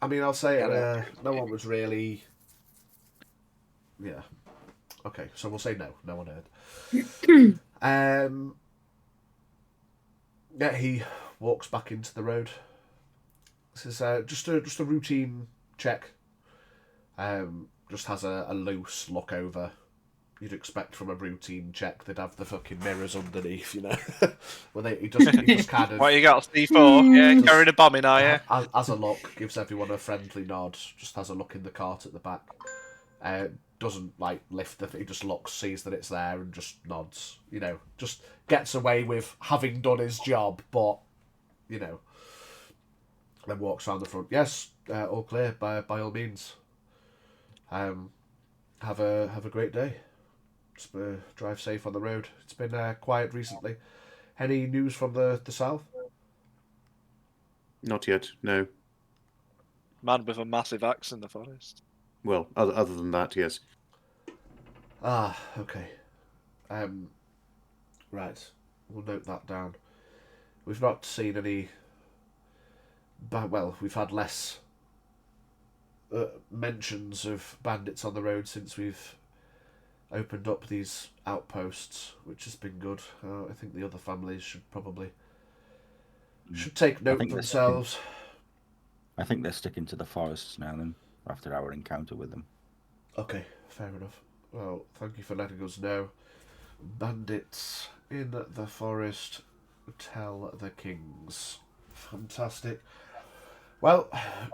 I mean, I'll say no one was really. Yeah. Okay, so we'll say no. No one heard. Yeah, he walks back into the road. This is just a routine check. Just has a loose look over. You'd expect from a routine check they'd have the fucking mirrors underneath, you know. He just kind of. What you got, C4? Yeah, carrying a bomb in, are you? As a look, gives everyone a friendly nod. Just has a look in the cart at the back. Doesn't lift the. He just looks, sees that it's there, and just nods. You know, just gets away with having done his job, but then walks around the front. Yes, all clear by all means. Have a great day. Just, drive safe on the road. It's been quiet recently. Any news from the south? Not yet, no. Man with a massive axe in the forest. Well, other than that, yes. Ah, okay. Right. We'll note that down. We've not seen any. Well, we've had less mentions of bandits on the road since we've opened up these outposts, which has been good. I think the other families should take note of themselves. I think they're sticking to the forests now then, after our encounter with them. Okay, fair enough. Well, thank you for letting us know. Bandits in the forest, tell the kings. Fantastic. Well,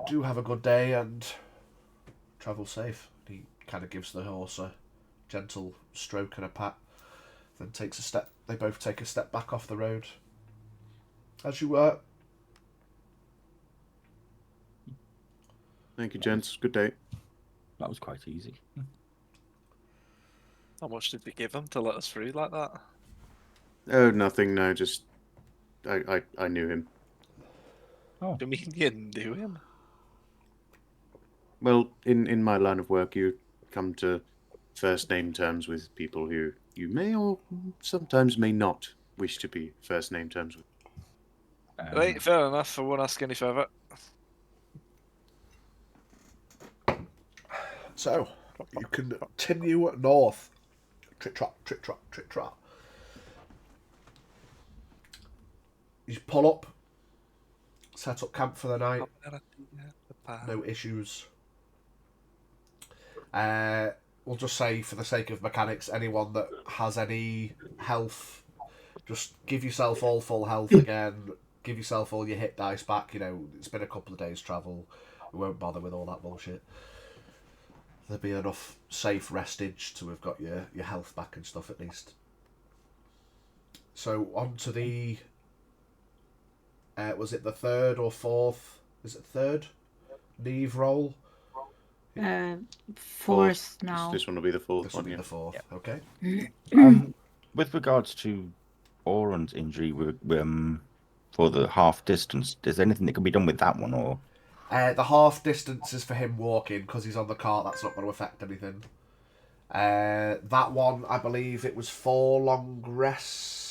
do have a good day and travel safe. He kind of gives the horse a gentle stroke and a pat, then takes a step. They both take a step back off the road. As you were. Thank you, gents. Good day. That was quite easy. How much did they give him to let us through like that? Oh, nothing. No, just I knew him. Oh. Do you mean you knew him? Well, in my line of work, you come to first name terms with people who you may or sometimes may not wish to be first name terms with. Right, fair enough. I won't ask any further. So, you can continue north. Trit-trot, trit-trot, trit-trot. You pull up, set up camp for the night. No issues. We'll just say, for the sake of mechanics, anyone that has any health, just give yourself all full health again. Give yourself all your hit dice back. You know, it's been a couple of days' travel. We won't bother with all that bullshit. There'll be enough safe restage to have got your health back and stuff at least. So on to the... was it the third or fourth? Is it third? Neve roll? Fourth now. This one will be the fourth This will one, be yeah. the fourth. Yeah. Okay. With regards to Oren's injury for the half distance, is there anything that can be done with that one, or? The half distance is for him walking because he's on the cart. That's not going to affect anything. That one, I believe it was 4 long rests.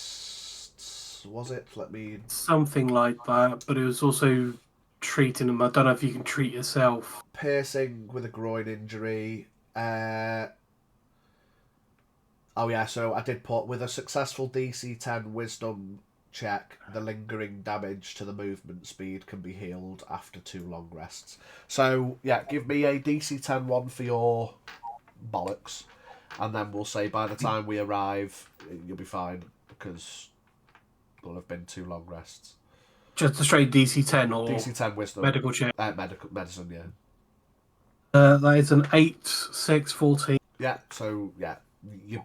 Was it? Let me. Something like that, but it was also treating him. I don't know if you can treat yourself. Piercing with a groin injury. Oh yeah, so I did put with a successful DC 10 Wisdom check, the lingering damage to the movement speed can be healed after 2 long rests. So yeah, give me a DC 10 one for your bollocks, and then we'll say by the time we arrive, you'll be fine because there'll have been 2 long rests. Just a straight DC 10 or DC 10 Wisdom. medical check. Medicine, yeah. That is an 8, 6, 14. Yeah, so yeah, you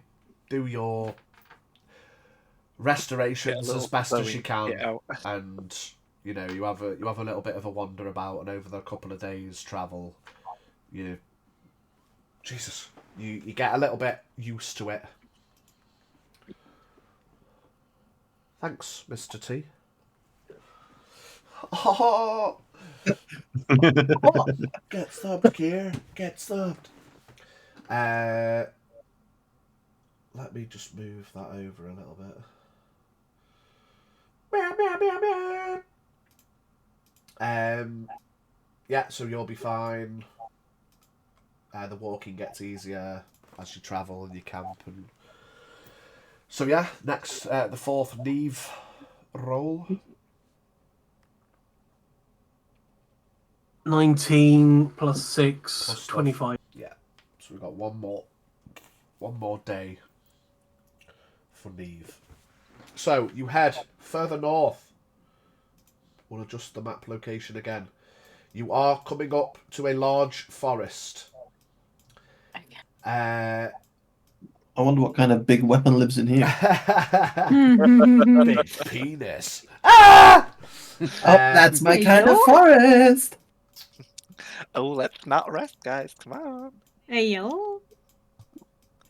do your restorations as best as you can, and you know you have a little bit of a wander about, and over the couple of days travel, you get a little bit used to it. Thanks, Mr. T. Oh, get stubbed, Kier. Get stubbed. Let me just move that over a little bit. Yeah, so you'll be fine. The walking gets easier as you travel and you camp, and so yeah. Next, the fourth Neve roll. 19 plus 6, Plus 25. Yeah, so we've got one more day for Neve. So you head further north. We'll adjust the map location again. You are coming up to a large forest. I wonder what kind of big weapon lives in here. Big penis. Ah! That's my kind of forest. Oh, let's not rest, guys. Come on. Hey yo.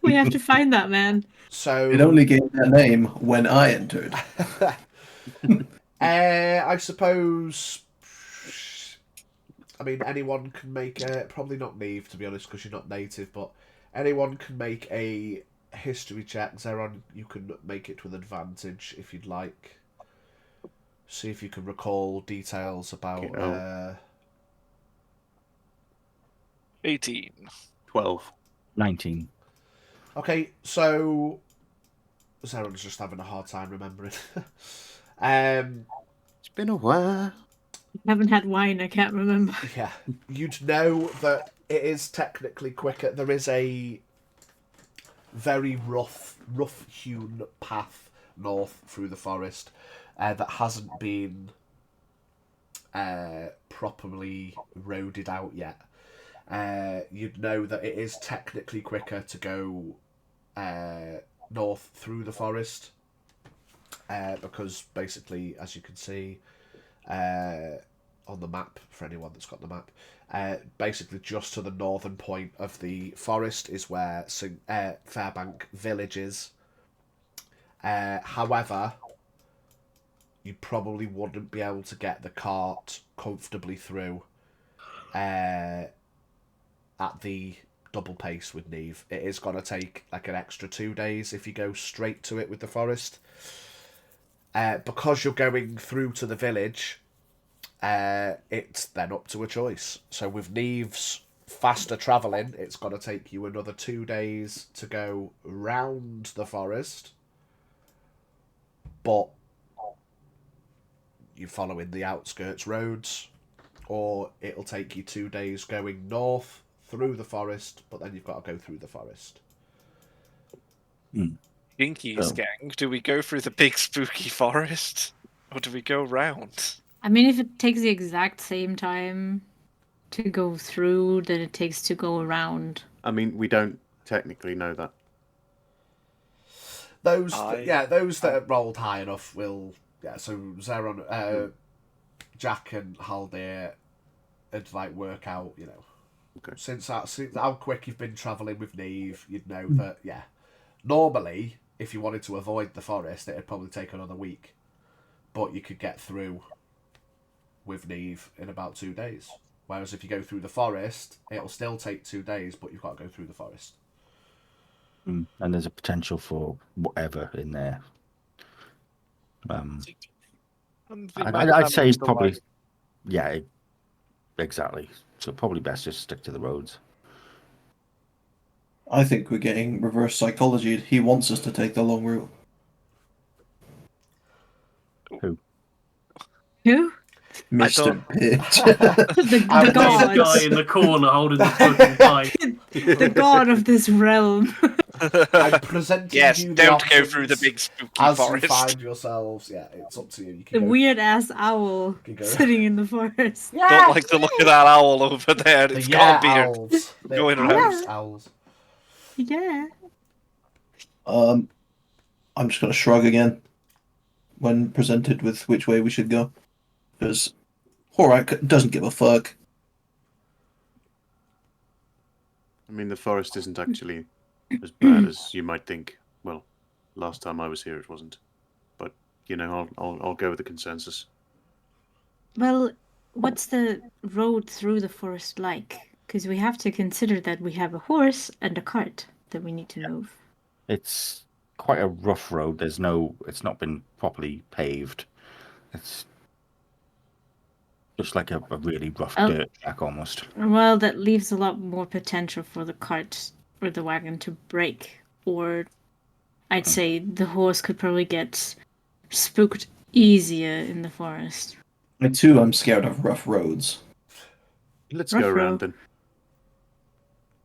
We have to find that man. So It only gave that name when I entered. I suppose. I mean, anyone can make probably not Neve, to be honest, because you're not native, but anyone can make a history check. Zeron, you can make it with advantage if you'd like. See if you can recall details about. 18. 12. 19. Okay, so Zeron's just having a hard time remembering. It's been a while. I haven't had wine, I can't remember. Yeah, you'd know that it is technically quicker. There is a very rough-hewn path north through the forest that hasn't been properly roaded out yet. You'd know that it is technically quicker to go north through the forest because basically, as you can see on the map, for anyone that's got the map, basically just to the northern point of the forest is where Fairbank village is. However, you probably wouldn't be able to get the cart comfortably through at the double pace with Neve. It is going to take like an extra 2 days if you go straight to it with the forest. Because you're going through to the village, it's then up to a choice. So with Neve's faster travelling, it's going to take you another 2 days to go round the forest. But you're following the outskirts roads, or it'll take you 2 days going north through the forest, but then you've got to go through the forest. Jinkies, gang, do we go through the big spooky forest? Or do we go round? I mean, if it takes the exact same time to go through than it takes to go around. I mean, we don't technically know that. Those I- that are rolled high enough will. Yeah, so Zeron, Jack and Haldir would like work out, you know. Okay. Since how quick you've been travelling with Neve, you'd know that, yeah. Normally, if you wanted to avoid the forest, it'd probably take another week. But you could get through with Neve in about 2 days. Whereas if you go through the forest, it'll still take 2 days, but you've got to go through the forest. And there's a potential for whatever in there. I'd say probably, yeah, exactly. So probably best just stick to the roads. I think we're getting reverse psychology. He wants us to take the long route. Who? Mr. Pitt. The The god. guy in the corner holding the fucking pipe. The god of this realm. I'm presenting Yes, you the don't go through the options big spooky as forest. you find yourselves. Yeah, it's up to you. You The can go. weird ass owl You go. sitting in the forest. Don't like the look of that owl over there. The It's got a beard. owls. The Going around. owls. Yeah. I'm just going to shrug again when presented with which way we should go. Because Horak doesn't give a fuck. I mean, the forest isn't actually as bad as you might think. Well, last time I was here, it wasn't. But you know, I'll go with the consensus. Well, what's the road through the forest like? Because we have to consider that we have a horse and a cart that we need to move. It's quite a rough road. It's not been properly paved. It's just like a really rough dirt track almost. Well, that leaves a lot more potential for the cart or the wagon to break. Or I'd say the horse could probably get spooked easier in the forest. I too am scared of rough roads. Let's Rough go road. around then.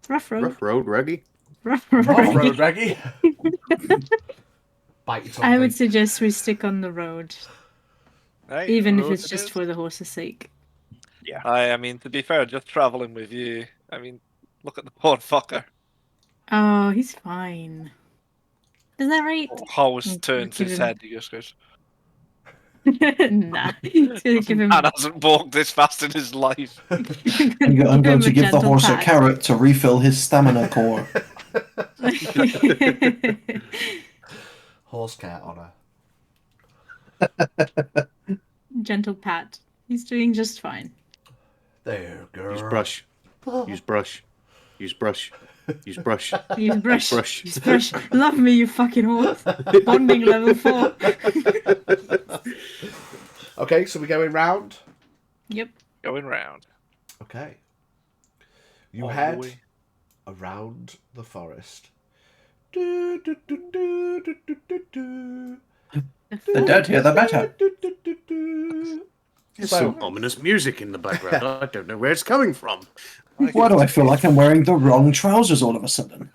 Rough road. Rough road, Reggie. Rough road. Off-road, Reggie. Bite your tongue, I would mate. suggest we stick on the road, Right, even if road it's it just is. for the horse's sake. I mean, to be fair, just traveling with you. I mean, look at the poor fucker. Oh, he's fine. Isn't that right? Horse Mm, turns give his him- head. He just goes. Nah, he's gonna give him. Man hasn't walked this fast in his life. I'm going to give the horse a carrot to refill his stamina core. Horse care on her. Gentle pat. He's doing just fine. There, girl. Use brush. Use brush. Use brush. Use brush. Use brush. Brush. Use brush. Love me, you fucking horse. Bonding level 4. Okay, so we're going round. Yep. Going round. Okay. You All the head way. around the forest. Do, do, do, do, do, do, do, do. The dirtier, the better. Do, do, do, do. There's So- some ominous music in the background. I don't know where it's coming from. Why do I feel like I'm wearing the wrong trousers all of a sudden?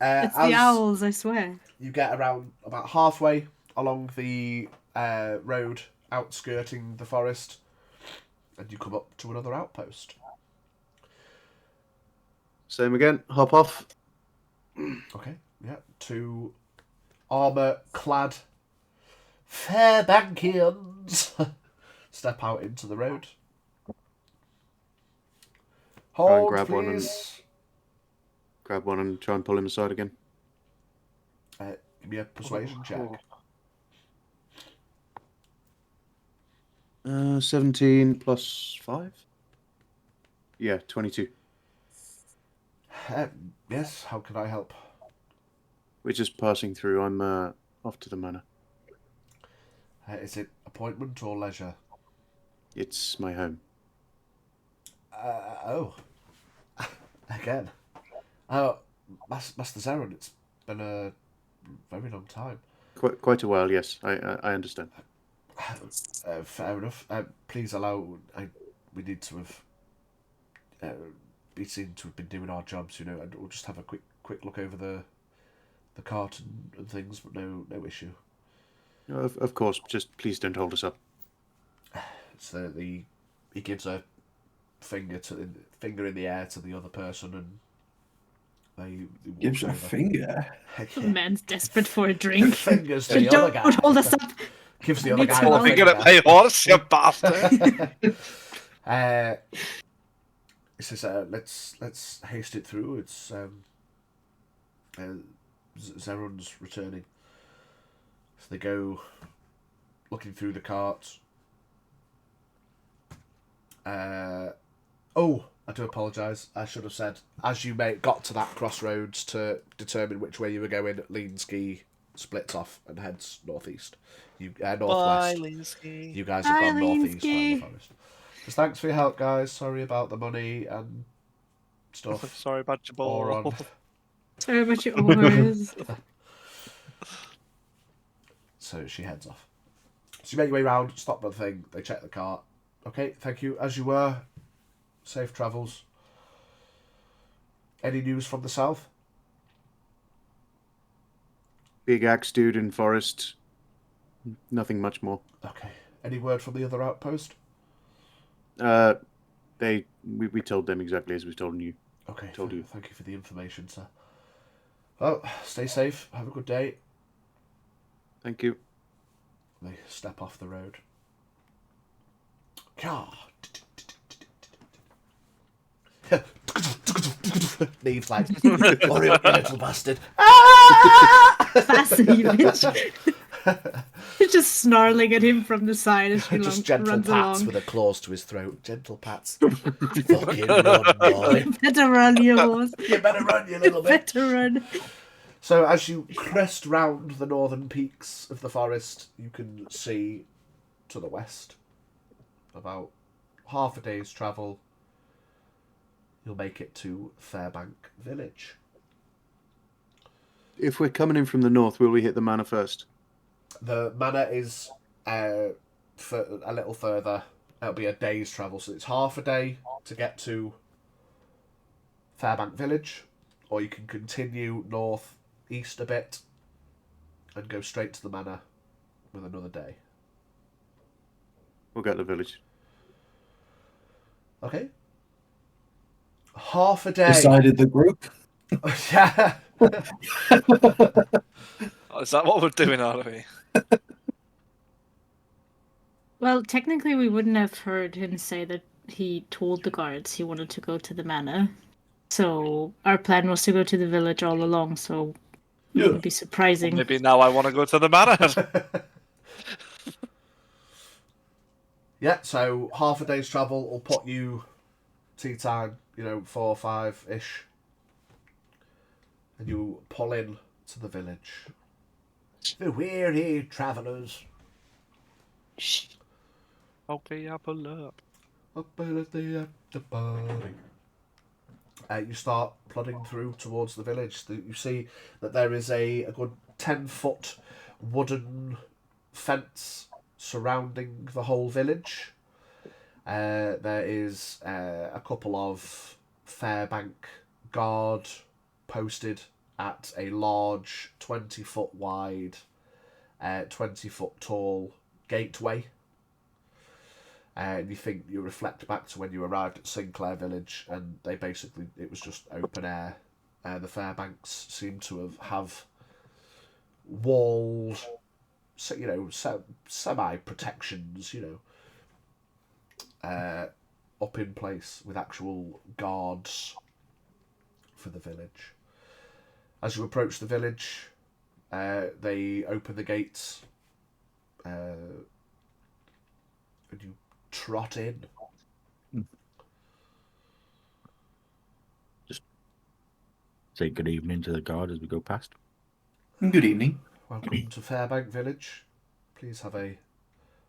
It's the owls, I swear. You get around about halfway along the road outskirting the forest, and you come up to another outpost. Same again. Hop off. Okay, yeah. 2 armour-clad Fairbankians step out into the road. Try and Hold, grab one and- please. Grab one and try and pull him aside again. Give me a persuasion check. 17 plus 5? Yeah, 22. Yes, how can I help? We're just passing through. I'm off to the manor. Is it appointment or leisure? It's my home. Oh. Again. Oh, Master Zeron, it's been a very long time. Quite a while, yes. I understand. Fair enough. Please allow. We need to have. We seem to have been doing our jobs, you know, and we'll just have a quick look over the cart and things, but no issue. Of course, just please don't hold us up. So he gives a finger in the air to the other person, and They Gives walk a over. finger. The man's desperate for a drink. Fingers to But the other don't guy. hold us up. Gives the I other need guy some the help. You're gonna finger. play horse, you bastard. He says, let's haste it through. It's Zeron's returning. So they go looking through the cart. Oh, I do apologise. I should have said, as you got to that crossroads to determine which way you were going, Leanski splits off and heads northeast. Northwest. Linsky. You guys have gone Bye, northeast around the Leansky. forest. Just thanks for your help, guys. Sorry about the money and stuff. Sorry about your Or ball. on. Sorry about your oars. So she heads off. So you make your way round, stop by the thing, they check the cart. Okay, thank you. As you were, safe travels. Any news from the south? Big axe dude in forest. Nothing much more. Okay. Any word from the other outpost? We told them exactly as we've told you. Okay, Told you. thank you for the information, sir. Well, stay safe, have a good day. Thank you. They step off the road. God. Neve's like, hurry up, you little bastard. Fasten, you bitch. You're just snarling at him from the side as she Just gentle runs pats along. with her claws to his throat. Gentle pats. Fucking run, boy. Better run, you horse. You better run, you little bitch. Better run. So as you crest round the northern peaks of the forest, you can see to the west, about half a day's travel, you'll make it to Fairbank village. If we're coming in from the north, will we hit the manor first? The manor is for a little further. It'll be a day's travel, so it's half a day to get to Fairbank village, or you can continue north east a bit and go straight to the manor with another day. We'll get the village. Okay. Half a day. Decided the group. Yeah. Is that what we're doing, are we? Well, technically, we wouldn't have heard him say that he told the guards he wanted to go to the manor. So our plan was to go to the village all along, so it wouldn't be surprising. Maybe now I want to go to the manor. Yeah, so half a day's travel will put you tea time, 4 or 5-ish. And you pull in to the village. The weary travellers. Shh. Okay, I'll pull up. Up at the party. You start plodding through towards the village. You see that there is a good 10-foot wooden fence surrounding the whole village. There is a couple of Fairbank guard posted at a large 20-foot wide, 20-foot tall gateway. And you reflect back to when you arrived at Sinclair Village, and it was just open air. The Fairbanks seem to have walls, semi protections, up in place with actual guards for the village. As you approach the village, they open the gates, and you trot in. Just say good evening to the guard as we go past. Good evening. Welcome to Fairbank Village. Please have a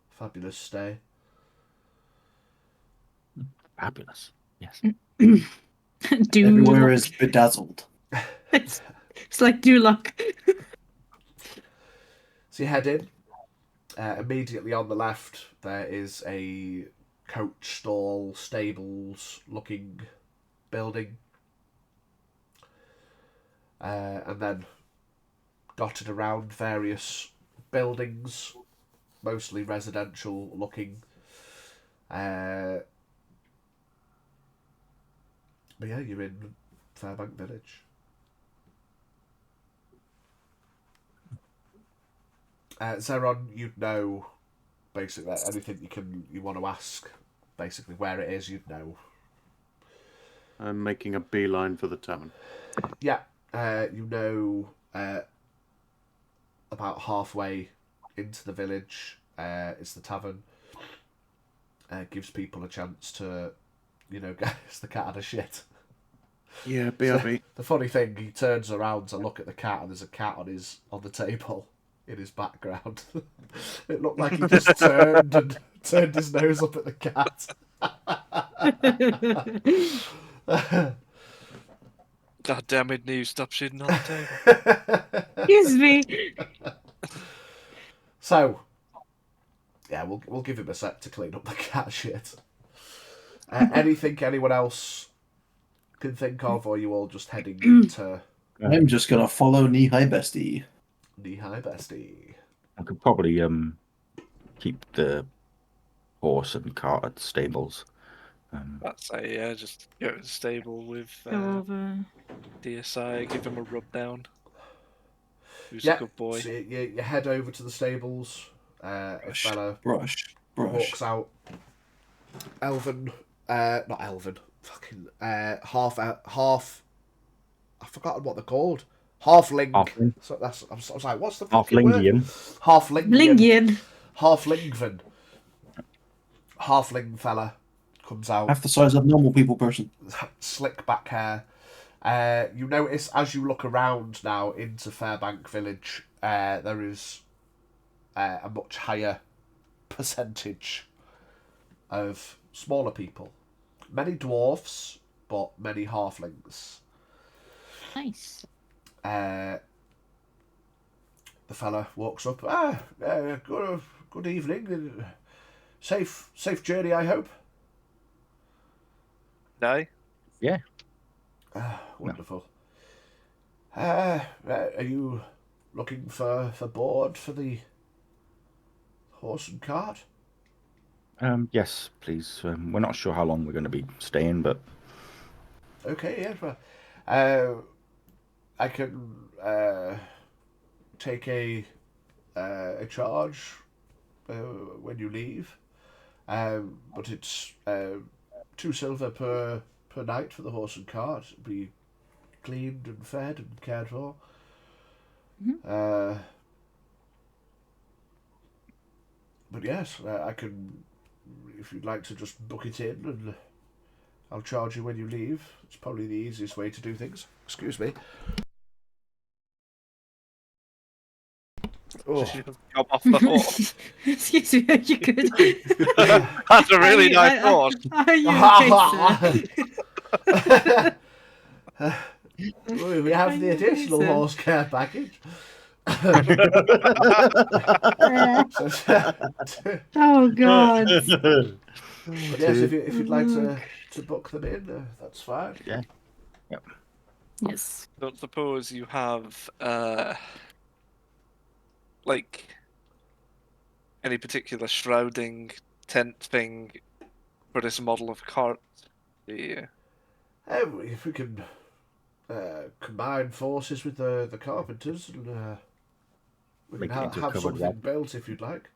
fabulous stay. Fabulous. Yes. Everywhere is bedazzled. It's like Duloc. So you head in. Immediately on the left, there is a coach stall, stables looking building. And then dotted around various buildings, mostly residential looking. But yeah, you're in Fairbank Village. Zeron, you'd know basically anything you want to ask. Basically, where it is, you'd know. I'm making a beeline for the tavern. Yeah, you know about halfway into the village is the tavern. Gives people a chance to, guess the cat had a shit. Yeah, BRB. The funny thing, he turns around to look at the cat, and there's a cat on the table in his background. It looked like he just turned his nose up at the cat. God damn it, News, stop shitting on the table. Excuse me. So, yeah, we'll give him a sec to clean up the cat shit. Anything anyone else can think of, or are you all just heading into I'm just gonna follow Knee High Bestie. Knee High Bestie? I could probably keep the horse and cart at the stables. I'd say, yeah, just go to the stable with Go over. DSI, give him a rub down. Who's Yeah, a good boy. so you head over to the stables. A fella Brush. walks out. Elven, not Elven, fucking half. I've forgotten what they're called. Halfling. Halfling. So I was like, what's the fucking Halflingian. word? Halflingian. Lingian. Halflingven. Halfling fella comes out. Half the size of a normal people person. Slick back hair. You notice as you look around now into Fairbank Village, there is a much higher percentage of smaller people. Many dwarfs, but many halflings. Nice. The fella walks up. Good evening. Safe journey, I hope. No? Yeah. Wonderful. Are you looking for board for the horse and cart? Yes, please. We're not sure how long we're going to be staying, but Okay, yeah. Well, I can take a charge when you leave, but it's 2 silver per night for the horse and cart. It'll be cleaned and fed and cared for. But yes, I can, if you'd like to just book it in, and I'll charge you when you leave. It's probably the easiest way to do things. Excuse me. Oh. Job off the horse. Excuse me, you could. That's a really nice horse. Are you okay, sir? We have the additional horse care package. Oh God. But yes, if you'd like to book them in, that's fine. yeah. Yep. Yes. Don't suppose you have like any particular shrouding tent thing for this model of cart? Yeah. If we can combine forces with the carpenters, and we Make can it into a have covered something web. built if you'd like.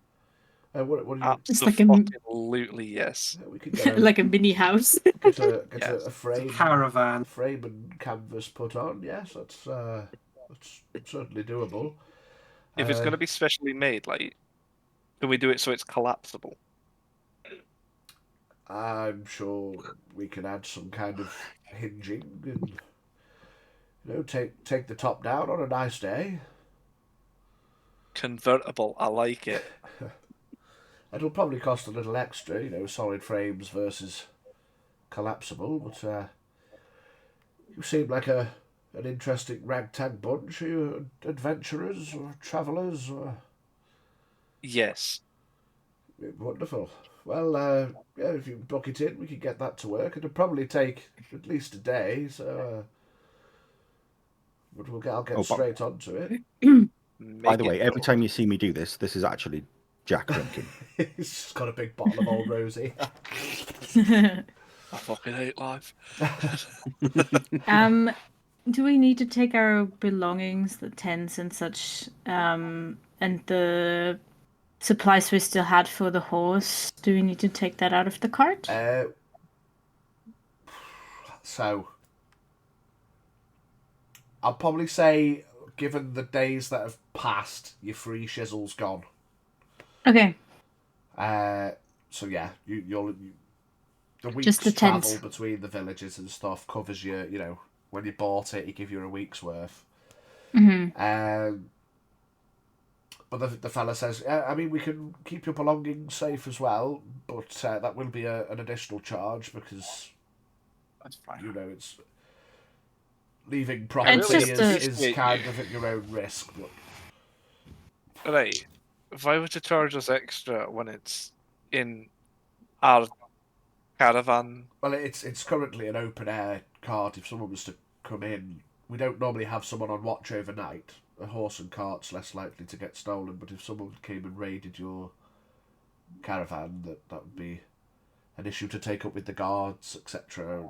What do you? It's like a Absolutely, yes. We could get like a mini house. get Yes. a frame, Caravan. frame and canvas put on. Yes, that's certainly doable. If it's going to be specially made, like, can we do it so it's collapsible? I'm sure we can add some kind of hinging and take the top down on a nice day. Convertible, I like it. It'll probably cost a little extra, solid frames versus collapsible, but you seem like an interesting ragtag bunch. Are you adventurers or travellers? Yes. Wonderful. Well, yeah, if you book it in, we can get that to work. It'll probably take at least a day, so but I'll get straight onto it. By the way, every time you see me do this, this is actually Jack drinking. He's just got a big bottle of Old Rosie. I fucking hate life. Do we need to take our belongings, the tents and such, And the supplies we still had for the horse, do we need to take that out of the cart? So, I'll probably say, given the days that have passed, your free shizzle's gone. Okay. So yeah, the week's Just the travel tent. between the villages and stuff covers your, when you bought it, he give you a week's worth. Mm-hmm. But the fella says, I mean, we can keep your belongings safe as well, but that will be an additional charge because, That's fine. it's leaving property It's just is kind of at your own risk. But... Right. If I were to charge us extra when it's in our caravan, Well, it's currently an open air cart. If someone was to come in, we don't normally have someone on watch overnight. A horse and cart's less likely to get stolen, but if someone came and raided your caravan, that would be an issue to take up with the guards, etc.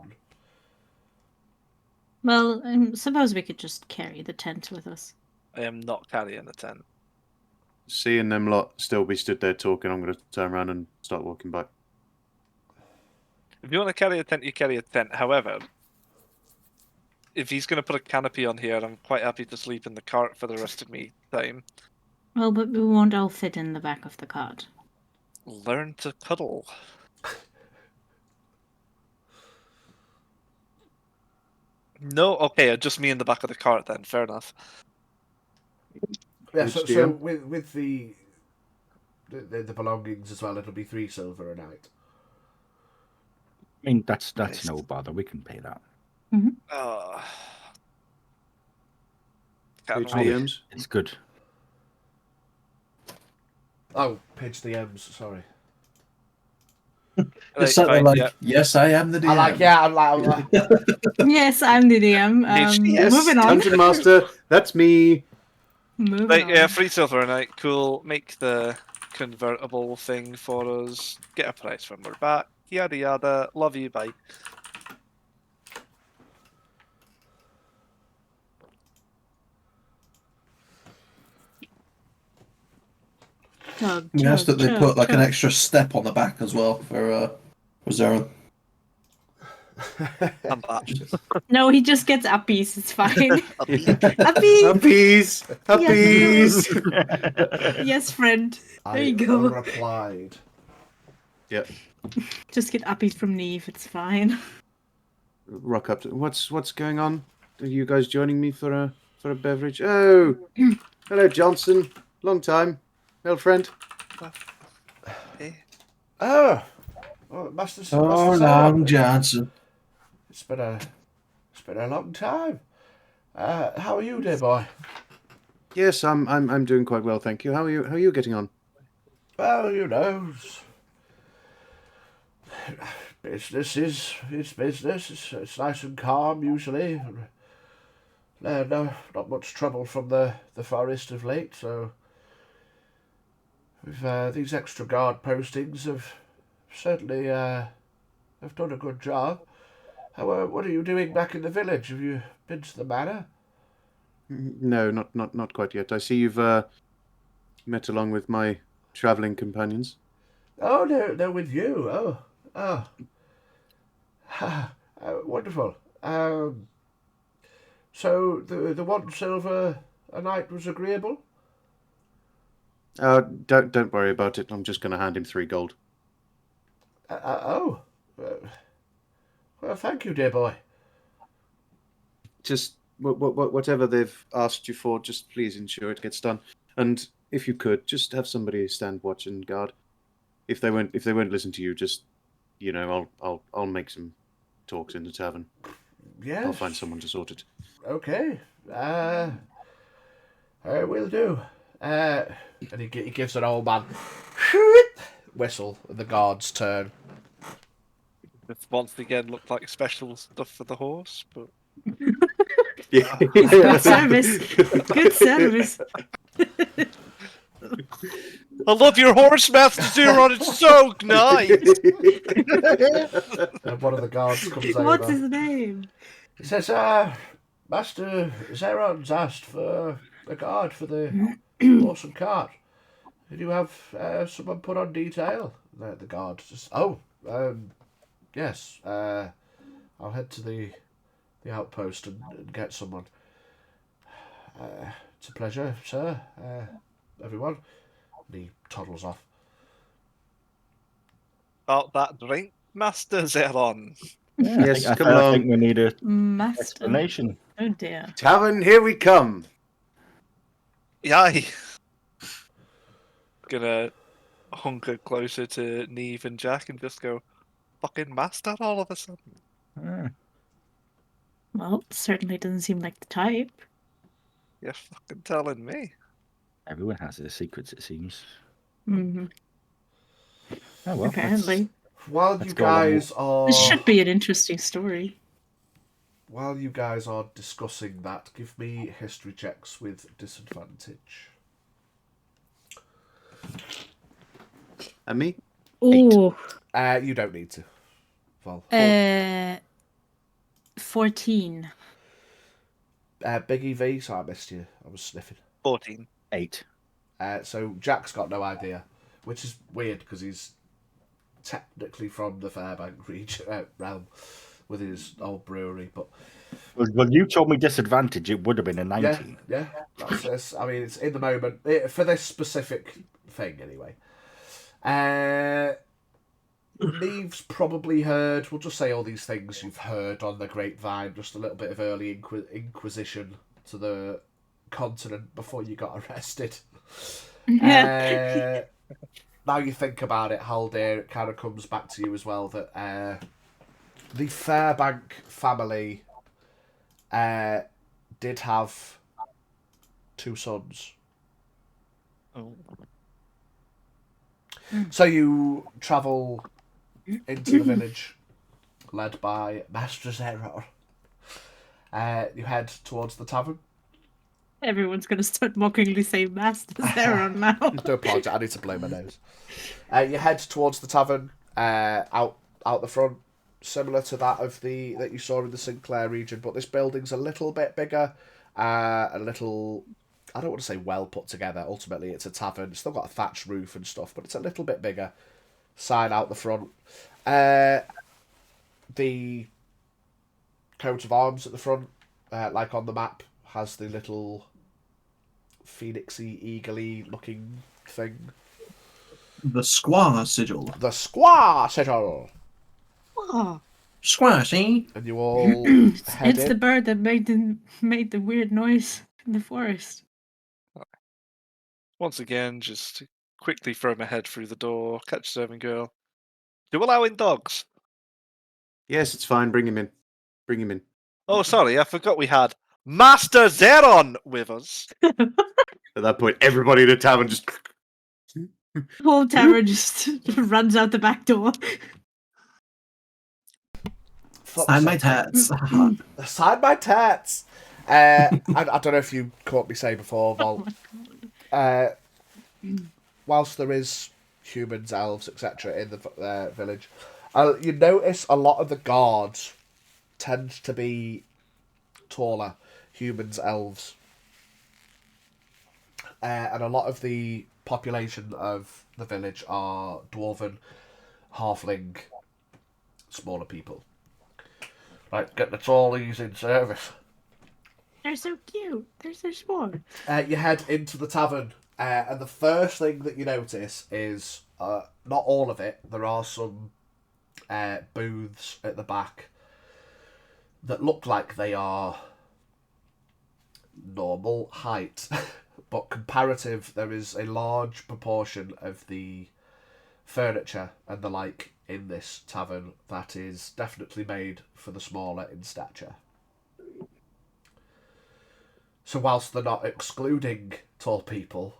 Well, suppose we could just carry the tent with us. I am not carrying the tent. Seeing them lot still be stood there talking, I'm going to turn around and start walking back. If you want to carry a tent, you carry a tent. However, if he's going to put a canopy on here, I'm quite happy to sleep in the cart for the rest of me time. Well, but we won't all fit in the back of the cart. Learn to cuddle. No, okay, just me in the back of the cart then. Fair enough. Yeah, so with the belongings as well, it'll be 3 silver a night. I mean, that's no bother. We can pay that. HDMs? It's good. Oh, pitch the M's, sorry. It's something like, yes, I am the DM. I'm like... Yes, I'm the DM. Yes, Moving on. Dungeon Master, that's me. Moving Right, on. yeah, 3 silver a night. Cool. Make the convertible thing for us. Get a price when we're back. Yada yada. Love you. Bye. We asked that they put like an extra step on the back as well for Zara. I'm back. No, he just gets uppies. It's fine. Uppies! Uppies! Yes, friend. There you go. Replied. Yep. Just get uppies from Neve. It's fine. Rock up. What's going on? Are you guys joining me for a beverage? Oh, hello, Johnson. Long time, old friend. Oh, Master Long Johnson. It's been a long time. How are you, dear boy? Yes, I'm doing quite well, thank you. How are you getting on? Well, business is business. It's nice and calm usually. No, not much trouble from the forest of late. So we've these extra guard postings have certainly have done a good job. What are you doing back in the village? Have you been to the manor? No, not quite yet. I see you've met along with my travelling companions. Oh no, with you. Oh, wonderful. So the 1 silver a night was agreeable. Don't worry about it. I'm just going to hand him 3 gold. Well, thank you, dear boy. Just whatever they've asked you for, just please ensure it gets done. And if you could, just have somebody stand watch and guard. If they won't listen to you, just I'll make some talks in the tavern. Yes. I'll find someone to sort it. Okay. I will do. And he gives an old man whistle. And the guards turn. It once again looked like special stuff for the horse, but Yeah. Good service. Good service. I love your horse, Master Zeron. It's so nice. And one of the guards comes over. What's his name? He says, Master Zeron's asked for a guard for the Awesome card. Did you have someone put on detail? The guard just, yes. I'll head to the outpost and get someone. It's a pleasure, sir. Everyone. And he toddles off. About that drink, Master Zeron. Yeah, Yes, I come think, I along. think we need a Master. explanation. Oh dear. Tavern, here we come. Yay. Gonna hunker closer to Neve and Jack and just go, fucking Master all of a sudden. Ah, Well, certainly doesn't seem like the type. You're fucking telling me. everyone has their secrets, it seems. Mm-hmm. Oh well. Apparently. While let's you go along. guys are This should be an interesting story. while you guys are discussing that, give me history checks with disadvantage. And me? Oh, You don't need to. Vol. 14. Biggie V, so I missed you. I was sniffing. 14. 8. So Jack's got no idea, which is weird because he's technically from the Fairbank region realm with his old brewery, but Well, you told me disadvantage. It would have been a 19. yeah, that's I mean, it's in the moment for this specific thing anyway. Neve's probably heard. We'll just say all these things you've heard on the grapevine. Just a little bit of early inquisition to the continent before you got arrested. Yeah. Now you think about it, Haldir, it kind of comes back to you as well that the Fairbank family did have 2 sons. Oh. So you travel into the village, led by Master Zero. You head towards the tavern. Everyone's going to start mockingly saying Master Zeron now. Do apologise, I need to blow my nose. You head towards the tavern, out the front, similar to that that you saw in the Sinclair region, but this building's a little bit bigger, a little, I don't want to say well put together. Ultimately, it's a tavern. It's still got a thatched roof and stuff, but it's a little bit bigger. Sign out the front. The coat of arms at the front, like on the map, has the little phoenixy, eagerly looking thing. The squaw sigil. The squaw sigil. Oh, Squaw, see? And you all head it's in. the bird that made the weird noise in the forest. Once again, just quickly throw my head through the door, catch serving girl. Do allow in dogs? Yes, it's fine. Bring him in. Bring him in. Oh, sorry, I forgot we had Master Zeron with us. At that point, everybody in the tavern just. The whole tavern just runs out the back door. Sign my tats. Sign my tats. I don't know if you caught me say before, Vol. Whilst there is humans, elves, etc. in the village, you notice a lot of the guards tend to be taller, humans, elves. And a lot of the population of the village are dwarven, halfling, smaller people. Right, get the tallies in service. They're so cute. They're so small. You head into the tavern, and the first thing that you notice is, not all of it, there are some booths at the back that look like they are normal height, but comparative, there is a large proportion of the furniture and the like in this tavern that is definitely made for the smaller in stature. So whilst they're not excluding tall people,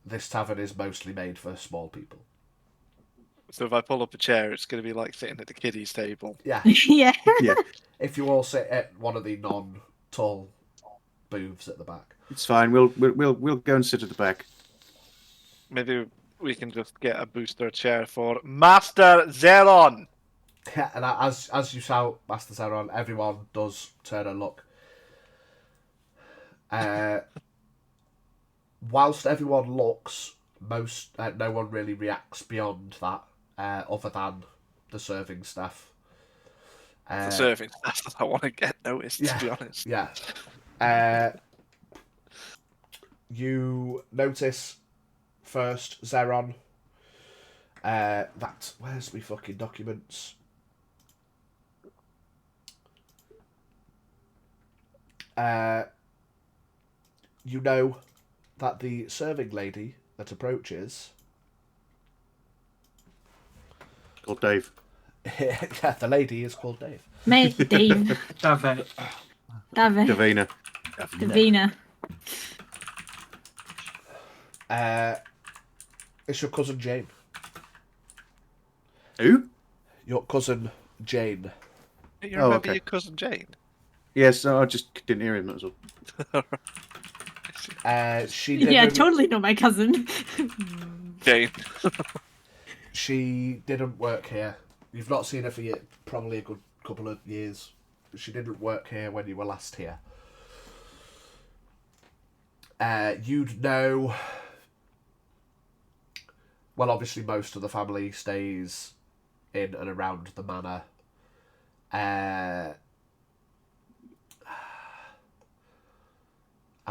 this tavern is mostly made for small people. So if I pull up a chair, it's going to be like sitting at the kiddies' table. Yeah. Yeah. Yeah, If you all sit at one of the non-tall booths at the back. it's fine. We'll go and sit at the back. Maybe we can just get a booster chair for Master Zeron. Yeah, and as you shout Master Zeron, everyone does turn and look. whilst everyone looks, no one really reacts beyond that, other than the serving staff. The serving staff that I want to get noticed, to be honest. Yeah. You notice first, Zeron, where's my fucking documents? You know that the serving lady that approaches... Called Dave. Yeah, the lady is called Dave. Mate, Dave. David. David. Davina. Davina. It's your cousin Jane. Who? Your cousin Jane. You remember okay. your cousin Jane? Yes, I just didn't hear him, that was all. She Yeah, I didn't, totally know my cousin. Jane. She didn't work here. You've not seen her for probably a good couple of years. She didn't work here when you were last here. You'd know... Well, obviously most of the family stays in and around the manor. I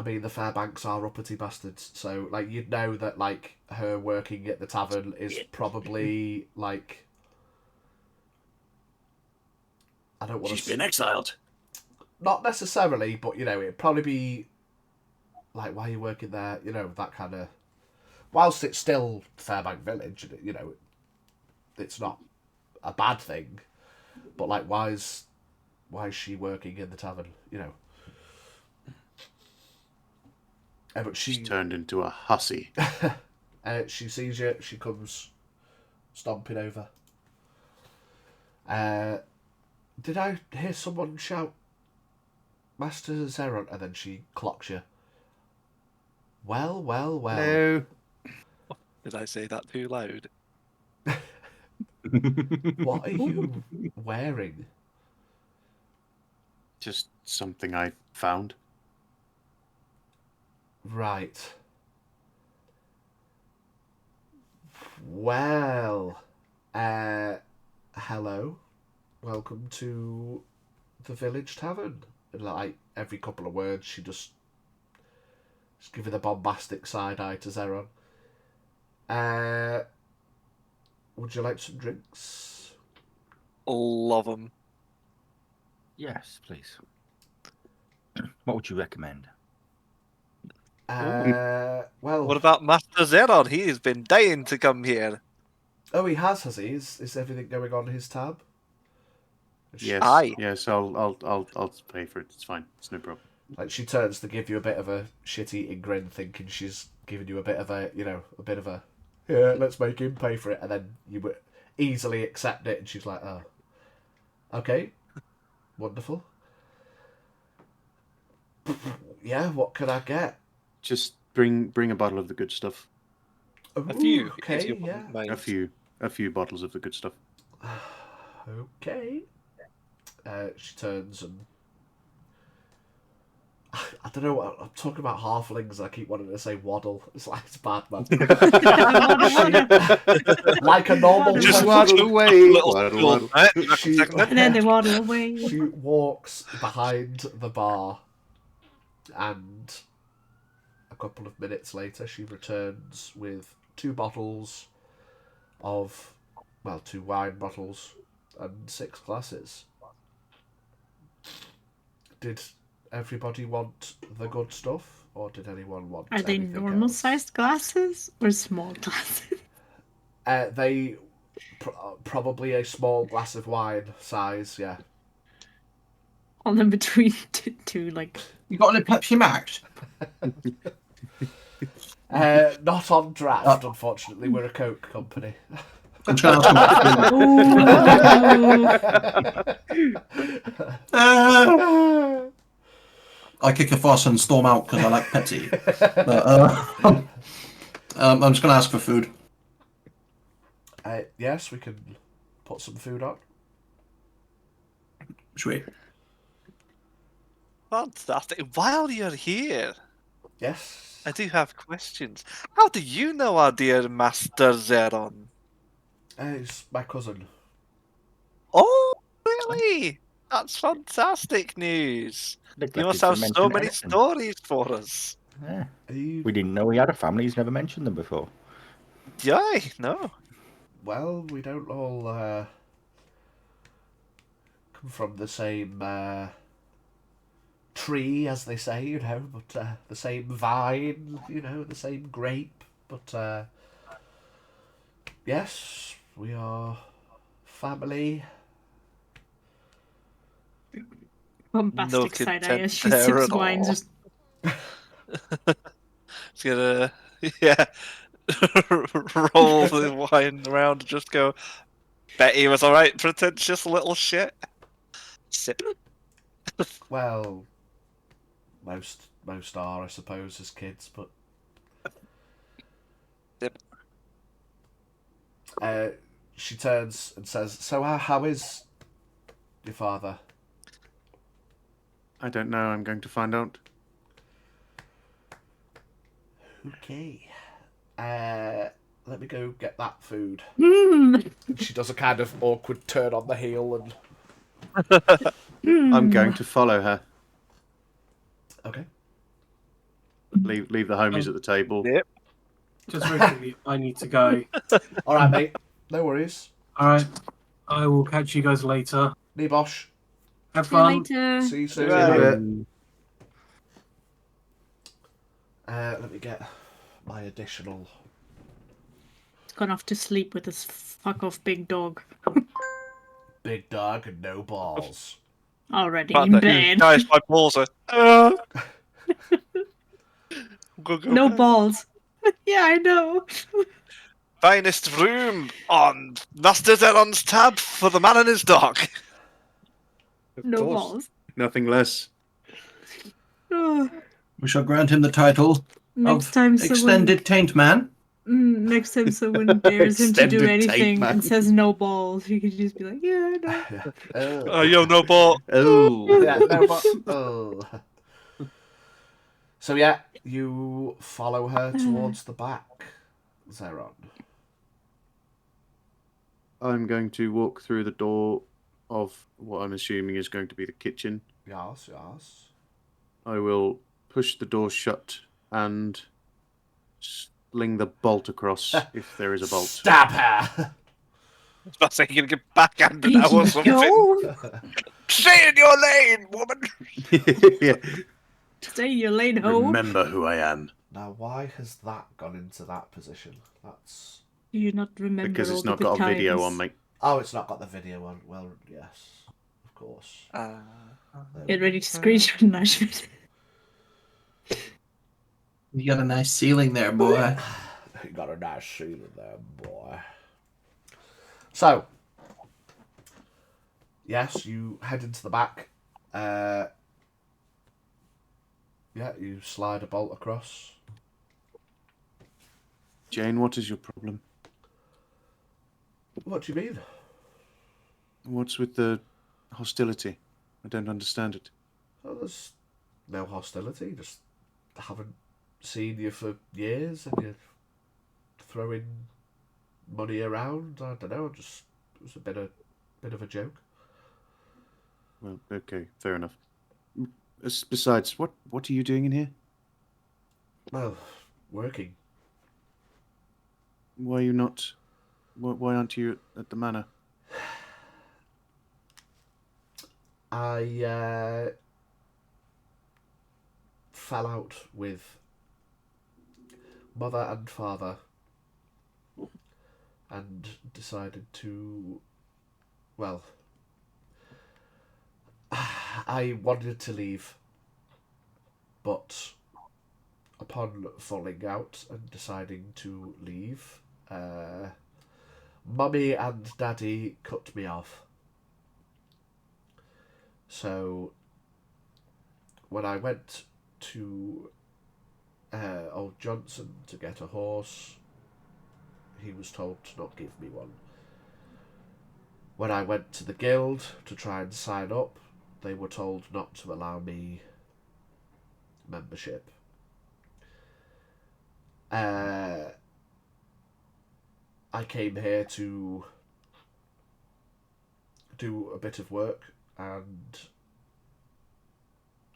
mean, the Fairbanks are uppity bastards, so, like, you'd know that, like, her working at the tavern is probably, like... I don't want to... She's been exiled. Not necessarily, but, you know, it'd probably be... Like, why are you working there? You know, that kind of... Whilst it's still Fairbank Village, you know, it's not a bad thing, but, like, why is she working in the tavern, you know? But She's turned into a hussy. She sees you, she comes stomping over. Did I hear someone shout, Master Zeron? And then she clocks you. Well. No. Did I say that too loud? What are you wearing? Just something I found. Right. Well, hello. Welcome to the village tavern. And, like, every couple of words, she just giving the bombastic side eye to Zeron. Would you like some drinks? Love them. Yes, please. What would you recommend? Well... What about Master Zeron? He's been dying to come here. Oh, he has he? Is everything going on his tab? Yes. Aye. Yes, I'll pay for it. It's fine. It's no problem. Like, she turns to give you a bit of a shit-eating grin, thinking she's giving you a bit of a, yeah, let's make him pay for it, and then you would easily accept it, and she's like, oh, okay, wonderful. Yeah, what can I get? Just bring a bottle of the good stuff. Ooh, A few. if okay, you yeah. wouldn't mind. A few bottles of the good stuff. Okay. She turns and... I don't know what... I'm talking about halflings and I keep wanting to say waddle. It's like, it's bad, man. Like a normal... Just person. waddle away. Waddle. She, And then they waddle away. she walks behind the bar and a couple of minutes later she returns with 2 bottles of... Well, 2 wine bottles and 6 glasses. Did everybody want the good stuff, or did anyone want? Are they anything normal else? sized glasses or small glasses? They probably a small glass of wine size. Yeah. All in between two like. You got any Pepsi Max? Not on draft, unfortunately. We're a Coke company. I'm trying to I kick a fuss and storm out because I like Pepsi. But, I'm just going to ask for food. Yes, we can put some food on. Sweet. Fantastic. While you're here, Yes. I do have questions. How do you know our dear Master Zeron? He's my cousin. Oh, really? That's fantastic news. You Neglected must to have so mention many anything. stories for us. Yeah. He, We didn't know he had a family. He's never mentioned them before. Yay, no. well, we don't all come from the same tree, as they say, you know, but the same vine, you know, the same grape. But yes, we are family. Bombastic Noted side eye as she there sips at wine. all. Just It's gonna, yeah, roll the wine around and just go, bet he was alright, pretentious little shit. Sip. Well, most are, I suppose, as kids. But Sip. she turns and says, "So how is your father?" I don't know. I'm going to find out. Okay. Let me go get that food. mm, She does a kind of awkward turn on the heel and. I'm going to follow her. Okay. Leave the homies at the table. Yep. Just very quickly, I need to go. All right, mate. No worries. All right, I will catch you guys later. Nibosh. Have see you fun. later. See you soon. Right. Let me get my additional. He's gone off to sleep with his fuck off big dog. Big dog and no balls. Already But in bed. guys, my balls are. Go, No go. balls. Yeah, I know. Finest room on Master Zeron's tab for the man and his dog. Of No course. balls. Nothing less. Oh, We shall grant him the title next of time someone Extended Taint Man. next time someone dares him to do Extended tape, anything man. and says no balls, you could just be like, yeah, I know. Yo, no ball. Oh. Yeah, no, but. Oh. So, yeah, you follow her towards the back, Zeron. I'm going to walk through the door of what I'm assuming is going to be the kitchen. Yes, yes. I will push the door shut and sling the bolt across if there is a bolt. Stab her! I was saying you're gonna get backhanded now or something. Go! Stay in your lane, woman. Yeah. Stay in your lane, ho. Remember who I am. Now, why has that gone into that position? That's. Do you not remember Because all it's the not good got a video times? on me. Oh, it's not got the video on. Well, yes, of course. Get ready to screenshot and I should. You got a nice ceiling there, boy. You got a nice ceiling there, boy. So, yes, you head into the back. Yeah, you slide a bolt across. Jane, what is your problem? What do you mean? What's with the hostility? I don't understand it. Oh, there's no hostility. Just haven't seen you for years, and you're throwing money around. I don't know. Just it was a bit of a joke. Well, okay, fair enough. Besides, what are you doing in here? Well, working. Why are you not? Why aren't you at the manor? I fell out with mother and father and decided to, well, I wanted to leave, but upon falling out and deciding to leave, Mummy and Daddy cut me off. So when I went to old Johnson to get a horse, he was told to not give me one. When I went to the guild to try and sign up, they were told not to allow me membership. I came here to do a bit of work, and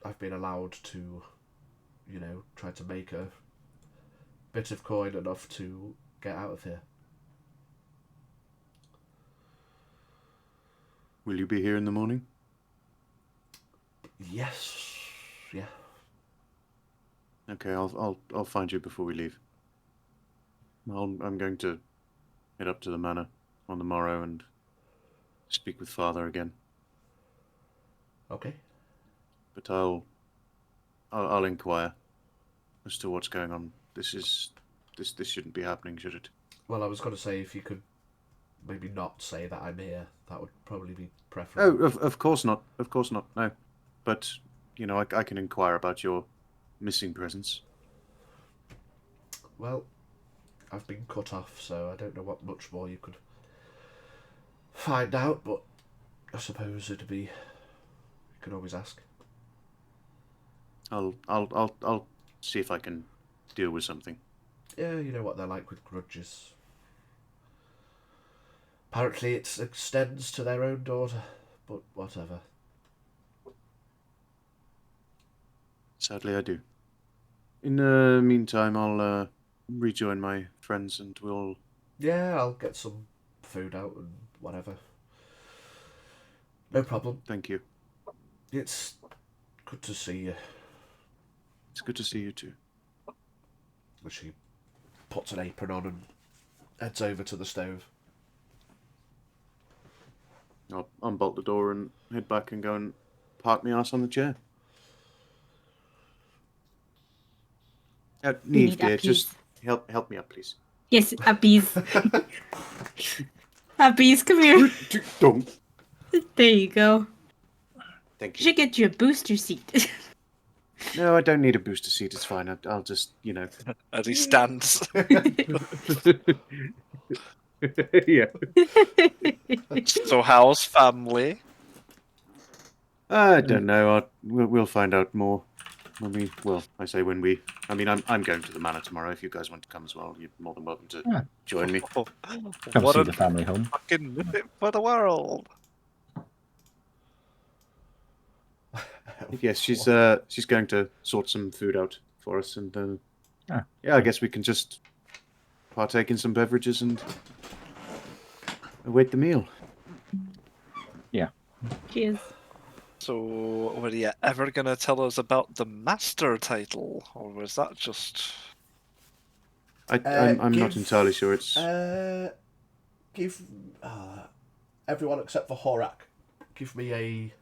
I've been allowed to, try to make a bit of coin enough to get out of here. Will you be here in the morning? Yes, yeah. Okay, I'll find you before we leave. I'm going to head up to the manor on the morrow and speak with Father again. Okay. But I'll inquire as to what's going on. This shouldn't be happening, should it? Well, I was going to say, if you could maybe not say that I'm here, that would probably be preferable. Oh, of course not. Of course not. No, but I can inquire about your missing presence. Well, I've been cut off, so I don't know what much more you could find out, but I suppose it'd be... You can always ask. I'll see if I can deal with something. Yeah, you know what they're like with grudges. Apparently it extends to their own daughter, but whatever. Sadly, I do. In the meantime, I'll rejoin my friends and we'll... Yeah, I'll get some food out and whatever. No problem. Thank you. It's good to see you. It's good to see you too. She puts an apron on and heads over to the stove. I'll unbolt the door and head back and go and park my ass on the chair. Neve, dear, just help me up, please. Yes, Abby's. Abby's, come here. Don't. There you go. Thank You should get you a booster seat. No, I don't need a booster seat. It's fine. I'll just, As he stands. Yeah. So how's family? I don't know. We'll find out more. I say when we... I'm going to the manor tomorrow. If you guys want to come as well, you're more than welcome to join me. Come What see a the family home. fucking nip for the world. Yes, she's going to sort some food out for us, and yeah, I guess we can just partake in some beverages and await the meal. Yeah. Cheers. So, were you ever gonna tell us about the master title, or was that just? I'm not entirely sure. It's Give everyone except for Horak, give me a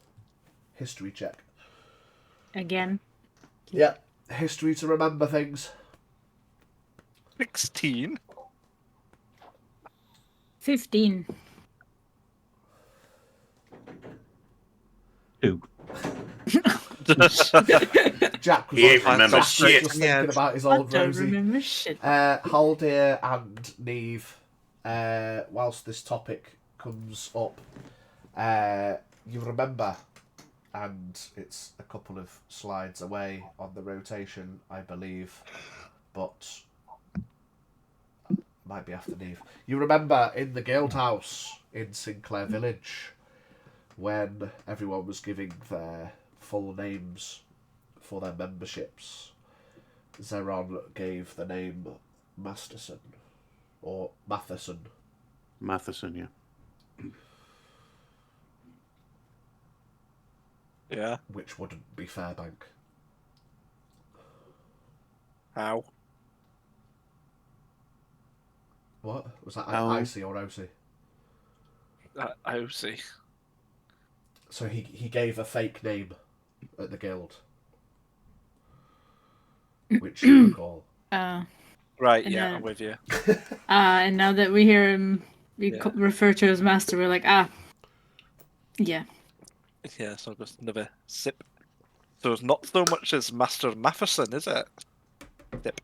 history check. Again. Yeah, history to remember things. 16. 15. 2. Jack was He ain't remember just shit. thinking about his I old don't Rosie. remember shit. Haldir and Neve, whilst this topic comes up, you remember, and it's a couple of slides away on the rotation, I believe, but might be after Neve. You remember in the Guild House in Sinclair Village when everyone was giving their full names for their memberships. Zeron gave the name Masterson, or Matheson. Matheson, yeah. Yeah. Which wouldn't be Fairbank. How? What? Was that How? Icy or Osi? I see. So he gave a fake name at the guild. Which you recall. Right, And yeah, then- I'm with you. And now that we hear him refer to as master, we're like, yeah. Yeah, so just another sip. So it's not so much as Master Matheson, is it? Sip.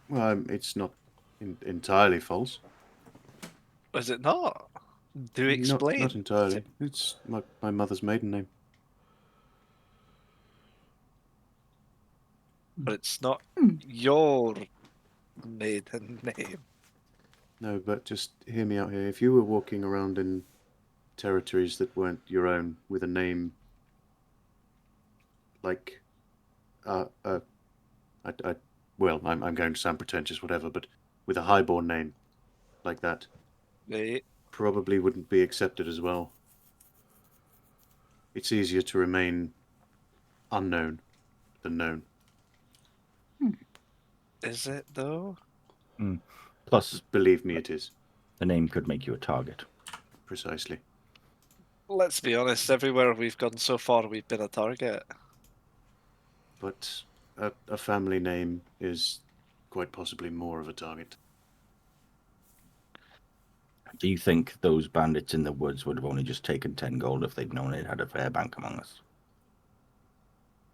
Well, it's not entirely false. Is it not? Do explain. Not entirely. It's my mother's maiden name. but it's not Hmm. your maiden name. No, but just hear me out here. If you were walking around in territories that weren't your own with a name like, well, I'm going to sound pretentious, whatever, but with a highborn name like that, Right? probably wouldn't be accepted as well. It's easier to remain unknown than known. Is it though? Plus, Believe me, it is. the name could make you a target. Precisely. Let's be honest, everywhere we've gone so far, we've been a target. But a family name is quite possibly more of a target. Do you think those bandits in the woods would have only just taken 10 gold if they'd known it had a Fairbank among us?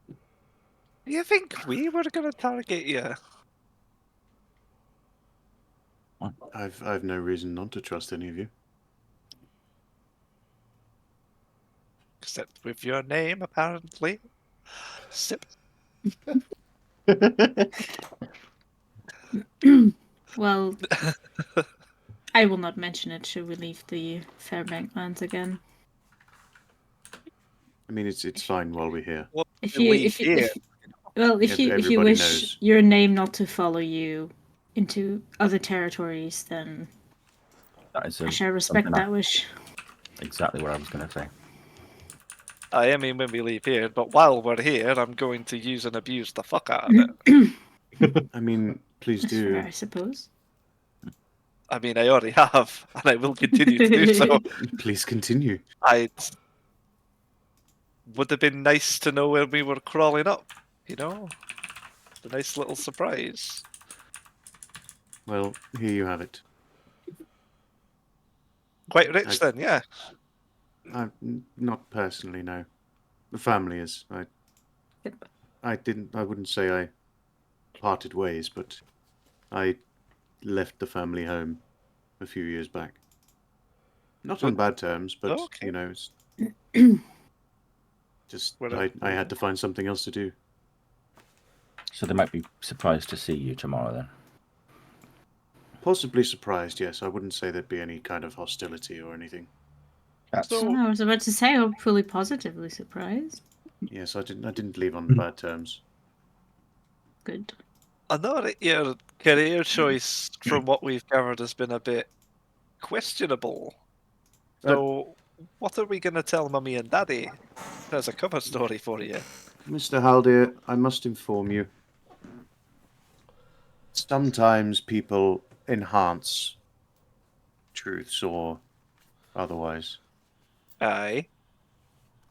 Do you think we were going to target you? I've no reason not to trust any of you. Except with your name, apparently. Sip. Well, I will not mention it should we leave the Fairbank lands again. I mean, it's fine while we're here. Well, If we you, leave if you, here. if you Everybody wish knows. your name not to follow you into other territories, then That is I shall respect something that wish. exactly what I was going to say. I mean, when we leave here, but while we're here, I'm going to use and abuse the fuck out of it. I mean, please That's fair, I do. suppose. I mean, I already have, and I will continue to do so. Please continue. I would have been nice to know where we were crawling up, you know? A nice little surprise. Well, here you have it. Quite rich then, yeah. Not personally, no. The family is. I wouldn't say I parted ways, but I left the family home a few years back. Not on bad terms, but Okay. you know, it's just Whatever. I had to find something else to do. So they might be surprised to see you tomorrow then. Possibly surprised, yes. I wouldn't say there'd be any kind of hostility or anything. That's So- I was about to say, hopefully positively surprised. Yes, I didn't leave on bad terms. Good. I know that your career choice, from what we've gathered, has been a bit questionable. So, what are we going to tell Mummy and Daddy? There's a cover story for you. Mr. Haldir, I must inform you. Sometimes people enhance truths or otherwise. Aye.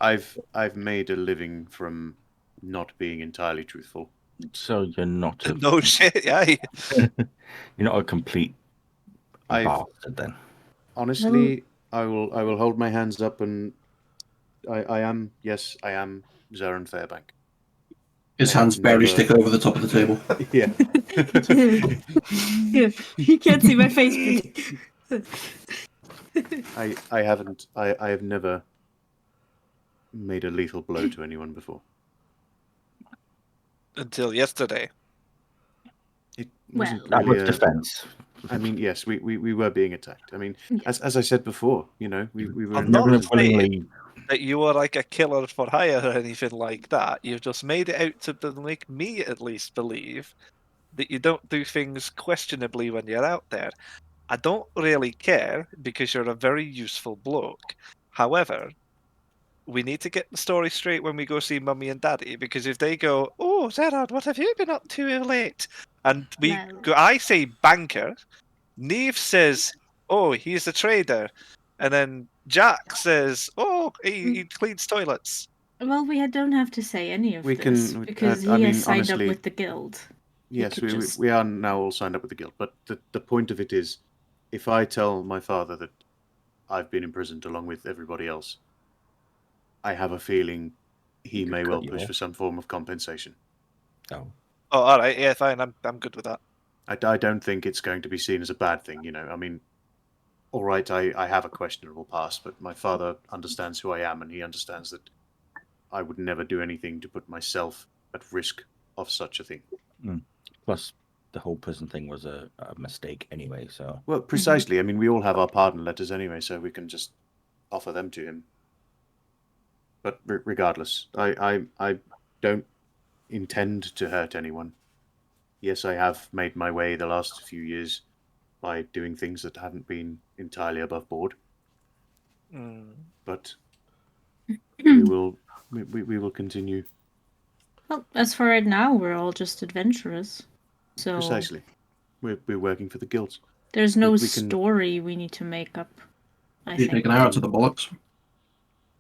I've made a living from not being entirely truthful. so you're not a, No shit, aye. you're not a complete I've bastard then. honestly, I will hold my hands up, and I am Zarin Fairbank. His hands barely Never- stick over the top of the table. Yeah. You can't see my face, but I have never made a lethal blow to anyone before. Until yesterday. It Well- wasn't That really was defense. I mean, yes, we were being attacked. I mean, as I said before, you know, we were I'm not Never saying willingly. that you were like a killer for hire or anything like that. You've just made it out to make me at least believe that you don't do things questionably when you're out there. I don't really care because you're a very useful bloke. However, we need to get the story straight when we go see Mummy and Daddy, because if they go, "Oh, Zerad, what have you been up to of late?" and Well- I say banker, Neve says, "Oh, he's a trader," and then Jack says, "Oh, he cleans toilets." well, we don't have to say any of We this can- because he I mean, has signed honestly- up with the guild. Yes, could we, just- we are now all signed up with the guild. But the point of it is, if I tell my father that I've been imprisoned along with everybody else, I have a feeling he could may cut well you push off. for some form of compensation. Oh, Oh, all right, yeah, fine. I'm good with that. I don't think it's going to be seen as a bad thing, you know. I mean, all right, I have a questionable past, but my father understands who I am, and he understands that I would never do anything to put myself at risk of such a thing. Plus, the whole prison thing was a mistake anyway. So Well, precisely. I mean, we all have our pardon letters anyway, so we can just offer them to him. But regardless, I don't intend to hurt anyone. Yes, I have made my way the last few years by doing things that haven't been entirely above board. But we will continue. Well, as for right now, we're all just adventurers. So Precisely. We're working for the guilds. there's no we can- story we need to make up. I You think. take an arrow to the bullocks.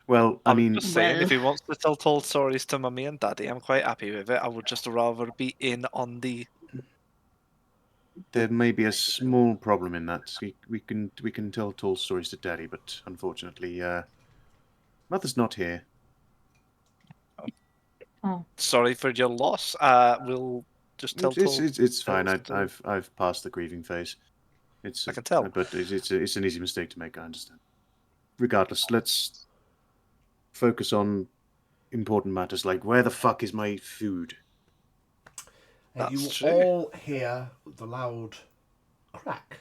Well, I I'm mean, just saying, if Well- he wants to tell told stories to mummy and daddy, I'm quite happy with it. I would just rather be in on the. there may be a small problem in that. We can tell tall stories to daddy, but unfortunately, mother's not here. Oh, Sorry for your loss. We'll just tell told. It's fine. tales to- I've passed the grieving phase. I can tell. But it's an easy mistake to make. I understand. Regardless, let's focus on important matters like where the fuck is my food? You That's true. all hear the loud crack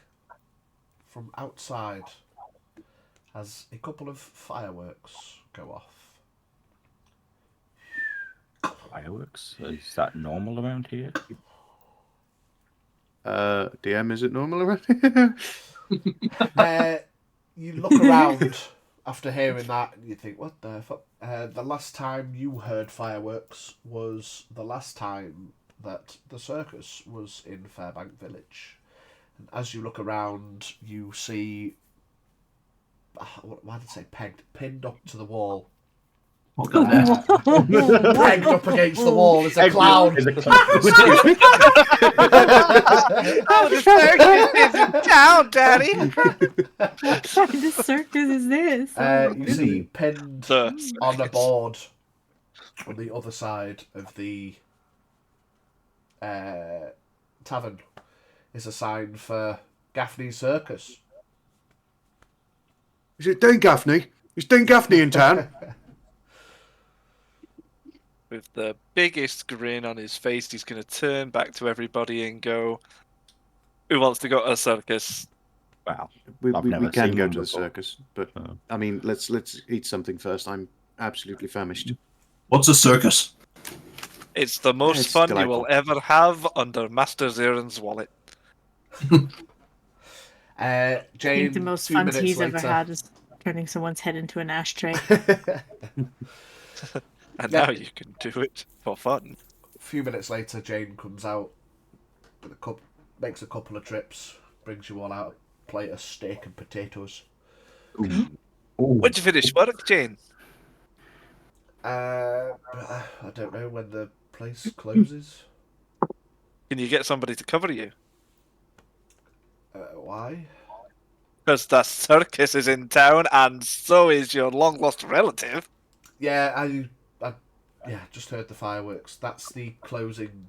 from outside as a couple of fireworks go off. fireworks, is that normal around here? DM, is it normal around here? You look around after hearing that and you think, what the fuck? The last time you heard fireworks was the last time that the circus was in Fairbank Village. And as you look around, you see... Why did I say pegged? Pinned up to the wall. Oh, God, yeah. Pegged up against the wall is a clown. Oh, the circus is in town, Daddy. what kind of circus is this? You see pinned The on a circus. board on the other side of the tavern is a sign for Gaffney's Circus. Is it Dane Gaffney? Is Dane Gaffney in town? With the biggest grin on his face, he's going to turn back to everybody and go, "Who wants to go to a circus?" Wow. We I've never can seen go one to the before. circus, but Oh. I mean, let's eat something first. I'm absolutely famished. What's a circus? It's the most It's fun delightful. you will ever have under Master Zaren's wallet. I Jane, think the most few fun minutes he's later, ever had is turning someone's head into an ashtray. And Yeah. now you can do it for fun. A few minutes later, Jane comes out with a cup, makes a couple of trips, brings you all out a plate of steak and potatoes. When'd you finish work, Jane? I don't know when the place closes. Can you get somebody to cover you? Why? Because the circus is in town, and so is your long-lost relative. Yeah, I just heard the fireworks. That's the closing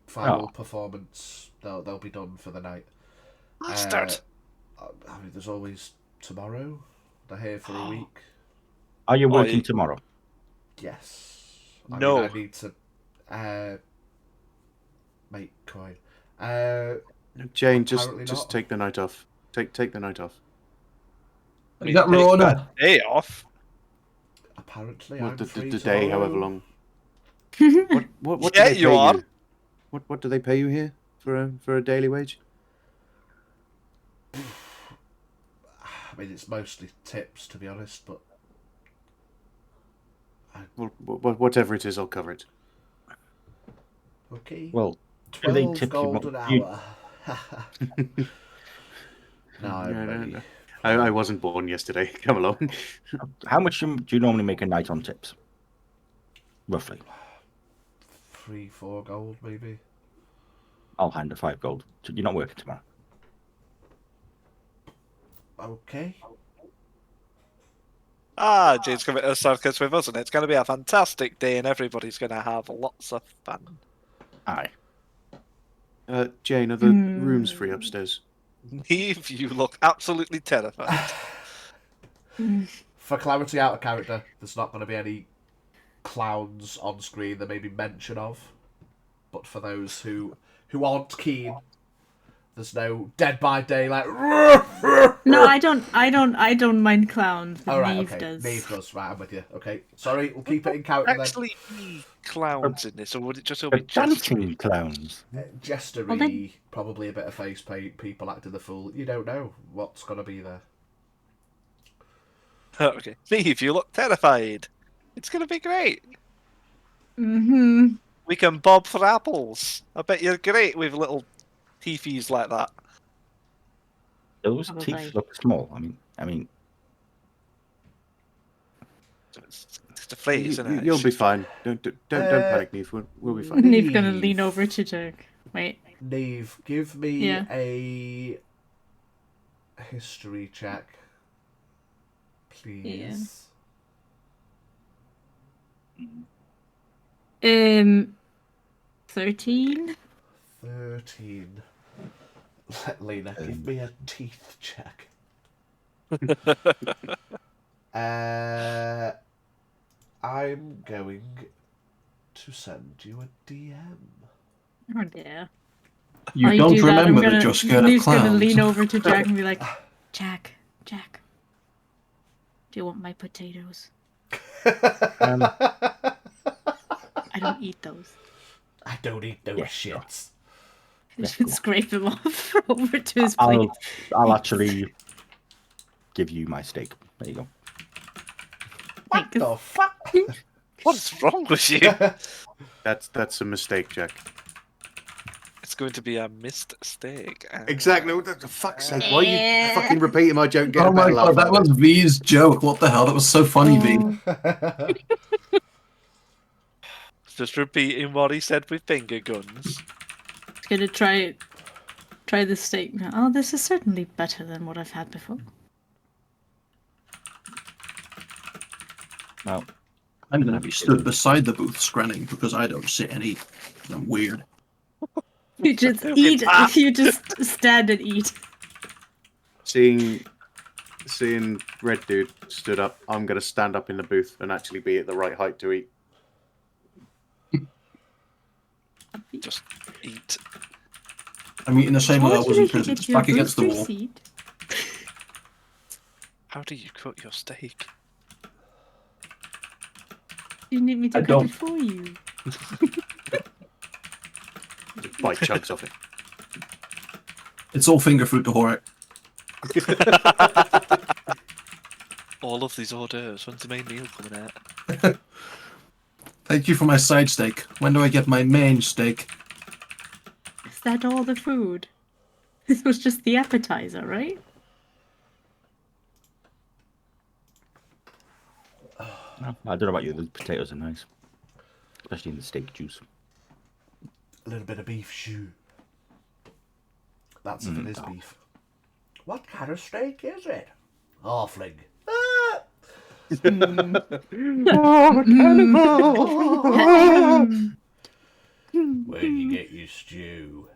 final performance. They'll be done for the night. Bastard. I mean, there's always tomorrow. They're here for a week. Are you Oh, working you- tomorrow? Yes. No. I need to make coin. Jane, just Apparently not. take the night off. Take the night off. You got Take Rona? the day off. Apparently, Well, I'm the free day, tomorrow. however long. What Yeah, do they you pay are. you? What do they pay you here for a daily wage? I mean, it's mostly tips, to be honest, but Well, whatever it is, I'll cover it. okay. Well, do they 12 tip you gold more- an you- hour. No, I'm No, ready. no. I wasn't born yesterday. Come along. how much do you normally make a night on tips? Roughly. 3-4 gold, maybe. I'll hand a 5 gold. So you're not working tomorrow. Okay. Jane's coming to a circus with us, and it's going to be a fantastic day, and everybody's going to have lots of fun. Aye. Jane, are the rooms free upstairs? Eve, you look absolutely terrified. For clarity out of character, there's not going to be any clowns on screen. There may be mention of. but for those who aren't keen, there's no Dead by Daylight. No, I don't mind clowns, but All right, Neve okay. does. Neve does. Right, I'm with you. Okay, sorry, we'll keep it in counter then. Actually, be clowns in this, or would it just all The be just dancing clowns. Jestery, Well, then- probably a bit of face paint, people acting the fool. You don't know what's gonna be there. Okay. Neve, you look terrified. It's gonna be great. Mm-hmm. We can bob for apples. I bet you're great with little teethies like that. Those Probably. teeth look small. I mean, It's the phrase, isn't it? You'll be fine. Don't panic, Neve. We'll be fine. Neve's gonna lean over to Jack. Wait. Neve, give me Yeah. a history check, please. 13? 13. Lena, give me a teeth check. I'm going to send you a DM. Oh dear. You While don't do that, remember I'm that you're scared of Neve's gonna clowns. lean over to Jack and be like, Jack, do you want my potatoes? I don't eat those. I don't eat those shits. Scrape him off over to his plate. I'll actually give you my steak. There you go. What the fuck? What's wrong with you? That's a mistake, Jack. It's going to be a missed steak. Exactly. What the fuck's sake? Why are you fucking repeating my joke? Oh my god, that was V's joke. What the hell? That was so funny, V. Just repeating what he said with finger guns. Gonna try the steak now. Oh, this is certainly better than what I've had before. Well, I'm gonna be stood beside the booth scranning because I don't sit and eat. I'm weird. You just eat. You just stand and eat. Seeing Red Dude stood up, I'm gonna stand up in the booth and actually be at the right height to eat. Just eat. I'm eating the same way I How was do in you prison. get Just your back against the booster wall. seat? How do you cut your steak? You need me to I cut don't. it for you. Just bite chunks of it. It's all finger food to Horik. All of these hors d'oeuvres. When's the main meal coming out? Thank you for my side steak. When do I get my main steak? Is that all the food? This was just the appetizer, right? I don't know about you. The potatoes are nice, especially in the steak juice. A little bit of beef stew. That's if it is beef. What kind of steak is it? Halfling. Ah! Where do you get your stew?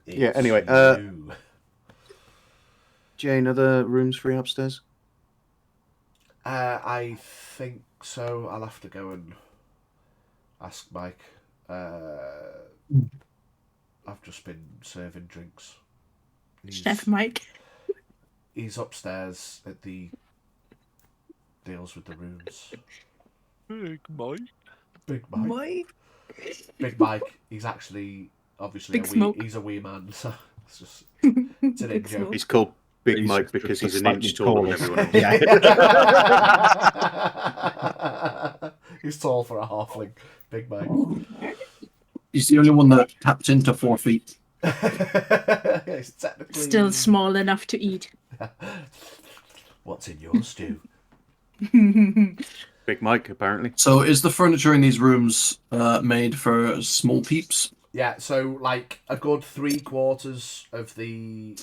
Yeah, It's anyway, you. Jane, are the rooms free upstairs? I think so. I'll have to go and ask Mike. I've just been serving drinks. Chef Mike. He's upstairs at the deals with the rooms. Big Mike. Big Mike. Mike. Big Mike. He's actually obviously Big Smoke. he's a wee man, so it's just it's an in Big joke. Smoke. He's called Big He's Mike because just he's an slightly inch taller than taller. everyone else. Yeah. He's tall for a halfling. Big Mike. He's the only one that taps into 4 feet. He's technically Still small enough to eat. What's in your stew? Big Mike, apparently. So is the furniture in these rooms made for small peeps? Yeah, so like a good 3/4 of the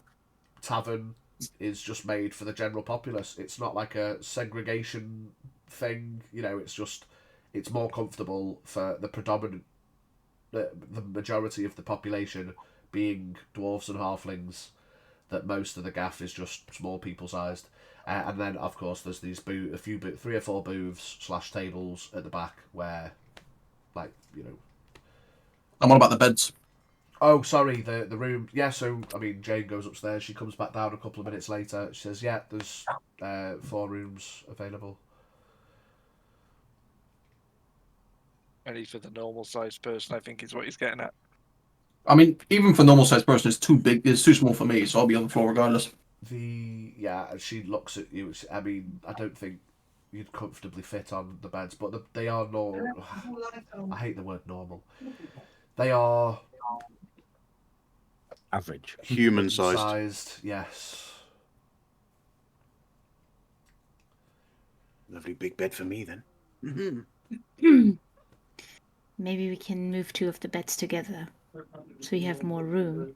tavern is just made for the general populace. It's not like a segregation thing, you know, it's more comfortable for the majority of the population being dwarves and halflings, that most of the gaff is just small people sized. And then, of course, there's these 3 or 4 booths / tables at the back where, like, you know, I'm on about the beds. Oh, sorry, the room. Yeah, so, I mean, Jane goes upstairs. She comes back down a couple of minutes later. She says, yeah, there's 4 rooms available. Only for the normal sized person, I think is what he's getting at. I mean, even for a normal sized person, it's too big. It's too small for me, so I'll be on the floor regardless. Yeah, she looks at you. I mean, I don't think you'd comfortably fit on the beds, but they are normal. I hate the word normal. They are Average. Human sized. sized, yes. Lovely big bed for me then. Maybe we can move 2 of the beds together, so we have more room.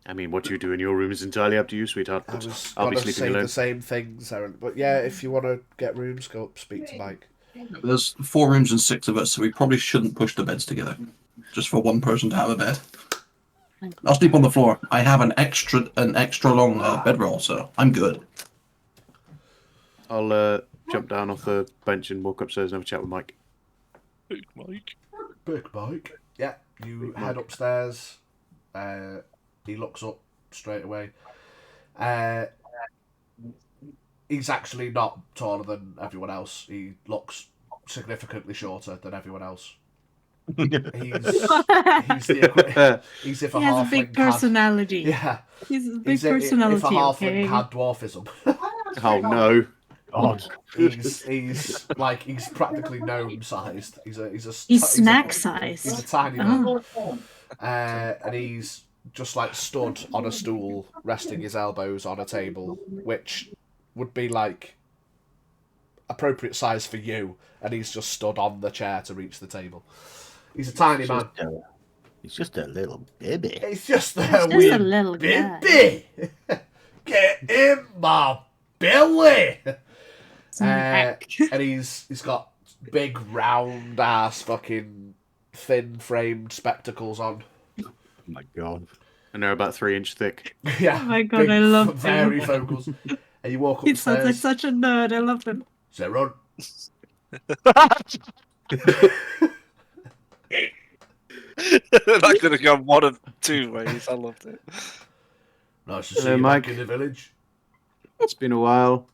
I mean, what you do in your room is entirely up to you, sweetheart. I But was I'll be going to sleeping say alone. the same thing, Saren. But yeah, if you want to get rooms, go up, speak to Mike. There's 4 rooms and 6 of us, so we probably shouldn't push the beds together. Just for one person to have a bed. I'll sleep on the floor. I have an extra long bedroll, so I'm good. I'll jump down off the bench and walk upstairs and have a chat with Mike. Big Mike. Big Mike. Yeah, you head upstairs. He looks up straight away. He's actually not taller than everyone else. He looks significantly shorter than everyone else. He's if a He has a halfling big personality. yeah, He's a big he's personality. if a halfling Okay. had dwarfism. Oh no! God. he's practically gnome sized. He's snack He's a sized. tiny man. Oh. And he's just like stood on a stool, resting his elbows on a table, which would be like appropriate size for you, and he's just stood on the chair to reach the table. He's a tiny man. He's just a little baby. It's just He's a just wee a little guy. baby. Get in my belly. Snack. And he's got big round ass fucking thin framed spectacles on. Oh my God. And they're about 3-inch thick. Yeah. Oh my God, I love him. Very focals. And you walk He sounds like upstairs. such a nerd. I love him. Zeron. That could have gone one of 2 ways. I loved it. Nice to see Hello, you Mike. back in the village. It's been a while.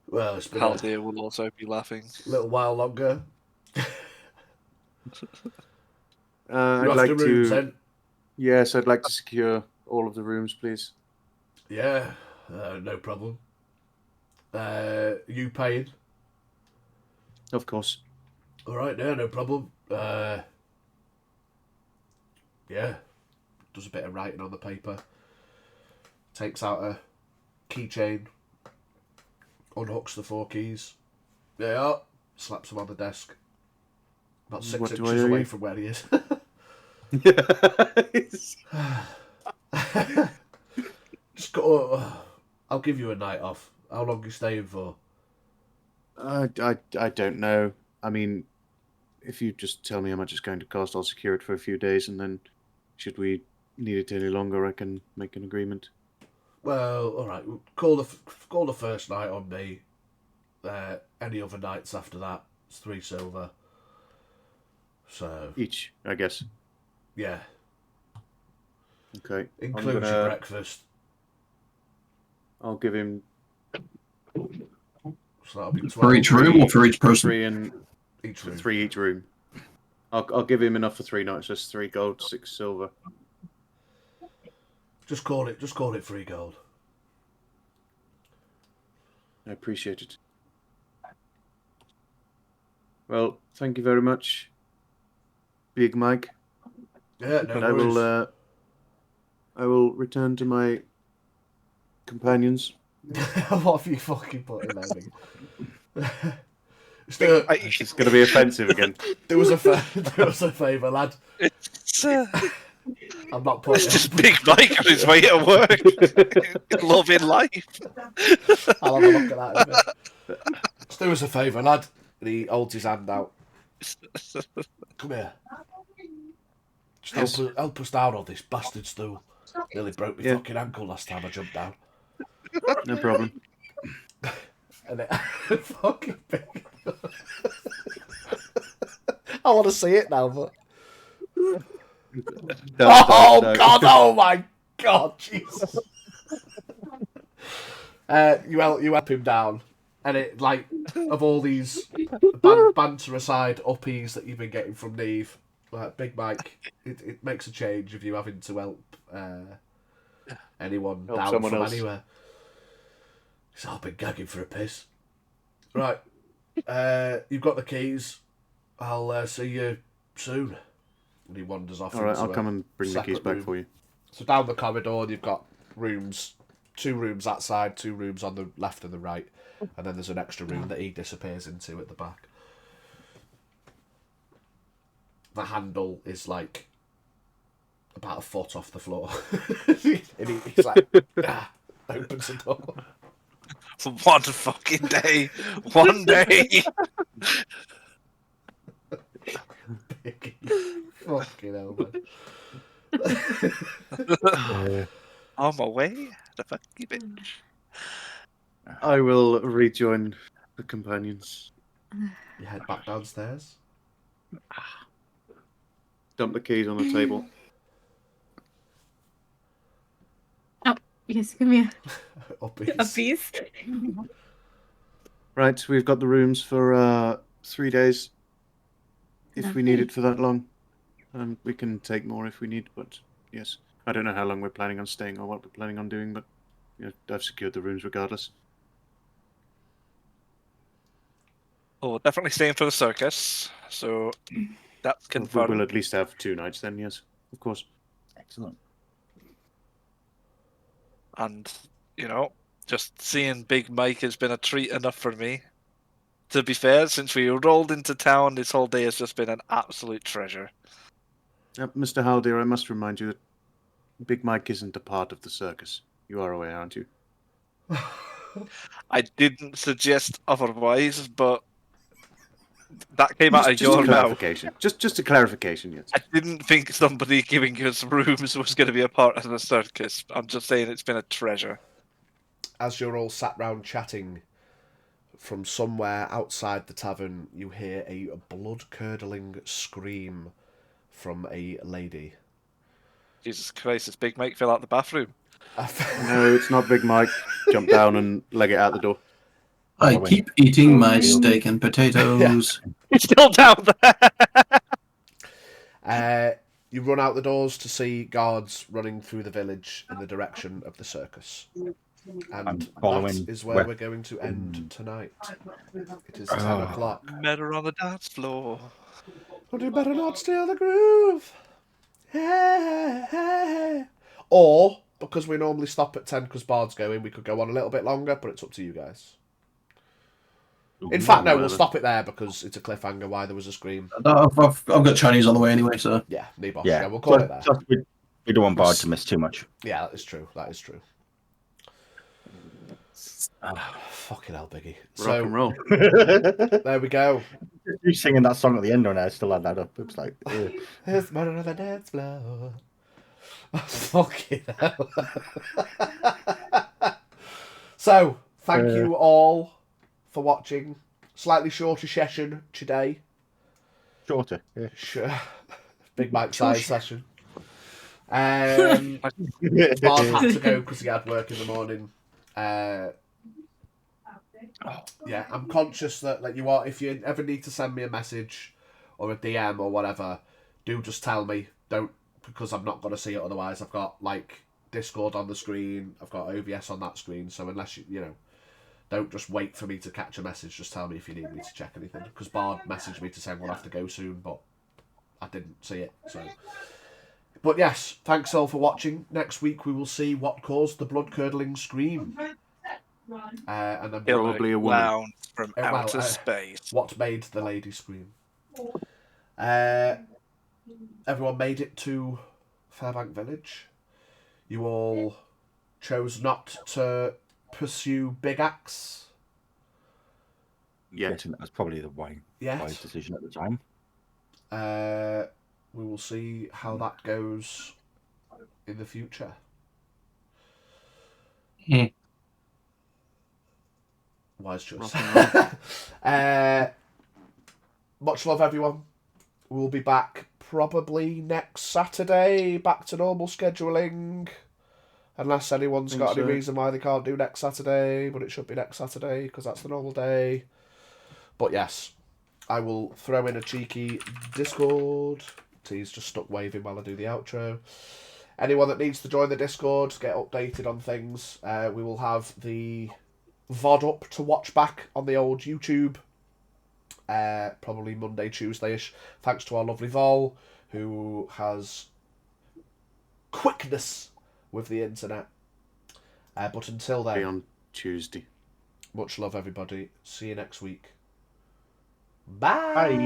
Well, it's been Haldir will also be laughing. a little while longer. I'd You have like the rooms to. then? Yes, I'd like to secure all of the rooms, please. Yeah, no problem. You paying? Of course. All right, no problem. Yeah, does a bit of writing on the paper. Takes out a keychain. Unhooks the 4 keys. There you are. Slaps them on the desk. About 6 What do I inches owe away you? from where he is. Just go. I'll give you a night off. How long are you staying for? I don't know. I mean, if you just tell me how much it's going to cost, I'll secure it for a few days, and then, should we need it any longer, I can make an agreement. Well, all right. Call the first night on me. Any other nights after that, it's 3 silver. So Each, I guess. yeah, Okay. includes your breakfast. I'll give him So that'll be 12 For each room or for each person? 3 and each room. 3 each room. I'll give him enough for 3 nights. Just 3 gold, 6 silver. Just call it 3 gold. I appreciate it. Well, thank you very much, Big Mike. Yeah, no I worries. will. I will return to my companions. What have you fucking put in there? Still, It's going to be offensive again. there was a favour, lad. It's I'm not putting. just Big Mike on his way to work. Loving life. I'll have a look at that in a minute. Just do us a favour, lad. And he holds his hand out. Come here. Just help us down on this bastard stool. Nearly broke my fucking ankle last time I jumped down. No problem. And it fucking big. I want to see it now, but. No, God! Oh my God! Jesus. You help him down, and it like of all these banter aside uppies that you've been getting from Neve, Big Mike, it makes a change of you having to help anyone Help down someone from else. anywhere. He's all been gagging for a piss. Right, you've got the keys. I'll see you soon. And he wanders off. All right, into I'll a come and bring the keys separate back room. for you. So down the corridor, you've got rooms, 2 rooms that side, 2 rooms on the left and the right, and then there's an extra room that he disappears into at the back. The handle is like about a foot off the floor, and he's like, opens the door. One fucking day. One day. Fucking hell, man. On my way. The fuck you bitch. I will rejoin the companions. You head back downstairs. Dump the keys on the table. Yes, come here. Uppies. piece. Right, we've got the rooms for 3 days. If we need Lovely. it for that long, we can take more if we need. But yes, I don't know how long we're planning on staying or what we're planning on doing. But I've secured the rooms regardless. Oh, definitely staying for the circus. So that's We confirmed. will at least have 2 nights then. Yes, of course. Excellent. And, just seeing Big Mike has been a treat enough for me. To be fair, since we rolled into town, this whole day has just been an absolute treasure. Mr. Haldir, I must remind you that Big Mike isn't a part of the circus. You are aware, aren't you? I didn't suggest otherwise, but that came out of Just your a mouth. clarification. Just a clarification, yes. I didn't think somebody giving us rooms was going to be a part of the circus. I'm just saying it's been a treasure. As you're all sat round chatting, from somewhere outside the tavern, you hear a blood-curdling scream from a lady. Jesus Christ, it's Big Mike fill out the bathroom. No, it's not Big Mike. Jump down and leg it out the door. I keep eating my steak and potatoes. It's still down there. You run out the doors to see guards running through the village in the direction of the circus. And that is where we're going to end tonight. It is 10 o'clock. Met her on the dance floor. But you better not steal the groove. Hey. Or, because we normally stop at 10 because Bard's going, we could go on a little bit longer, but it's up to you guys. In fact, no, we'll stop it there because it's a cliffhanger why there was a scream. I've got Chinese on the way anyway, so... Yeah, Nebosh. Yeah, Yeah, we'll call it there. We don't want Bard to miss too much. Yeah, that is true. That is true. Fucking hell, Biggie. Rock and roll. There we go. You singing that song at the end when I still had that up. It was like, There's murder on the dance floor. Fucking hell. So, thank you all for watching. Slightly shorter session today. shorter. Yeah. Sure. Big Mike size session. Bard had to go because he had work in the morning. Yeah, I'm conscious that if you ever need to send me a message or a DM or whatever, do just tell me. Don't, because I'm not going to see it otherwise. I've got Discord on the screen, I've got OBS on that screen, so unless you don't just wait for me to catch a message, just tell me if you need me to check anything. Because Bard messaged me to say we'll have to go soon, but I didn't see it. So, but yes, thanks all for watching. Next week we will see what caused the blood-curdling scream. And then Probably a woman. Clown from outer space. What made the lady scream? Everyone made it to Fairbank Village. You all chose not to pursue Big Axe. I think that was probably the wise decision at the time. We will see how that goes in the future. Wise choice. Much love, everyone. we'll be back probably next Saturday, back to normal scheduling. Unless anyone's got any reason why they can't do next Saturday, but it should be next Saturday because that's the normal day. But yes, I will throw in a cheeky Discord. T's just stuck waving while I do the outro. Anyone that needs to join the Discord, get updated on things. We will have the VOD up to watch back on the old YouTube. Probably Monday, Tuesday-ish. Thanks to our lovely Vol, who has quickness with the internet. But until then, on Tuesday. Much love, everybody. See you next week. Bye.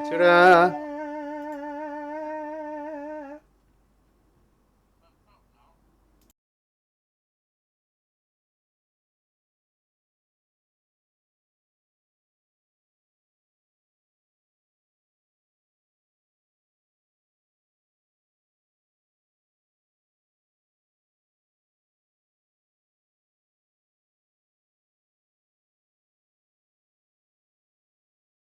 Ta-da.